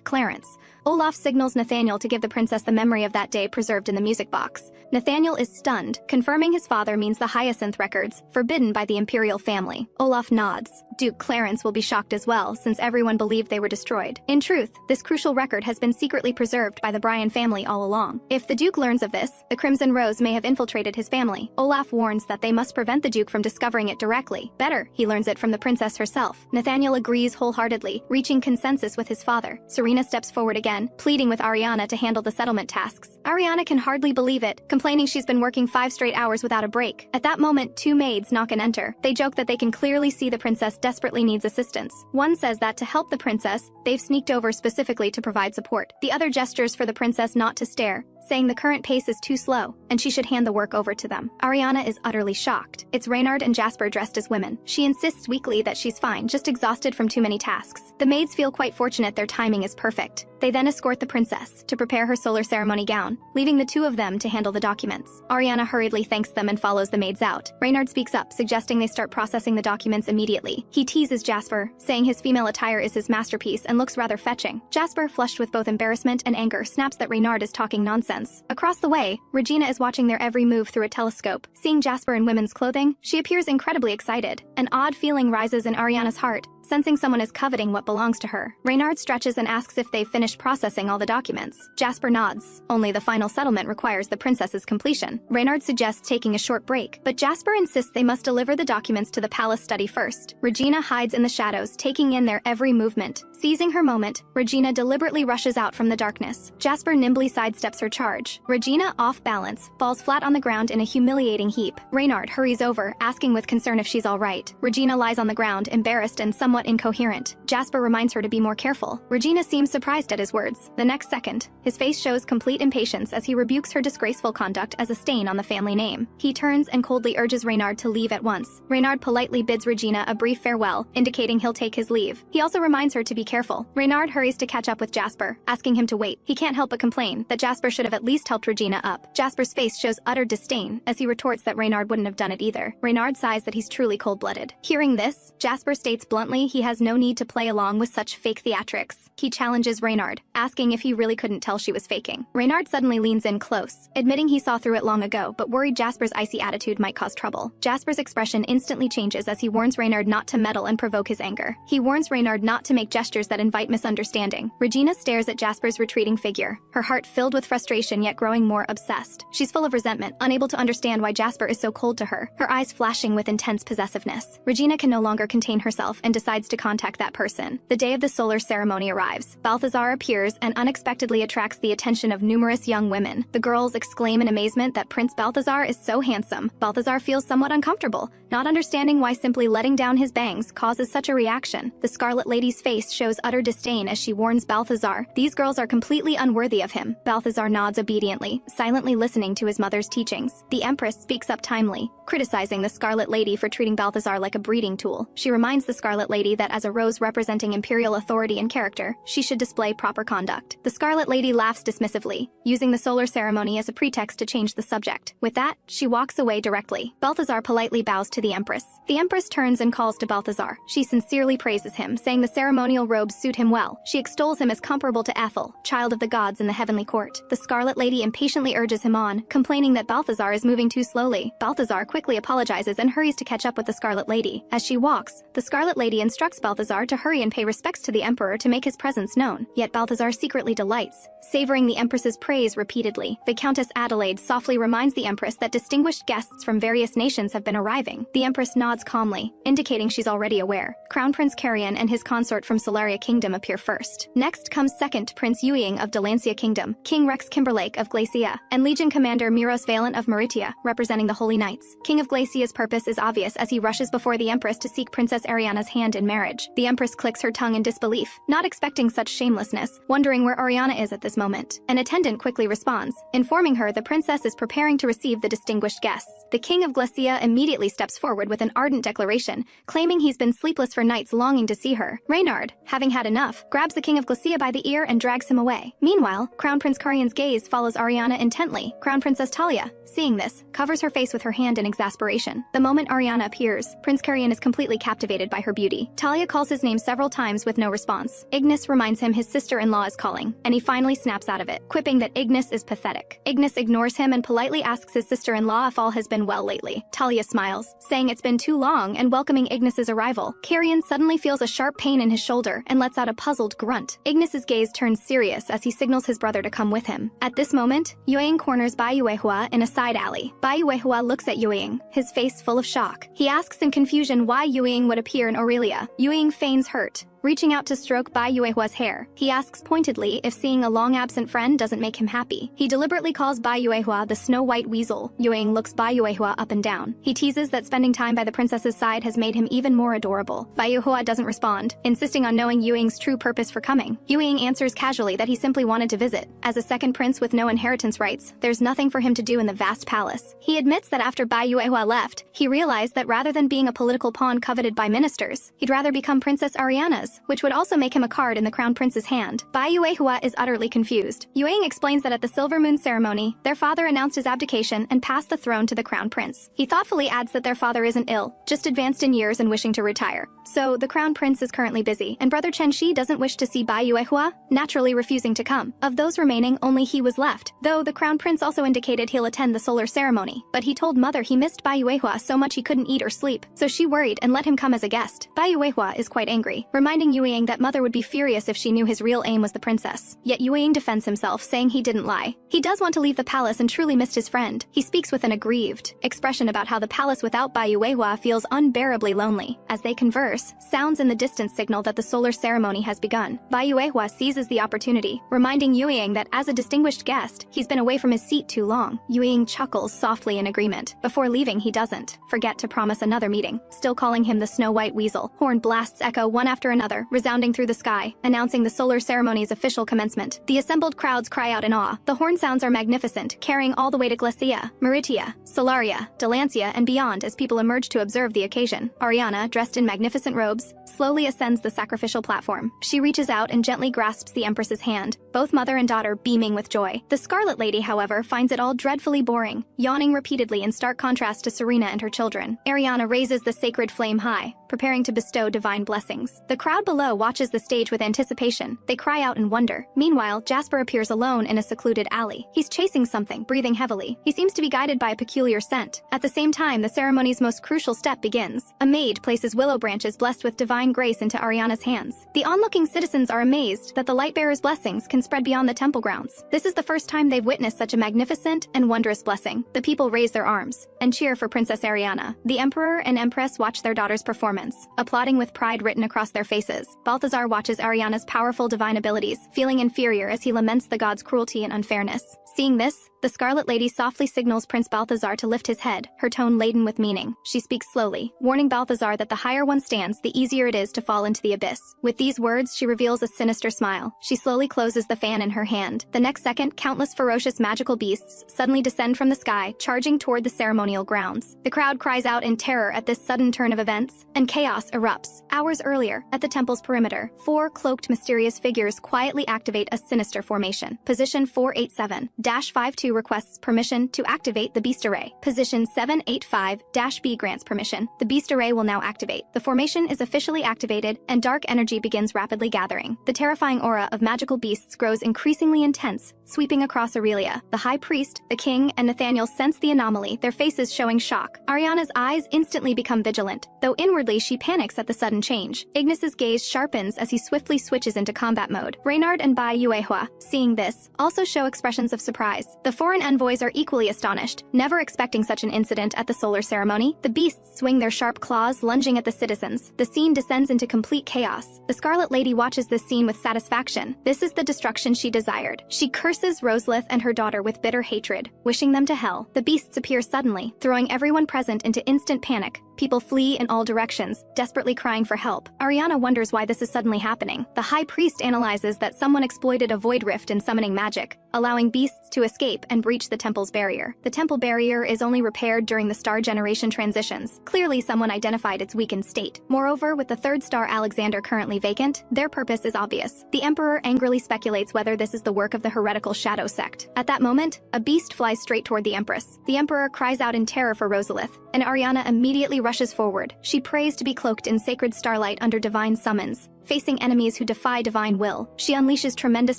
Clarence. Olaf signals Nathaniel to give the princess the memory of that day preserved in the music box. Nathaniel is stunned, confirming his father means the Hyacinth records, forbidden by the imperial family. Olaf nods. Duke Clarence will be shocked as well, since everyone believed they were destroyed. In truth, this crucial record has been secretly preserved by the Bryan family all along. If the Duke learns of this, the Crimson Rose may have infiltrated his family. Olaf warns that they must prevent the Duke from discovering it directly. Better, he learns it from the princess herself. Nathaniel agrees wholeheartedly, reaching consensus with his father. Serena steps forward again, again, pleading with Ariana to handle the settlement tasks. Ariana can hardly believe it, complaining she's been working 5 straight hours without a break. At that moment, 2 maids knock and enter. They joke that they can clearly see the princess desperately needs assistance. One says that to help the princess, they've sneaked over specifically to provide support. The other gestures for the princess not to stare, saying the current pace is too slow, and she should hand the work over to them. Ariana is utterly shocked. It's Reynard and Jasper dressed as women. She insists weakly that she's fine, just exhausted from too many tasks. The maids feel quite fortunate their timing is perfect. They then escort the princess to prepare her solar ceremony gown, leaving the 2 of them to handle the documents. Ariana hurriedly thanks them and follows the maids out. Reynard speaks up, suggesting they start processing the documents immediately. He teases Jasper, saying his female attire is his masterpiece and looks rather fetching. Jasper, flushed with both embarrassment and anger, snaps that Reynard is talking nonsense. Across the way, Regina is watching their every move through a telescope. Seeing Jasper in women's clothing, she appears incredibly excited. An odd feeling rises in Ariana's heart, sensing someone is coveting what belongs to her. Reynard stretches and asks if they've finished processing all the documents. Jasper nods. Only the final settlement requires the princess's completion. Reynard suggests taking a short break, but Jasper insists they must deliver the documents to the palace study first. Regina hides in the shadows, taking in their every movement. Seizing her moment, Regina deliberately rushes out from the darkness. Jasper nimbly sidesteps her charge. Regina, off balance, falls flat on the ground in a humiliating heap. Reynard hurries over, asking with concern if she's all right. Regina lies on the ground, embarrassed and somewhat incoherent. Jasper reminds her to be more careful. Regina seems surprised at his words. The next second, his face shows complete impatience as he rebukes her disgraceful conduct as a stain on the family name. He turns and coldly urges Reynard to leave at once. Reynard politely bids Regina a brief farewell, indicating he'll take his leave. He also reminds her to be careful. Reynard hurries to catch up with Jasper, asking him to wait. He can't help but complain that Jasper should have at least helped Regina up. Jasper's face shows utter disdain as he retorts that Reynard wouldn't have done it either. Reynard sighs that he's truly cold-blooded. Hearing this, Jasper states bluntly he has no need to play along with such fake theatrics. He challenges Reynard, asking if he really couldn't tell she was faking. Reynard suddenly leans in close, admitting he saw through it long ago but worried Jasper's icy attitude might cause trouble. Jasper's expression instantly changes as he warns Reynard not to meddle and provoke his anger. He warns Reynard not to make gestures that invite misunderstanding. Regina stares at Jasper's retreating figure, her heart filled with frustration yet growing more obsessed. She's full of resentment, unable to understand why Jasper is so cold to her, her eyes flashing with intense possessiveness. Regina can no longer contain herself and decides to contact that person. The day of the solar ceremony arrives. Balthazar appears and unexpectedly attracts the attention of numerous young women. The girls exclaim in amazement that Prince Balthazar is so handsome. Balthazar feels somewhat uncomfortable, not understanding why simply letting down his bangs causes such a reaction. The Scarlet Lady's face shows utter disdain as she warns Balthazar these girls are completely unworthy of him. Balthazar nods obediently, silently listening to his mother's teachings. The Empress speaks up timely, criticizing the Scarlet Lady for treating Balthazar like a breeding tool. She reminds the Scarlet Lady that as a rose representing imperial authority and character, she should display proper conduct. The Scarlet Lady laughs dismissively, using the solar ceremony as a pretext to change the subject. With that, she walks away directly. Balthazar politely bows to the Empress. The Empress turns and calls to Balthazar. She sincerely praises him, saying the ceremonial robes suit him well. She extols him as comparable to Ethel, child of the gods in the heavenly court. The Scarlet Lady impatiently urges him on, complaining that Balthazar is moving too slowly. Balthazar quickly apologizes and hurries to catch up with the Scarlet Lady. As she walks, the Scarlet Lady instructs Balthazar to hurry and pay respects to the Emperor to make his presence known. Yet Balthazar secretly delights, savoring the Empress's praise repeatedly. Viscountess Adelaide softly reminds the Empress that distinguished guests from various nations have been arriving. The Empress nods calmly, indicating she's already aware. Crown Prince Carrion and his consort from Solaria Kingdom appear first. Next comes second Prince Yueying of Delancia Kingdom, King Rex Kimberlake of Glacia, and Legion Commander Miros Valent of Meritia, representing the Holy Knights. King of Glacia's purpose is obvious as he rushes before the Empress to seek Princess Ariana's hand in marriage. The Empress clicks her tongue in disbelief, not expecting such shamelessness, wondering where Ariana is at this moment. An attendant quickly responds, informing her the princess is preparing to receive the distinguished guests. The King of Glacia immediately steps forward with an ardent declaration, claiming he's been sleepless for nights longing to see her. Reynard, having had enough, grabs the King of Glacia by the ear and drags him away. Meanwhile, Crown Prince Carrion's gaze follows Ariana intently. Crown Princess Talia, seeing this, covers her face with her hand in exasperation. The moment Ariana appears, Prince Carrion is completely captivated by her beauty. Talia calls his name several times with no response. Ignis reminds him his sister-in-law is calling, and he finally snaps out of it, quipping that Ignis is pathetic. Ignis ignores him and politely asks his sister-in-law if all has been well lately. Talia smiles, saying it's been too long and welcoming Ignis's arrival. Carrion suddenly feels a sharp pain in his shoulder and lets out a puzzled grunt. Ignis's gaze turns serious as he signals his brother to come with him. At this moment, Yueying corners Bai Yuehua in a side alley. Bai Yuehua looks at Yueying, his face full of shock. He asks in confusion why Yueying would appear in Aurelia. Yueying feigns hurt, Reaching out to stroke Bai Yuehua's hair, he asks pointedly if seeing a long-absent friend doesn't make him happy. He deliberately calls Bai Yuehua the Snow White Weasel. Yueying looks Bai Yuehua up and down. He teases that spending time by the princess's side has made him even more adorable. Bai Yuehua doesn't respond, insisting on knowing Yueying's true purpose for coming. Yueying answers casually that he simply wanted to visit. As a second prince with no inheritance rights, there's nothing for him to do in the vast palace. He admits that after Bai Yuehua left, he realized that rather than being a political pawn coveted by ministers, he'd rather become Princess Ariana's, which would also make him a card in the crown prince's hand. Bai Yuehua is utterly confused. Yueying explains that at the Silver Moon ceremony, their father announced his abdication and passed the throne to the crown prince. He thoughtfully adds that their father isn't ill, just advanced in years and wishing to retire. So, the crown prince is currently busy, and brother Chen Shi doesn't wish to see Bai Yuehua, naturally refusing to come. Of those remaining, only he was left, though the crown prince also indicated he'll attend the solar ceremony. But he told mother he missed Bai Yuehua so much he couldn't eat or sleep, so she worried and let him come as a guest. Bai Yuehua is quite angry, reminding Yueying that mother would be furious if she knew his real aim was the princess. Yet Yueying defends himself, saying he didn't lie. He does want to leave the palace and truly missed his friend. He speaks with an aggrieved expression about how the palace without Bai Yuehua feels unbearably lonely. As they converse, sounds in the distance signal that the solar ceremony has begun. Bai Yuehua seizes the opportunity, reminding Yueying that as a distinguished guest, he's been away from his seat too long. Yueying chuckles softly in agreement. Before leaving, he doesn't forget to promise another meeting, still calling him the Snow White Weasel. Horn blasts echo one after another, resounding through the sky, announcing the solar ceremony's official commencement. The assembled crowds cry out in awe. The horn sounds are magnificent, carrying all the way to Glacia, Meritia, Solaria, Delancia, and beyond as people emerge to observe the occasion. Ariana, dressed in magnificent robes, slowly ascends the sacrificial platform. She reaches out and gently grasps the Empress's hand, both mother and daughter beaming with joy. The Scarlet Lady, however, finds it all dreadfully boring, yawning repeatedly in stark contrast to Serena and her children. Ariana raises the sacred flame high, preparing to bestow divine blessings. The crowd below watches the stage with anticipation. They cry out in wonder. Meanwhile, Jasper appears alone in a secluded alley. He's chasing something, breathing heavily. He seems to be guided by a peculiar scent. At the same time, the ceremony's most crucial step begins. A maid places willow branches blessed with divine grace into Ariana's hands. The onlooking citizens are amazed that the Lightbearer's blessings can spread beyond the temple grounds. This is the first time they've witnessed such a magnificent and wondrous blessing. The people raise their arms and cheer for Princess Ariana. The Emperor and Empress watch their daughter's performance, applauding with pride written across their faces. Balthazar watches Ariana's powerful divine abilities, feeling inferior as he laments the god's cruelty and unfairness. Seeing this, the Scarlet Lady softly signals Prince Balthazar to lift his head, her tone laden with meaning. She speaks slowly, warning Balthazar that the higher one stands, the easier it is to fall into the abyss. With these words, she reveals a sinister smile. She slowly closes the fan in her hand. The next second, countless ferocious magical beasts suddenly descend from the sky, charging toward the ceremonial grounds. The crowd cries out in terror at this sudden turn of events, and chaos erupts. Hours earlier, at the temple's perimeter, 4 cloaked mysterious figures quietly activate a sinister formation. Position 487-52 requests permission to activate the Beast Array. Position 785-B grants permission. The Beast Array will now activate. The formation is officially activated, and dark energy begins rapidly gathering. The terrifying aura of magical beasts grows increasingly intense, sweeping across Aurelia. The High Priest, the King, and Nathaniel sense the anomaly, their faces showing shock. Ariana's eyes instantly become vigilant, though inwardly she panics at the sudden change. Ignis's gaze sharpens as he swiftly switches into combat mode. Reynard and Bai Yuehua, seeing this, also show expressions of surprise. The foreign envoys are equally astonished, never expecting such an incident at the solar ceremony. The beasts swing their sharp claws, lunging at the citizens. The scene descends into complete chaos. The Scarlet Lady watches this scene with satisfaction. This is the destruction she desired. She curses Roselith and her daughter with bitter hatred, wishing them to hell. The beasts appear suddenly, throwing everyone present into instant panic. People flee in all directions, desperately crying for help. Ariana wonders why this is suddenly happening. The High Priest analyzes that someone exploited a void rift in summoning magic, allowing beasts to escape and breach the temple's barrier. The temple barrier is only repaired during the star generation transitions. Clearly, someone identified its weakened state. Moreover, with the 3rd star Alexander currently vacant, their purpose is obvious. The Emperor angrily speculates whether this is the work of the heretical Shadow Sect. At that moment, a beast flies straight toward the Empress. The Emperor cries out in terror for Roselith, and Ariana immediately rushes forward. She prays to be cloaked in sacred starlight under divine summons. Facing enemies who defy divine will, she unleashes tremendous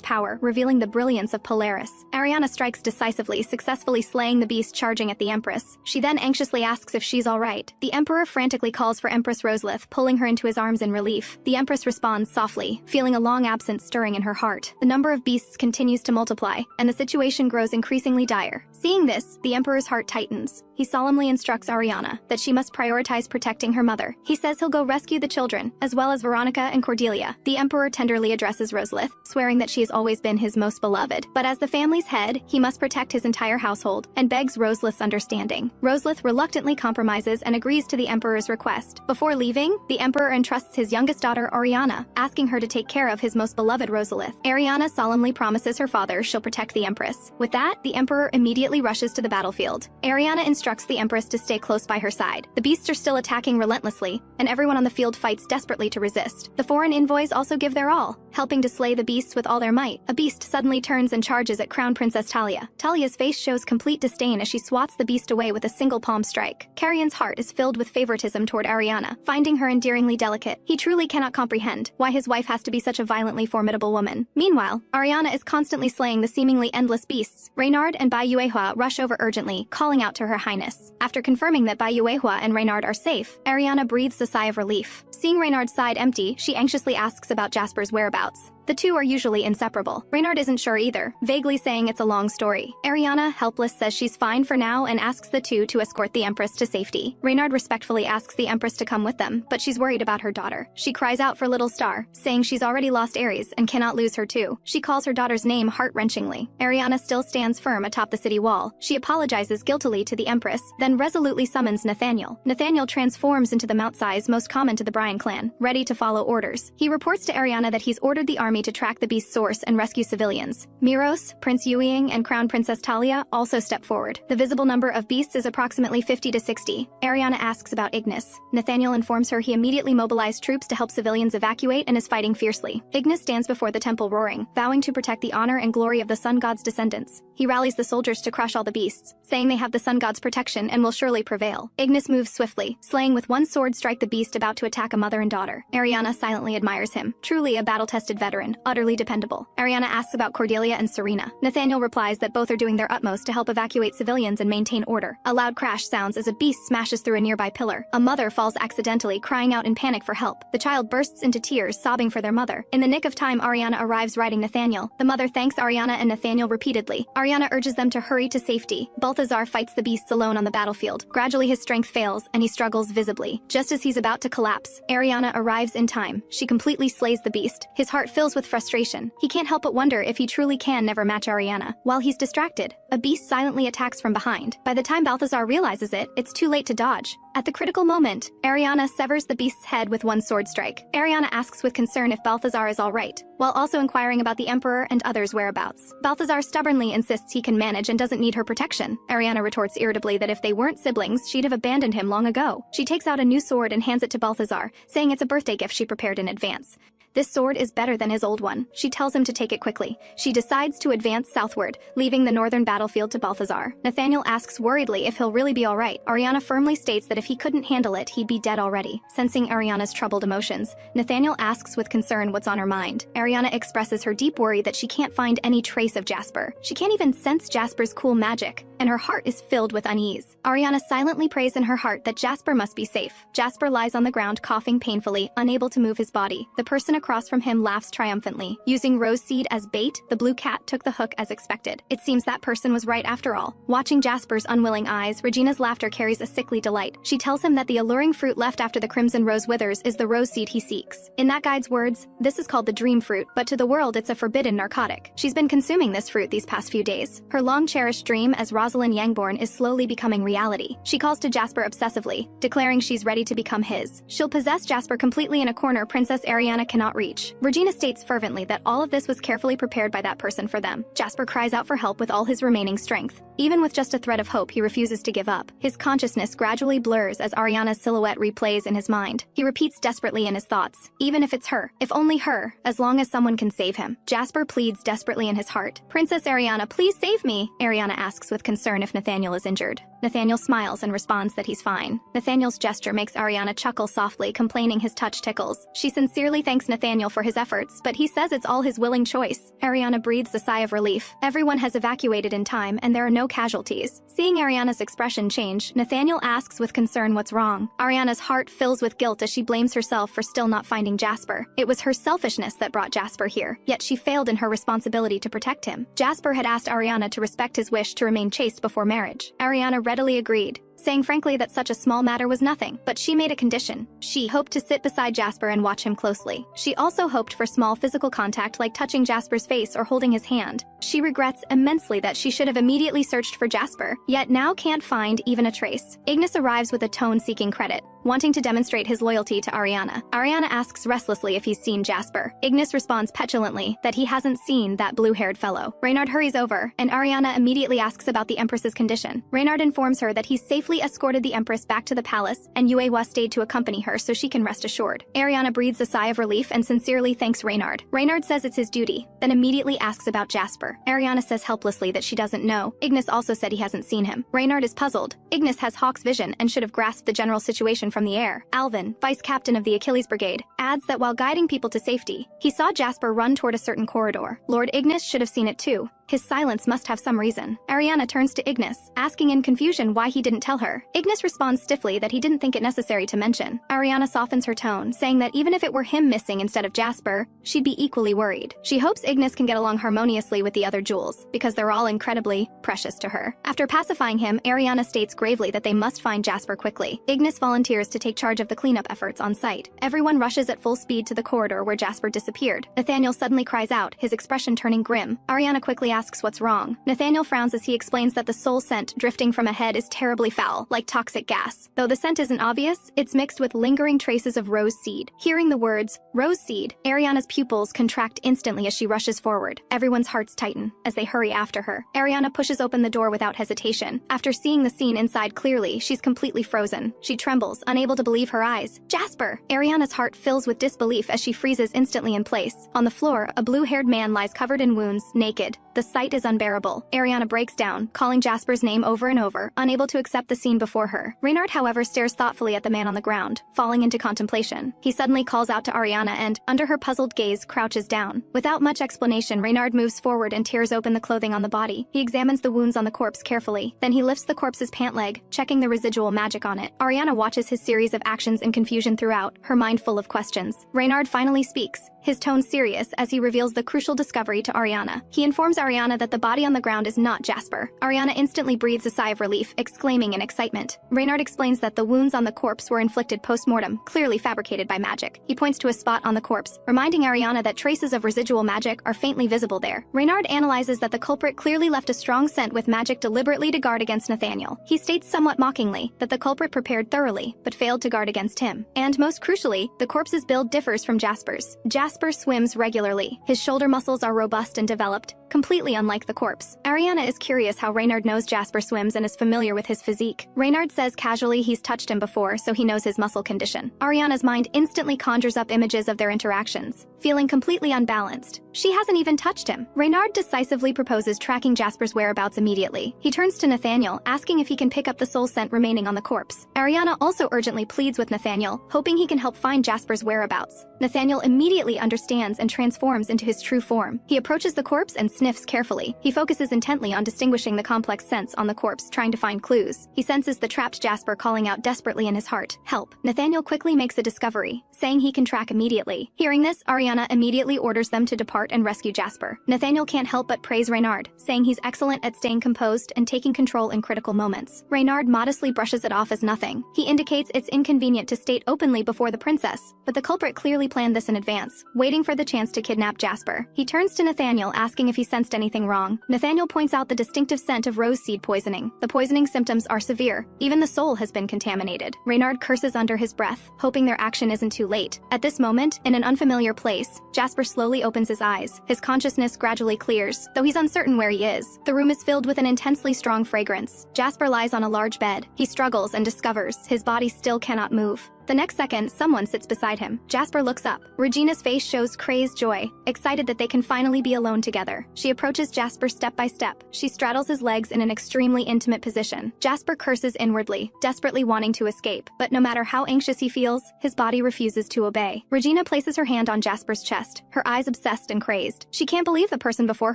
power, revealing the brilliance of Polaris. Ariana strikes decisively, successfully slaying the beast charging at the Empress. She then anxiously asks if she's all right. The Emperor frantically calls for Empress Roselith, pulling her into his arms in relief. The Empress responds softly, feeling a long absence stirring in her heart. The number of beasts continues to multiply, and the situation grows increasingly dire. Seeing this, the Emperor's heart tightens. He solemnly instructs Ariana that she must prioritize protecting her mother. He says he'll go rescue the children, as well as Veronica and Cordelia Cordelia. The Emperor tenderly addresses Rosalith, swearing that she has always been his most beloved. But as the family's head, he must protect his entire household, and begs Rosalith's understanding. Rosalith reluctantly compromises and agrees to the Emperor's request. Before leaving, the Emperor entrusts his youngest daughter Ariana, asking her to take care of his most beloved Rosalith. Ariana solemnly promises her father she'll protect the Empress. With that, the Emperor immediately rushes to the battlefield. Ariana instructs the Empress to stay close by her side. The beasts are still attacking relentlessly, and everyone on the field fights desperately to resist. The foreign envoys also give their all, helping to slay the beasts with all their might. A beast suddenly turns and charges at Crown Princess Talia. Talia's face shows complete disdain as she swats the beast away with a single palm strike. Carrion's heart is filled with favoritism toward Ariana, finding her endearingly delicate. He truly cannot comprehend why his wife has to be such a violently formidable woman. Meanwhile, Ariana is constantly slaying the seemingly endless beasts. Reynard and Bai Yuehua rush over urgently, calling out to Her Highness. After confirming that Bai Yuehua and Reynard are safe, Ariana breathes a sigh of relief. Seeing Reynard's side empty, she anxiously asks about Jasper's whereabouts. The two are usually inseparable. Reynard isn't sure either, vaguely saying it's a long story. Ariana, helpless, says she's fine for now and asks the two to escort the Empress to safety. Reynard respectfully asks the Empress to come with them, but she's worried about her daughter. She cries out for Little Star, saying she's already lost Ares and cannot lose her too. She calls her daughter's name heart-wrenchingly. Ariana still stands firm atop the city wall. She apologizes guiltily to the Empress, then resolutely summons Nathaniel. Nathaniel transforms into the Mount size most common to the Bryan clan, ready to follow orders. He reports to Ariana that he's ordered the army to track the beast's source and rescue civilians. Miros, Prince Yueying, and Crown Princess Talia also step forward. The visible number of beasts is approximately 50 to 60. Ariana asks about Ignis. Nathaniel informs her he immediately mobilized troops to help civilians evacuate and is fighting fiercely. Ignis stands before the temple roaring, vowing to protect the honor and glory of the sun god's descendants. He rallies the soldiers to crush all the beasts, saying they have the sun god's protection and will surely prevail. Ignis moves swiftly, slaying with one sword strike the beast about to attack a mother and daughter. Ariana silently admires him, truly a battle-tested veteran, utterly dependable. Ariana asks about Cordelia and Serena. Nathaniel replies that both are doing their utmost to help evacuate civilians and maintain order. A loud crash sounds as a beast smashes through a nearby pillar. A mother falls accidentally, crying out in panic for help. The child bursts into tears, sobbing for their mother. In the nick of time, Ariana arrives riding Nathaniel. The mother thanks Ariana and Nathaniel repeatedly. Ariana urges them to hurry to safety. Balthazar fights the beasts alone on the battlefield. Gradually his strength fails, and he struggles visibly. Just as he's about to collapse, Ariana arrives in time. She completely slays the beast. His heart fills with frustration. He can't help but wonder if he truly can never match Ariana. While he's distracted, a beast silently attacks from behind. By the time Balthazar realizes it, it's too late to dodge. At the critical moment, Ariana severs the beast's head with one sword strike. Ariana asks with concern if Balthazar is all right, while also inquiring about the Emperor and others' whereabouts. Balthazar stubbornly insists he can manage and doesn't need her protection. Ariana retorts irritably that if they weren't siblings, she'd have abandoned him long ago. She takes out a new sword and hands it to Balthazar, saying it's a birthday gift she prepared in advance. This sword is better than his old one. She tells him to take it quickly. She decides to advance southward, leaving the northern battlefield to Balthazar. Nathaniel asks worriedly if he'll really be all right. Ariana firmly states that if he couldn't handle it, he'd be dead already. Sensing Ariana's troubled emotions, Nathaniel asks with concern what's on her mind. Ariana expresses her deep worry that she can't find any trace of Jasper. She can't even sense Jasper's cool magic, and her heart is filled with unease. Ariana silently prays in her heart that Jasper must be safe. Jasper lies on the ground coughing painfully, unable to move his body. The person across from him laughs triumphantly. Using rose seed as bait, the blue cat took the hook as expected. It seems that person was right after all. Watching Jasper's unwilling eyes, Regina's laughter carries a sickly delight. She tells him that the alluring fruit left after the crimson rose withers is the rose seed he seeks. In that guide's words, this is called the dream fruit, but to the world it's a forbidden narcotic. She's been consuming this fruit these past few days. Her long-cherished dream as Rosalind Yangborn is slowly becoming reality. She calls to Jasper obsessively, declaring she's ready to become his. She'll possess Jasper completely in a corner Princess Ariana cannot reach. Regina states fervently that all of this was carefully prepared by that person for them. Jasper cries out for help with all his remaining strength. Even with just a thread of hope, he refuses to give up. His consciousness gradually blurs as Ariana's silhouette replays in his mind. He repeats desperately in his thoughts, even if it's her, if only her, as long as someone can save him. Jasper pleads desperately in his heart. Princess Ariana, please save me! Ariana asks with concern if Nathaniel is injured. Nathaniel smiles and responds that he's fine. Nathaniel's gesture makes Ariana chuckle softly, complaining his touch tickles. She sincerely thanks Nathaniel for his efforts, but he says it's all his willing choice. Ariana breathes a sigh of relief. Everyone has evacuated in time, and there are no casualties. Seeing Ariana's expression change, Nathaniel asks with concern what's wrong. Ariana's heart fills with guilt as she blames herself for still not finding Jasper. It was her selfishness that brought Jasper here, yet she failed in her responsibility to protect him. Jasper had asked Ariana to respect his wish to remain chaste before marriage. Ariana readily agreed, saying frankly that such a small matter was nothing, but she made a condition. She hoped to sit beside Jasper and watch him closely. She also hoped for small physical contact like touching Jasper's face or holding his hand. She regrets immensely that she should have immediately searched for Jasper, yet now can't find even a trace. Ignis arrives with a tone seeking credit, wanting to demonstrate his loyalty to Ariana. Ariana asks restlessly if he's seen Jasper. Ignis responds petulantly that he hasn't seen that blue-haired fellow. Reynard hurries over, and Ariana immediately asks about the Empress's condition. Reynard informs her that he safely escorted the Empress back to the palace, and Yuewa stayed to accompany her so she can rest assured. Ariana breathes a sigh of relief and sincerely thanks Reynard. Reynard says it's his duty, then immediately asks about Jasper. Ariana says helplessly that she doesn't know. Ignis also said he hasn't seen him. Reynard is puzzled. Ignis has Hawk's vision and should have grasped the general situation from the air. Alvin, vice captain of the Achilles Brigade, adds that while guiding people to safety, he saw Jasper run toward a certain corridor. Lord Ignis should have seen it too. His silence must have some reason. Ariana turns to Ignis, asking in confusion why he didn't tell her. Ignis responds stiffly that he didn't think it necessary to mention. Ariana softens her tone, saying that even if it were him missing instead of Jasper, she'd be equally worried. She hopes Ignis can get along harmoniously with the other jewels, because they're all incredibly precious to her. After pacifying him, Ariana states gravely that they must find Jasper quickly. Ignis volunteers to take charge of the cleanup efforts on site. Everyone rushes at full speed to the corridor where Jasper disappeared. Nathaniel suddenly cries out, his expression turning grim. Ariana quickly asks what's wrong. Nathaniel frowns as he explains that the soul scent drifting from ahead is terribly foul, like toxic gas. Though the scent isn't obvious, it's mixed with lingering traces of rose seed. Hearing the words, rose seed, Ariana's pupils contract instantly as she rushes forward. Everyone's hearts tighten as they hurry after her. Ariana pushes open the door without hesitation. After seeing the scene inside clearly, she's completely frozen. She trembles, unable to believe her eyes. Jasper! Ariana's heart fills with disbelief as she freezes instantly in place. On the floor, a blue-haired man lies covered in wounds, naked. The sight is unbearable. Ariana breaks down, calling Jasper's name over and over, unable to accept the scene before her. Reynard, however, stares thoughtfully at the man on the ground, falling into contemplation. He suddenly calls out to Ariana and, under her puzzled gaze, crouches down. Without much explanation, Reynard moves forward and tears open the clothing on the body. He examines the wounds on the corpse carefully. Then he lifts the corpse's pant leg, checking the residual magic on it. Ariana watches his series of actions in confusion throughout, her mind full of questions. Reynard finally speaks, his tone serious as he reveals the crucial discovery to Ariana. He informs Ariana that the body on the ground is not Jasper. Ariana instantly breathes a sigh of relief, exclaiming in excitement. Reynard explains that the wounds on the corpse were inflicted post-mortem, clearly fabricated by magic. He points to a spot on the corpse, reminding Ariana that traces of residual magic are faintly visible there. Reynard analyzes that the culprit clearly left a strong scent with magic deliberately to guard against Nathaniel. He states somewhat mockingly that the culprit prepared thoroughly, but failed to guard against him. And most crucially, the corpse's build differs from Jasper's. Jasper swims regularly. His shoulder muscles are robust and developed, completely unlike the corpse. Ariana is curious how Reynard knows Jasper swims and is familiar with his physique. Reynard says casually he's touched him before, so he knows his muscle condition. Ariana's mind instantly conjures up images of their interactions, feeling completely unbalanced. She hasn't even touched him. Reynard decisively proposes tracking Jasper's whereabouts immediately. He turns to Nathaniel, asking if he can pick up the soul scent remaining on the corpse. Ariana also urgently pleads with Nathaniel, hoping he can help find Jasper's whereabouts. Nathaniel immediately understands and transforms into his true form. He approaches the corpse and sniffs carefully. He focuses intently on distinguishing the complex scents on the corpse, trying to find clues. He senses the trapped Jasper calling out desperately in his heart, "Help." Nathaniel quickly makes a discovery, saying he can track immediately. Hearing this, Ariana immediately orders them to depart and rescue Jasper. Nathaniel can't help but praise Reynard, saying he's excellent at staying composed and taking control in critical moments. Reynard modestly brushes it off as nothing. He indicates it's inconvenient to state openly before the princess, but the culprit clearly planned this in advance, waiting for the chance to kidnap Jasper. He turns to Nathaniel, asking if he sensed anything wrong. Nathaniel points out the distinctive scent of rose seed poisoning. The poisoning symptoms are severe. Even the soul has been contaminated. Reynard curses under his breath, hoping their action isn't too late. At this moment, in an unfamiliar place, Jasper slowly opens his eyes. His consciousness gradually clears, though he's uncertain where he is. The room is filled with an intensely strong fragrance. Jasper lies on a large bed. He struggles and discovers his body still cannot move. The next second, someone sits beside him. Jasper looks up. Regina's face shows crazed joy, excited that they can finally be alone together. She approaches Jasper step by step. She straddles his legs in an extremely intimate position. Jasper curses inwardly, desperately wanting to escape, but no matter how anxious he feels, his body refuses to obey. Regina places her hand on Jasper's chest, her eyes obsessed and crazed. She can't believe the person before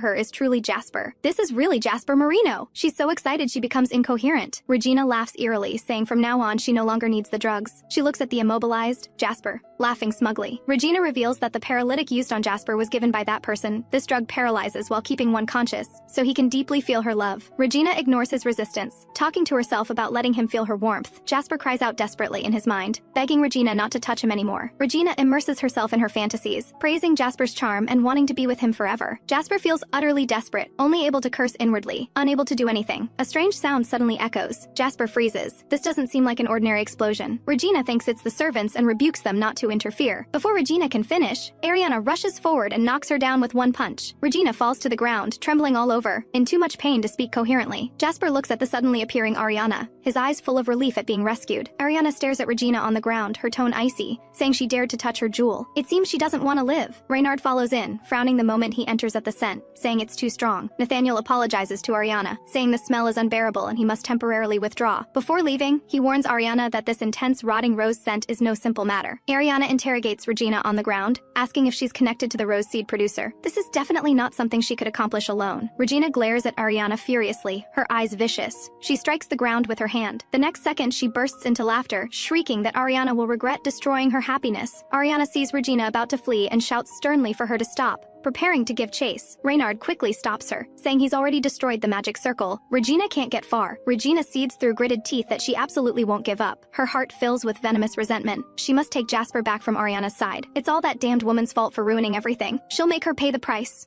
her is truly Jasper. This is really Jasper Marino! She's so excited she becomes incoherent. Regina laughs eerily, saying from now on she no longer needs the drugs. She looks at at the immobilized Jasper, laughing smugly. Regina reveals that the paralytic used on Jasper was given by that person. This drug paralyzes while keeping one conscious, so he can deeply feel her love. Regina ignores his resistance, talking to herself about letting him feel her warmth. Jasper cries out desperately in his mind, begging Regina not to touch him anymore. Regina immerses herself in her fantasies, praising Jasper's charm and wanting to be with him forever. Jasper feels utterly desperate, only able to curse inwardly, unable to do anything. A strange sound suddenly echoes. Jasper freezes. This doesn't seem like an ordinary explosion. Regina thinks it's the servants and rebukes them not to interfere. Before Regina can finish, Ariana rushes forward and knocks her down with one punch. Regina falls to the ground, trembling all over, in too much pain to speak coherently. Jasper looks at the suddenly appearing Ariana, his eyes full of relief at being rescued. Ariana stares at Regina on the ground, her tone icy, saying she dared to touch her jewel. It seems she doesn't want to live. Reynard follows in, frowning the moment he enters at the scent, saying it's too strong. Nathaniel apologizes to Ariana, saying the smell is unbearable and he must temporarily withdraw. Before leaving, he warns Ariana that this intense rotting rose scent is no simple matter. Ariana interrogates Regina on the ground, asking if she's connected to the rose seed producer. This is definitely not something she could accomplish alone. Regina glares at Ariana furiously, her eyes vicious. She strikes the ground with her hand. The next second, she bursts into laughter, shrieking that Ariana will regret destroying her happiness. Ariana sees Regina about to flee and shouts sternly for her to stop, preparing to give chase. Reynard quickly stops her, saying he's already destroyed the magic circle. Regina can't get far. Regina cedes through gritted teeth that she absolutely won't give up. Her heart fills with venomous resentment. She must take Jasper back from Ariana's side. It's all that damned woman's fault for ruining everything. She'll make her pay the price.